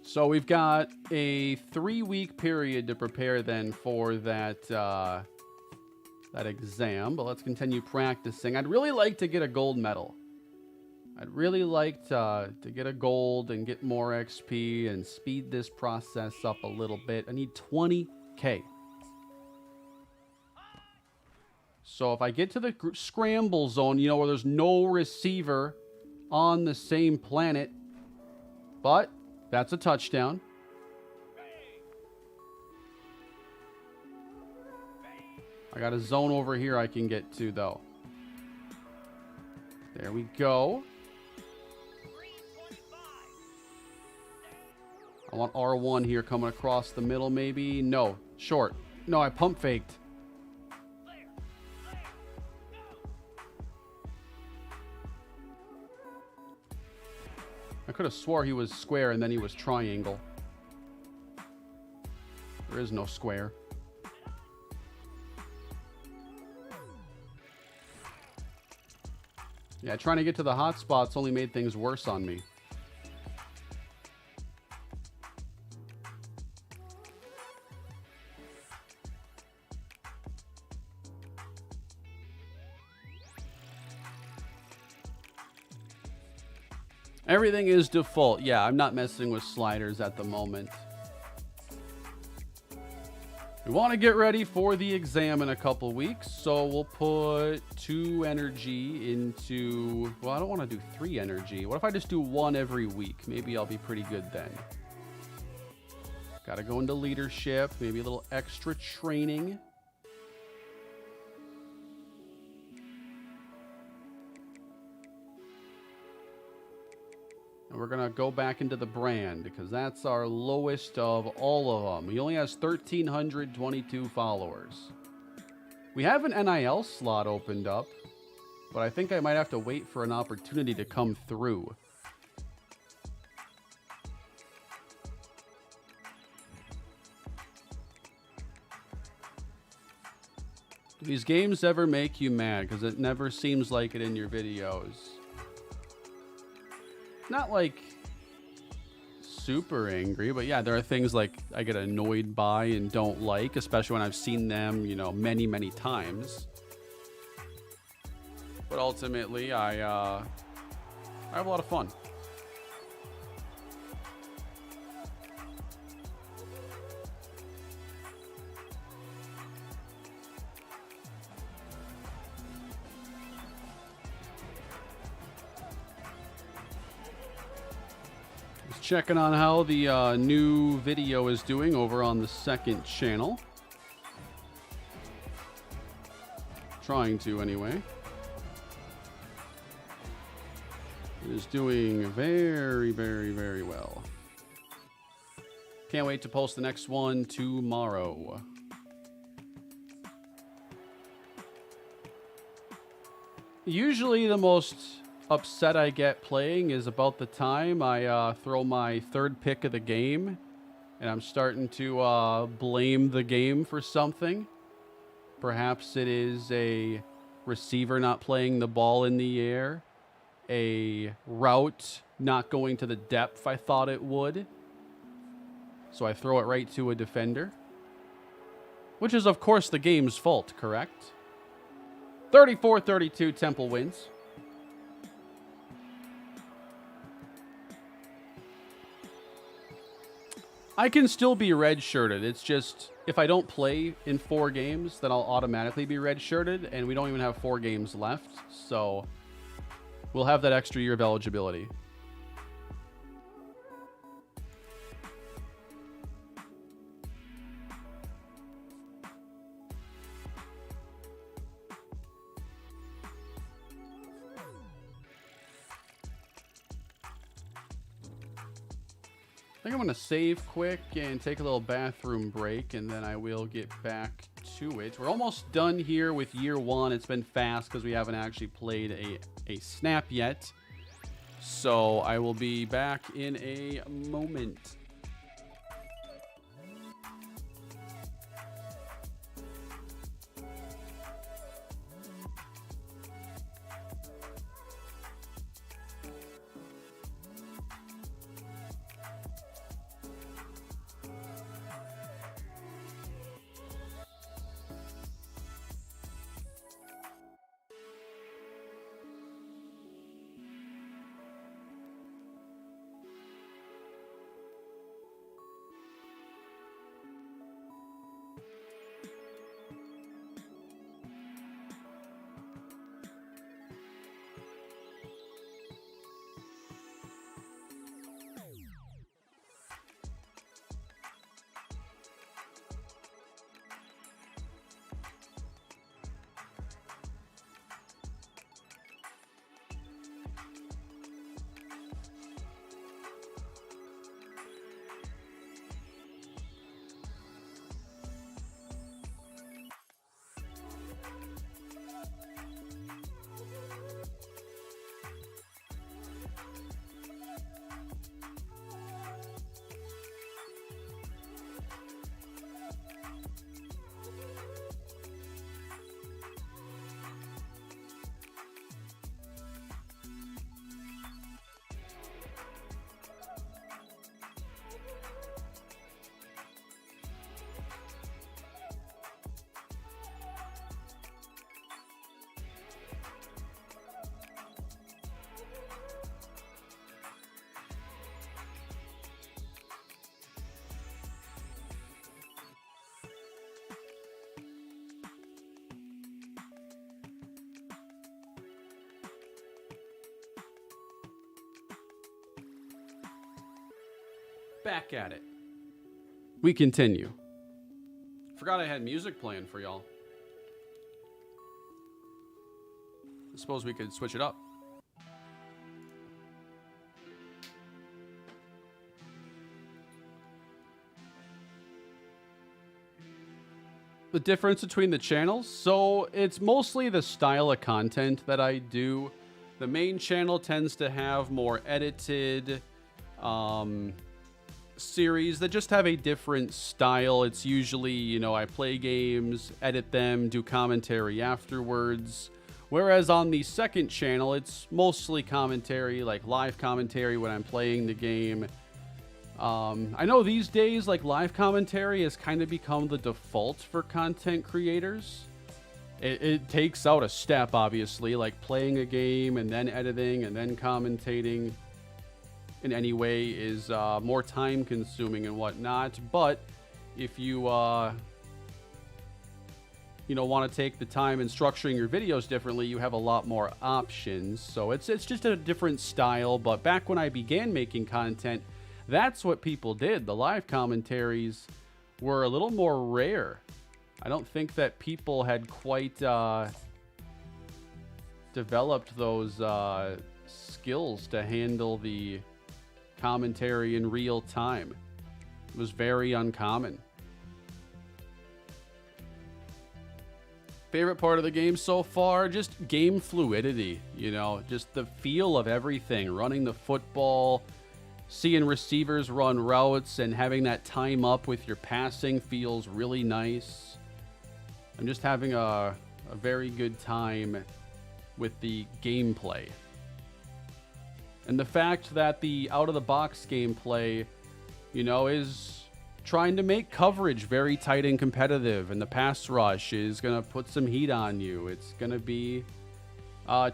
So we've got a 3-week period to prepare then for that that exam, but let's continue practicing. I'd really like to get a gold medal. I'd really like to get a gold and get more XP and speed this process up a little bit. I need 20K. So if I get to the scramble zone, you know, where there's no receiver on the same planet, but that's a touchdown. I got a zone over here I can get to, though. There we go. 325. I want R1 here coming across the middle, maybe. No, short. No, I pump faked. Clear. Go. I could have swore he was square and then he was triangle. There is no square. Yeah, trying to get to the hot spots only made things worse on me. Everything is default. Yeah, I'm not messing with sliders at the moment. We want to get ready for the exam in a couple weeks, so we'll put 2 energy into... Well, I don't want to do 3 energy. What if I just do 1 every week? Maybe I'll be pretty good then. Got to go into leadership, maybe a little extra training. And we're going to go back into the brand because that's our lowest of all of them. He only has 1,322 followers. We have an NIL slot opened up, but I think I might have to wait for an opportunity to come through. Do these games ever make you mad? Because it never seems like it in your videos. Not like super angry, but yeah, there are things like I get annoyed by and don't like, especially when I've seen them, you know, many, many times. But ultimately, I have a lot of fun. Checking on how the new video is doing over on the second channel. Trying to, anyway. It is doing very, very, very well. Can't wait to post the next one tomorrow. Usually the most upset I get playing is about the time I throw my 3rd pick of the game and I'm starting to blame the game for something. Perhaps it is a receiver not playing the ball in the air, a route not going to the depth I thought it would, so I throw it right to a defender, which is of course the game's fault, correct? 34-32, Temple wins. I can still be red-shirted. It's just, if I don't play in 4 games, then I'll automatically be red-shirted, and we don't even have 4 games left, so we'll have that extra year of eligibility. I think I'm going to save quick and take a little bathroom break, and then I will get back to it. We're almost done here with year 1. It's been fast because we haven't actually played a snap yet. So I will be back in a moment. Back at it. We continue. Forgot I had music playing for y'all. I suppose we could switch it up. The difference between the channels, so it's mostly the style of content that I do. The main channel tends to have more edited series that just have a different style. It's usually, you know, I play games, edit them, do commentary afterwards. Whereas on the second channel, it's mostly commentary, like live commentary when I'm playing the game. I know these days, like, live commentary has kind of become the default for content creators. It takes out a step, obviously, like playing a game and then editing and then commentating in any way is more time consuming and whatnot. But if you, you know, want to take the time in structuring your videos differently, you have a lot more options. So it's just a different style. But back when I began making content, that's what people did. The live commentaries were a little more rare. I don't think that people had quite developed those skills to handle the commentary in real time. It was very uncommon. Favorite part of the game so far? Just game fluidity, you know, just the feel of everything. Running the football, seeing receivers run routes and having that time up with your passing feels really nice. I'm just having a very good time with the gameplay. And the fact that the out-of-the-box gameplay, you know, is trying to make coverage very tight and competitive, and the pass rush is going to put some heat on you. It's going to be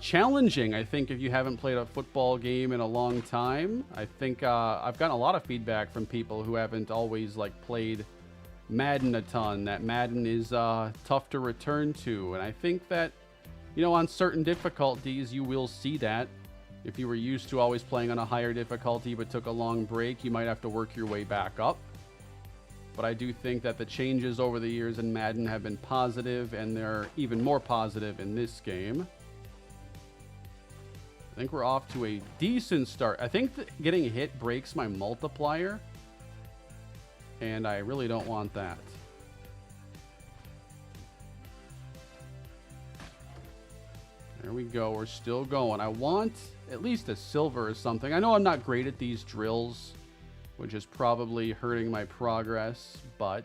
challenging, I think, if you haven't played a football game in a long time. I think I've gotten a lot of feedback from people who haven't always, like, played Madden a ton, that Madden is tough to return to. And I think that, you know, on certain difficulties, you will see that. If you were used to always playing on a higher difficulty but took a long break, you might have to work your way back up. But I do think that the changes over the years in Madden have been positive, and they're even more positive in this game. I think we're off to a decent start. I think that getting hit breaks my multiplier, and I really don't want that. There we go. We're still going. I want at least a silver or something. I know I'm not great at these drills, which is probably hurting my progress, but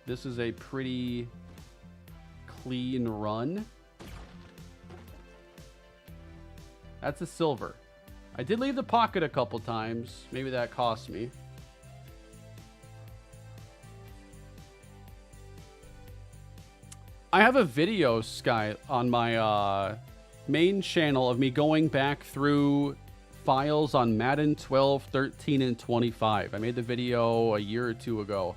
this is a pretty clean run. That's a silver. I did leave the pocket a couple times. Maybe that cost me. I have a video, Sky, on my main channel of me going back through files on Madden 12, 13, and 25. I made the video a year or two ago.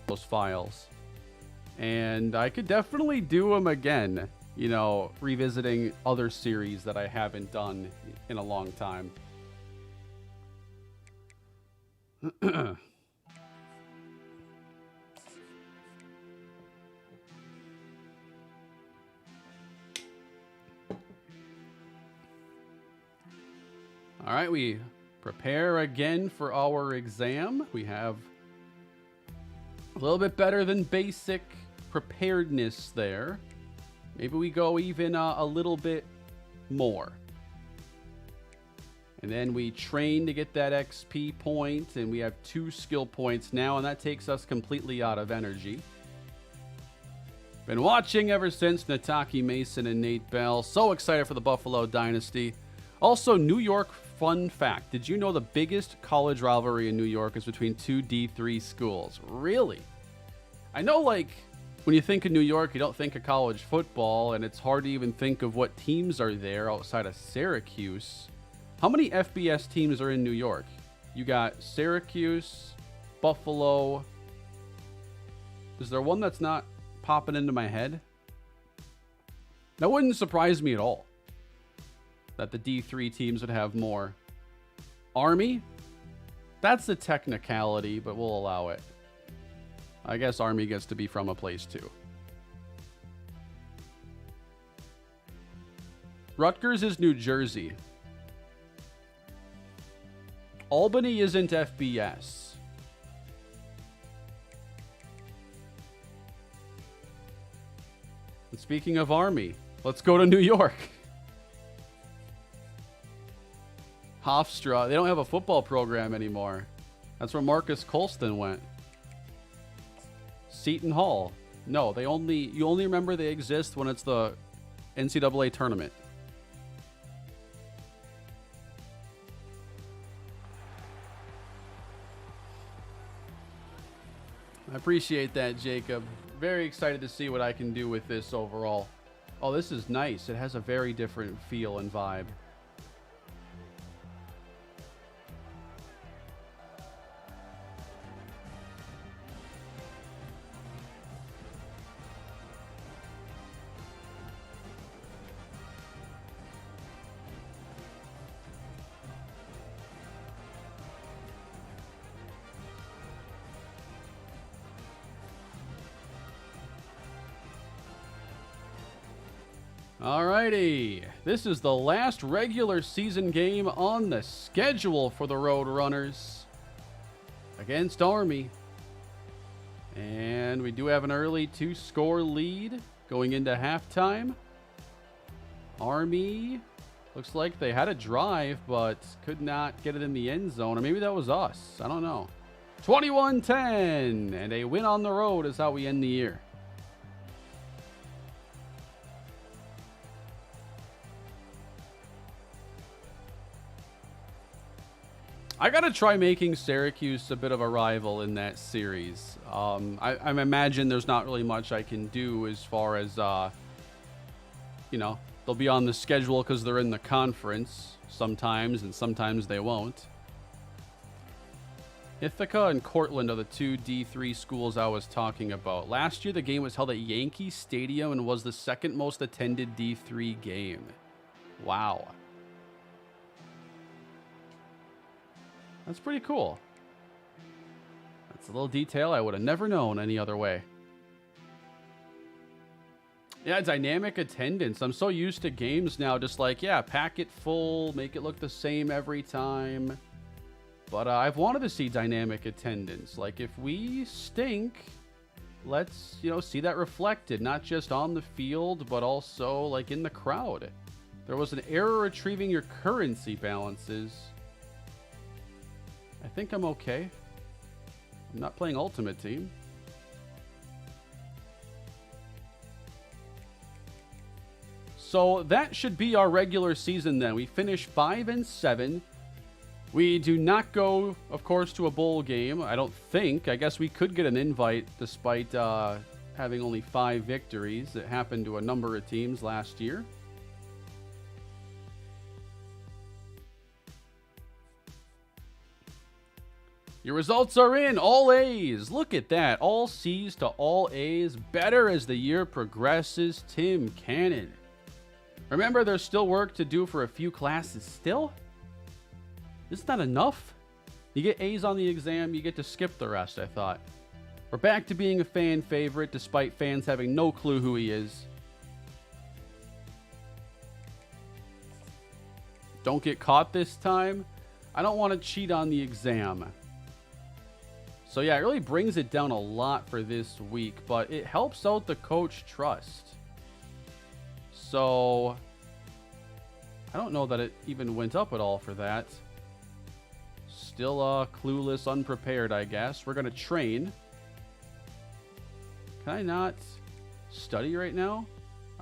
Those files. And I could definitely do them again. You know, revisiting other series that I haven't done in a long time. All right, we prepare again for our exam. We have a little bit better than basic preparedness there. Maybe we go even a little bit more. And then we train to get that XP point, and we have 2 skill points now, and that takes us completely out of energy. Been watching ever since Nataki Mason and Nate Bell. So excited for the Buffalo Dynasty. Also, New York fun fact. Did you know the biggest college rivalry in New York is between 2 D3 schools? Really? I know, like, when you think of New York, you don't think of college football, and it's hard to even think of what teams are there outside of Syracuse. How many FBS teams are in New York? You got Syracuse, Buffalo. Is there one that's not popping into my head? That wouldn't surprise me at all, that the D3 teams would have more. Army? That's the technicality, but we'll allow it. I guess Army gets to be from a place too. Rutgers is New Jersey. Albany isn't FBS. And speaking of Army, let's go to New York. Hofstra, they don't have a football program anymore. That's where Marcus Colston went. Seton Hall. No, you only remember they exist when it's the NCAA tournament. I appreciate that, Jacob. Very excited to see what I can do with this overall. Oh, this is nice. It has a very different feel and vibe. Alrighty, this is the last regular season game on the schedule for the Roadrunners against Army. And we do have an early 2-score lead going into halftime. Army looks like they had a drive, but could not get it in the end zone. Or maybe that was us. I don't know. 21-10, and a win on the road is how we end the year. I got to try making Syracuse a bit of a rival in that series. I imagine there's not really much I can do as far as, they'll be on the schedule because they're in the conference sometimes, and sometimes they won't. Ithaca and Cortland are the two D3 schools I was talking about. Last year, the game was held at Yankee Stadium and was the second most attended D3 game. Wow. That's pretty cool. That's a little detail I would have never known any other way. Yeah, dynamic attendance. I'm so used to games now, just like, yeah, pack it full, make it look the same every time. But I've wanted to see dynamic attendance. Like, if we stink, let's, see that reflected, not just on the field, but also, like, in the crowd. There was an error retrieving your currency balances. I think I'm okay. I'm not playing Ultimate Team. So that should be our regular season then. We finish 5-7. We do not go, of course, to a bowl game. I don't think. I guess we could get an invite despite having only 5 victories. It happened to a number of teams last year. Your results are in. All A's. Look at that. All C's to all A's. Better as the year progresses. Tim Cannon. Remember, there's still work to do for a few classes still. Isn't that enough? You get A's on the exam, you get to skip the rest, I thought. We're back to being a fan favorite, despite fans having no clue who he is. Don't get caught this time. I don't want to cheat on the exam. So yeah, it really brings it down a lot for this week, but it helps out the coach trust. So I don't know that it even went up at all for that. Still clueless, unprepared, I guess. We're going to train. Can I not study right now?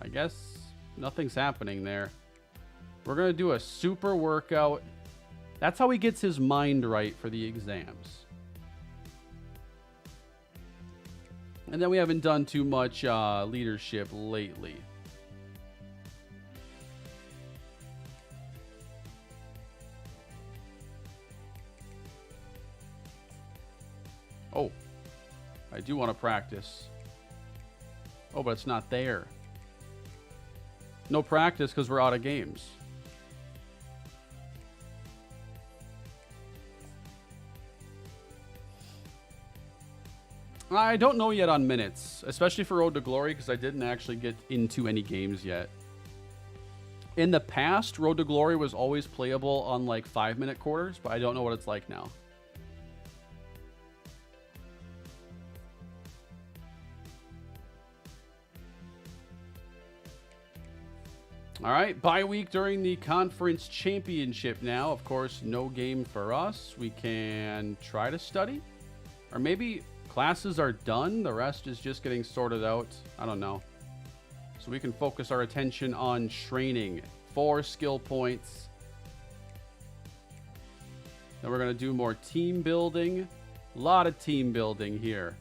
I guess nothing's happening there. We're going to do a super workout. That's how he gets his mind right for the exams. And then we haven't done too much leadership lately. Oh, I do want to practice. Oh, but it's not there. No practice because we're out of games. I don't know yet on minutes, especially for Road to Glory, because I didn't actually get into any games yet. In the past, Road to Glory was always playable on like 5-minute quarters, but I don't know what it's like now. All right, bye week during the conference championship now. Of course, no game for us. We can try to study. Or maybe classes are done. The rest is just getting sorted out. I don't know. So we can focus our attention on training. 4 skill points. Then we're going to do more team building. A lot of team building here.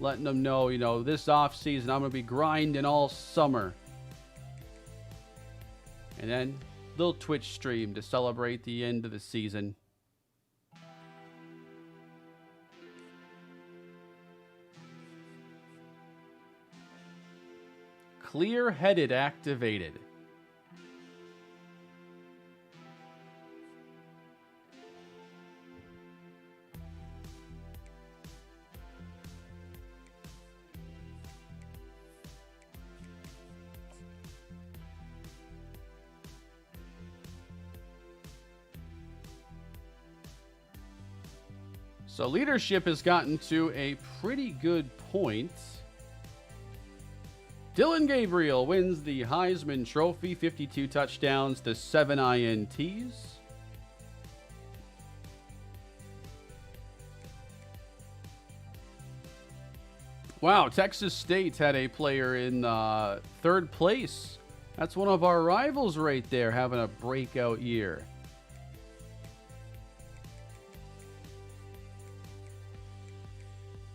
Letting them know, you know, this off season I'm going to be grinding all summer. And then little Twitch stream to celebrate the end of the season. Clear-headed activated. So leadership has gotten to a pretty good point. Dylan Gabriel wins the Heisman Trophy, 52 touchdowns to 7 INTs. Wow, Texas State had a player in 3rd place. That's one of our rivals right there, having a breakout year.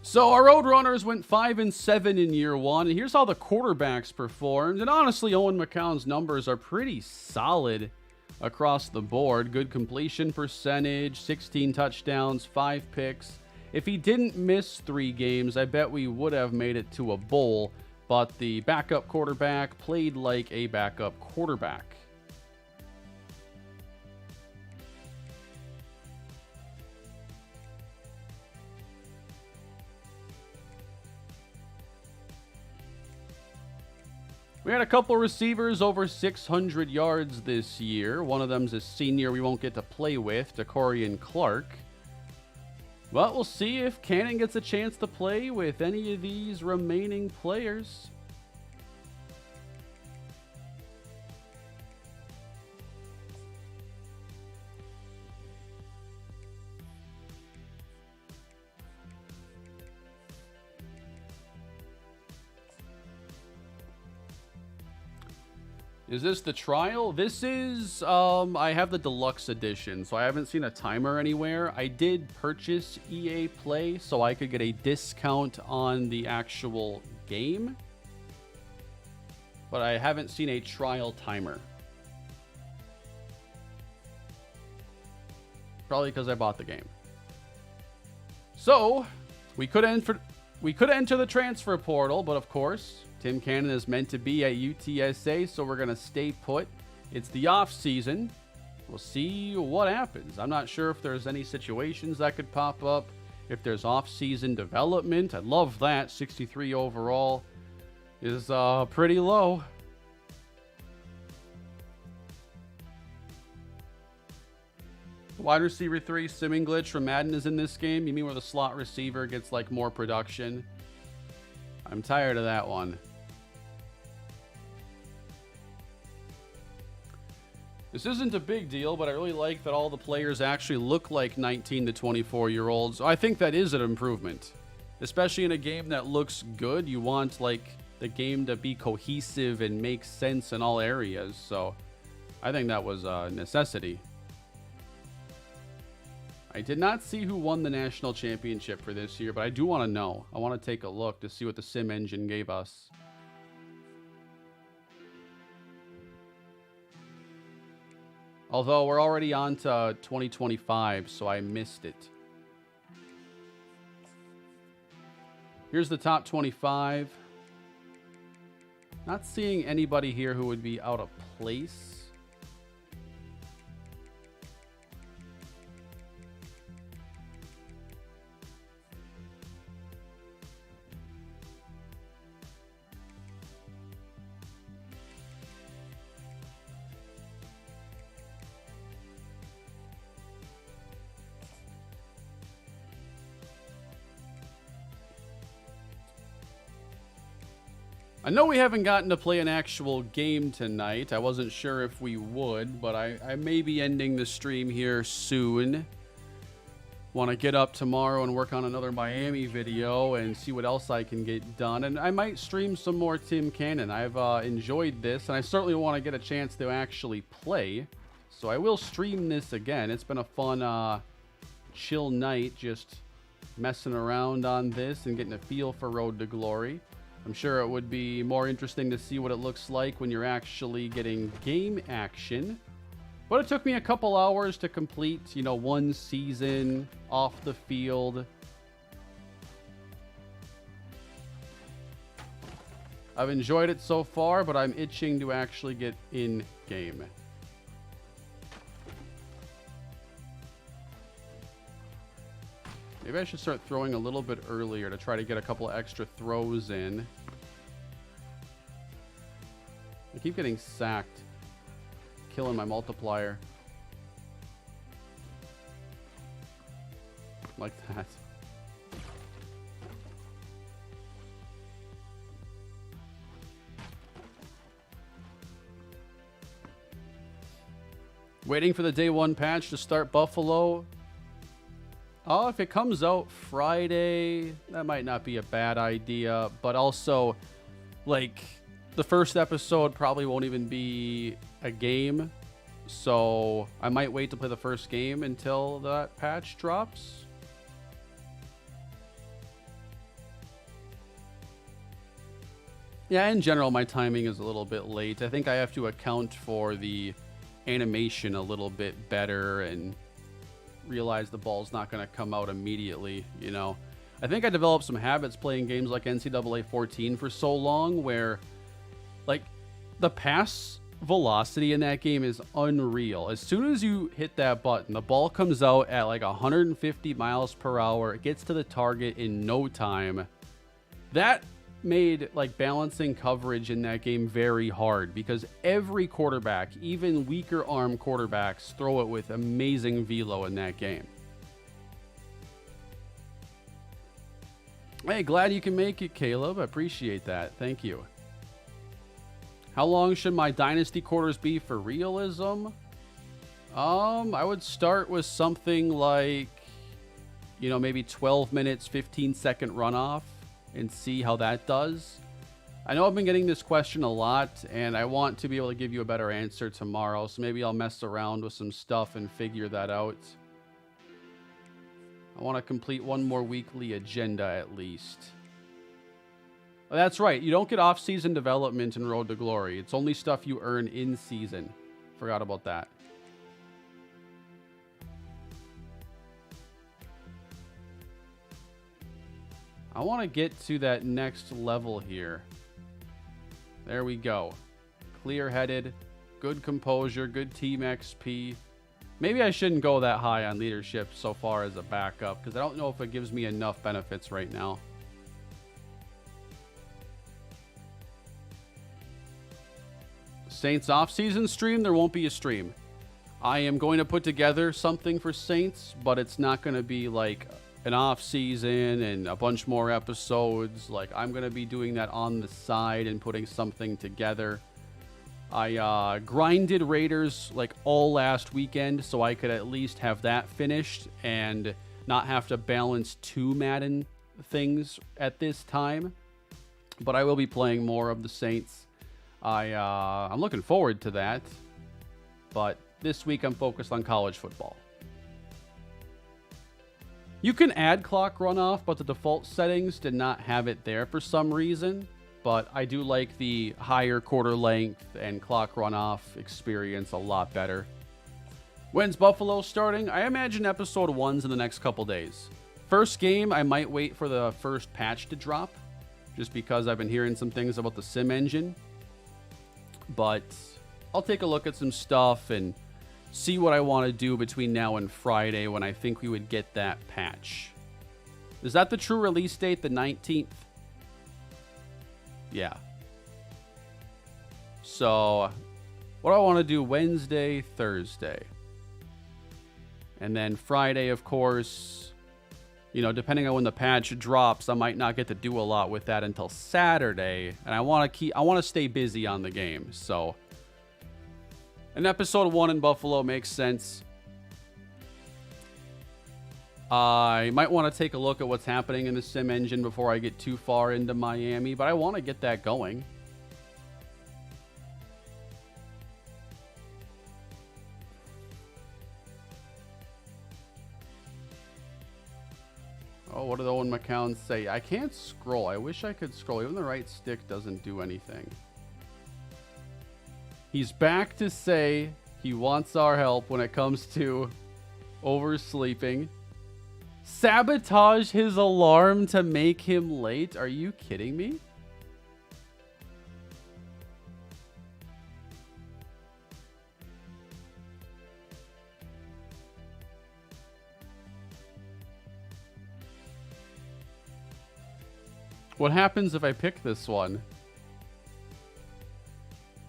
So our Roadrunners went 5-7 in year 1, and here's how the quarterbacks performed. And honestly, Owen McCown's numbers are pretty solid across the board. Good completion percentage, 16 touchdowns, 5 picks. If he didn't miss 3 games, I bet we would have made it to a bowl. But the backup quarterback played like a backup quarterback. We had a couple receivers over 600 yards this year. One of them's a senior we won't get to play with, Decorian Clark. But we'll see if Cannon gets a chance to play with any of these remaining players. Is this the trial? This is, I have the deluxe edition, so I haven't seen a timer anywhere. I did purchase EA Play so I could get a discount on the actual game, but I haven't seen a trial timer. Probably because I bought the game. So, we could enter the transfer portal, but of course, Tim Cannon is meant to be at UTSA, so we're going to stay put. It's the off season. We'll see what happens. I'm not sure if there's any situations that could pop up, if there's off-season development. I love that. 63 overall is pretty low. Wide receiver 3 simming glitch from Madden is in this game. You mean where the slot receiver gets like more production? I'm tired of that one. This isn't a big deal, but I really like that all the players actually look like 19 to 24-year-olds. I think that is an improvement, especially in a game that looks good. You want like the game to be cohesive and make sense in all areas. So I think that was a necessity. I did not see who won the national championship for this year, but I do want to know. I want to take a look to see what the sim engine gave us. Although we're already on to 2025, so I missed it. Here's the top 25. Not seeing anybody here who would be out of place. I know we haven't gotten to play an actual game tonight. I wasn't sure if we would, but I may be ending the stream here soon. Want to get up tomorrow and work on another Miami video and see what else I can get done. And I might stream some more Tim Cannon. I've enjoyed this, and I certainly want to get a chance to actually play. So I will stream this again. It's been a fun, chill night just messing around on this and getting a feel for Road to Glory. I'm sure it would be more interesting to see what it looks like when you're actually getting game action. But it took me a couple hours to complete, you know, one season off the field. I've enjoyed it so far, but I'm itching to actually get in game. Maybe I should start throwing a little bit earlier to try to get a couple of extra throws in. I keep getting sacked. Killing my multiplier. Like that. Waiting for the day one patch to start Buffalo. Oh, if it comes out Friday, that might not be a bad idea. But also, like, the first episode probably won't even be a game. So I might wait to play the first game until that patch drops. Yeah, in general, my timing is a little bit late. I think I have to account for the animation a little bit better and realize the ball's not going to come out immediately, you know. I think I developed some habits playing games like NCAA 14 for so long where, like, the pass velocity in that game is unreal. As soon as you hit that button, the ball comes out at like 150 miles per hour. It gets to the target in no time. That made like balancing coverage in that game very hard because every quarterback, even weaker arm quarterbacks, throw it with amazing velo in that game. Hey, glad you can make it, Caleb. I appreciate that. Thank you. How long should my dynasty quarters be for realism? I would start with something like, you know, maybe 12 minutes, 15-second runoff and see how that does. I know I've been getting this question a lot, and I want to be able to give you a better answer tomorrow, so maybe I'll mess around with some stuff and figure that out. I want to complete one more weekly agenda at least. Oh, that's right, you don't get off-season development in Road to Glory. It's only stuff you earn in season. Forgot about that. I want to get to that next level here. There we go. Clear-headed, good composure, good team XP. Maybe I shouldn't go that high on leadership so far as a backup, because I don't know if it gives me enough benefits right now. Saints off-season stream, there won't be a stream. I am going to put together something for Saints, but it's not going to be like an off-season and a bunch more episodes. Like, I'm going to be doing that on the side and putting something together. I grinded Raiders like all last weekend so I could at least have that finished and not have to balance two Madden things at this time. But I will be playing more of the Saints. I'm looking forward to that. But this week I'm focused on college football. You can add clock runoff, but the default settings did not have it there for some reason. But I do like the higher quarter length and clock runoff experience a lot better. When's Buffalo starting? I imagine episode 1's in the next couple days. First game, I might wait for the first patch to drop, just because I've been hearing some things about the sim engine. But I'll take a look at some stuff and see what I want to do between now and Friday when I think we would get that patch. Is that the true release date, the 19th? Yeah. So, what do I want to do Wednesday, Thursday? And then Friday, of course, You know, depending on when the patch drops, I might not get to do a lot with that until Saturday, and I want to stay busy on the game. So, an episode 1 in Buffalo makes sense. I might want to take a look at what's happening in the sim engine before I get too far into Miami, but I want to get that going. Oh, what did Owen McCown say? I can't scroll. I wish I could scroll. Even the right stick doesn't do anything. He's back to say he wants our help when it comes to oversleeping. Sabotage his alarm to make him late? Are you kidding me? What happens if I pick this one?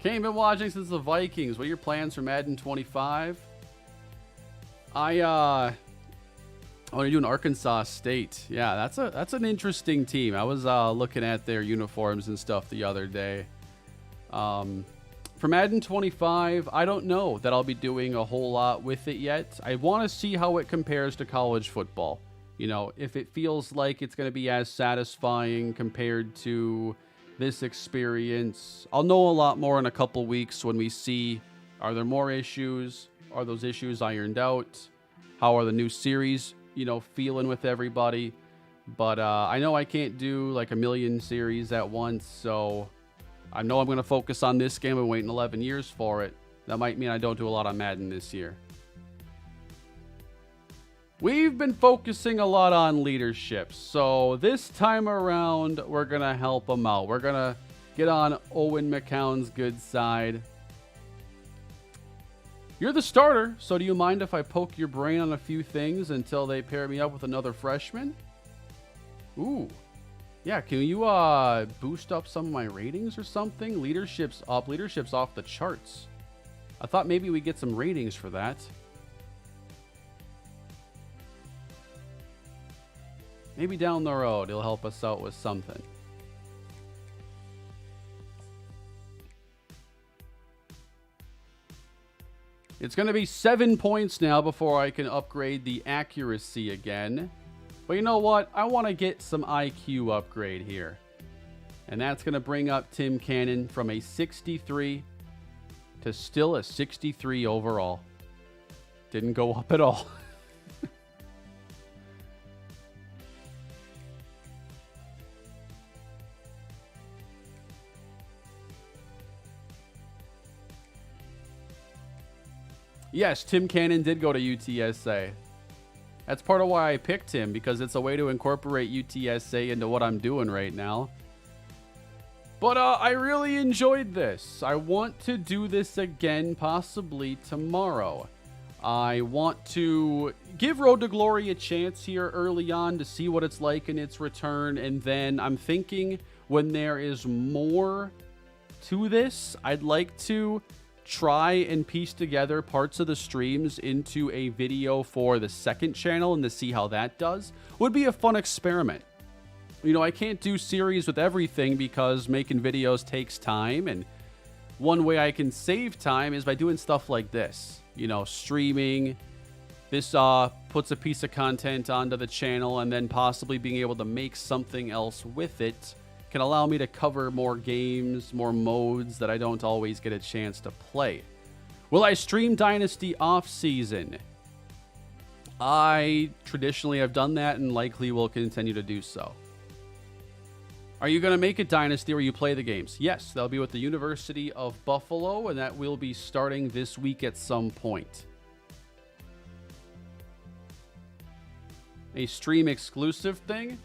Can't been watching since the Vikings. What are your plans for Madden 25? I want to do an Arkansas State. Yeah, that's an interesting team. I was looking at their uniforms and stuff the other day. For Madden 25, I don't know that I'll be doing a whole lot with it yet. I want to see how it compares to college football. You know, if it feels like it's going to be as satisfying compared to this experience. I'll know a lot more in a couple weeks when we see, are there more issues? Are those issues ironed out? How are the new series, you know, feeling with everybody? But I know I can't do like a million series at once, so I know I'm going to focus on this game. I've been waiting 11 years for it. That might mean I don't do a lot on Madden this year. We've been focusing a lot on leadership, so this time around, we're going to help him out. We're going to get on Owen McCown's good side. You're the starter, so do you mind if I poke your brain on a few things until they pair me up with another freshman? Ooh. Yeah, can you boost up some of my ratings or something? Leadership's up. Leadership's off the charts. I thought maybe we'd get some ratings for that. Maybe down the road, it'll help us out with something. It's going to be 7 points now before I can upgrade the accuracy again. But you know what? I want to get some IQ upgrade here. And that's going to bring up Tim Cannon from a 63 to still a 63 overall. Didn't go up at all. Yes, Tim Cannon did go to UTSA. That's part of why I picked him, because it's a way to incorporate UTSA into what I'm doing right now. But I really enjoyed this. I want to do this again, possibly tomorrow. I want to give Road to Glory a chance here early on to see what it's like in its return. And then I'm thinking when there is more to this, I'd like to try and piece together parts of the streams into a video for the second channel and to see how that does. Would be a fun experiment. You know, I can't do series with everything because making videos takes time, and one way I can save time is by doing stuff like this. You know, streaming. This puts a piece of content onto the channel, and then possibly being able to make something else with it can allow me to cover more games, more modes that I don't always get a chance to play. Will I stream Dynasty off-season? I traditionally have done that and likely will continue to do so. Are you going to make it Dynasty where you play the games? Yes, that'll be with the University of Buffalo, and that will be starting this week at some point. A stream exclusive thing?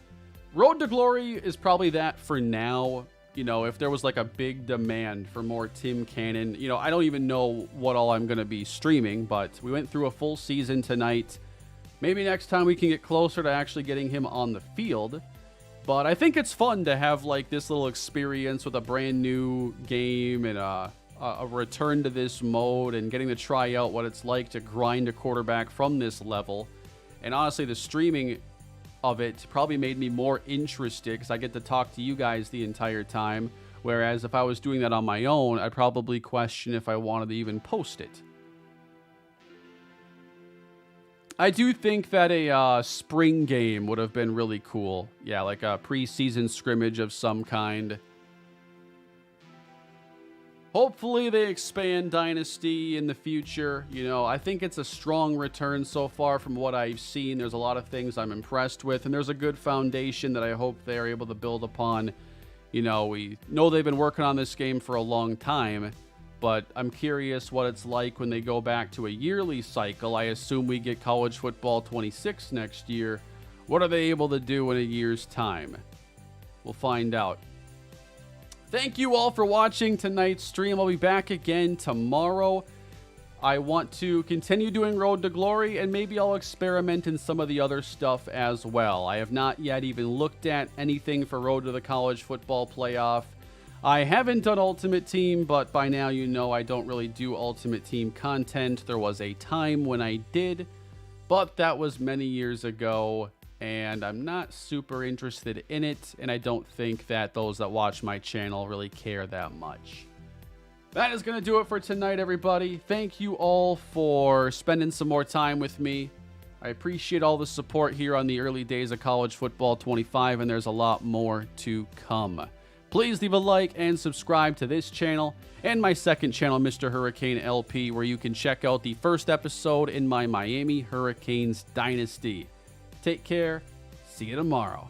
Road to Glory is probably that for now. You know, if there was like a big demand for more Tim Cannon, you know, I don't even know what all I'm going to be streaming, but we went through a full season tonight. Maybe next time we can get closer to actually getting him on the field. But I think it's fun to have like this little experience with a brand new game and a return to this mode and getting to try out what it's like to grind a quarterback from this level. And honestly, the streaming of it probably made me more interested because I get to talk to you guys the entire time. Whereas if I was doing that on my own, I'd probably question if I wanted to even post it. I do think that a spring game would have been really cool. Yeah, like a preseason scrimmage of some kind. Hopefully they expand Dynasty in the future. You know, I think it's a strong return so far from what I've seen. There's a lot of things I'm impressed with, and there's a good foundation that I hope they're able to build upon. You know, we know they've been working on this game for a long time, but I'm curious what it's like when they go back to a yearly cycle. I assume we get College Football 26 next year. What are they able to do in a year's time? We'll find out. Thank you all for watching tonight's stream. I'll be back again tomorrow. I want to continue doing Road to Glory, and maybe I'll experiment in some of the other stuff as well. I have not yet even looked at anything for Road to the College Football Playoff. I haven't done Ultimate Team, but by now you know I don't really do Ultimate Team content. There was a time when I did, but that was many years ago, and I'm not super interested in it, and I don't think that those that watch my channel really care that much. That is going to do it for tonight, everybody. Thank you all for spending some more time with me. I appreciate all the support here on the early days of College Football 25, and there's a lot more to come. Please leave a like and subscribe to this channel and my second channel, Mr. Hurricane LP, where you can check out the first episode in my Miami Hurricanes Dynasty. Take care. See you tomorrow.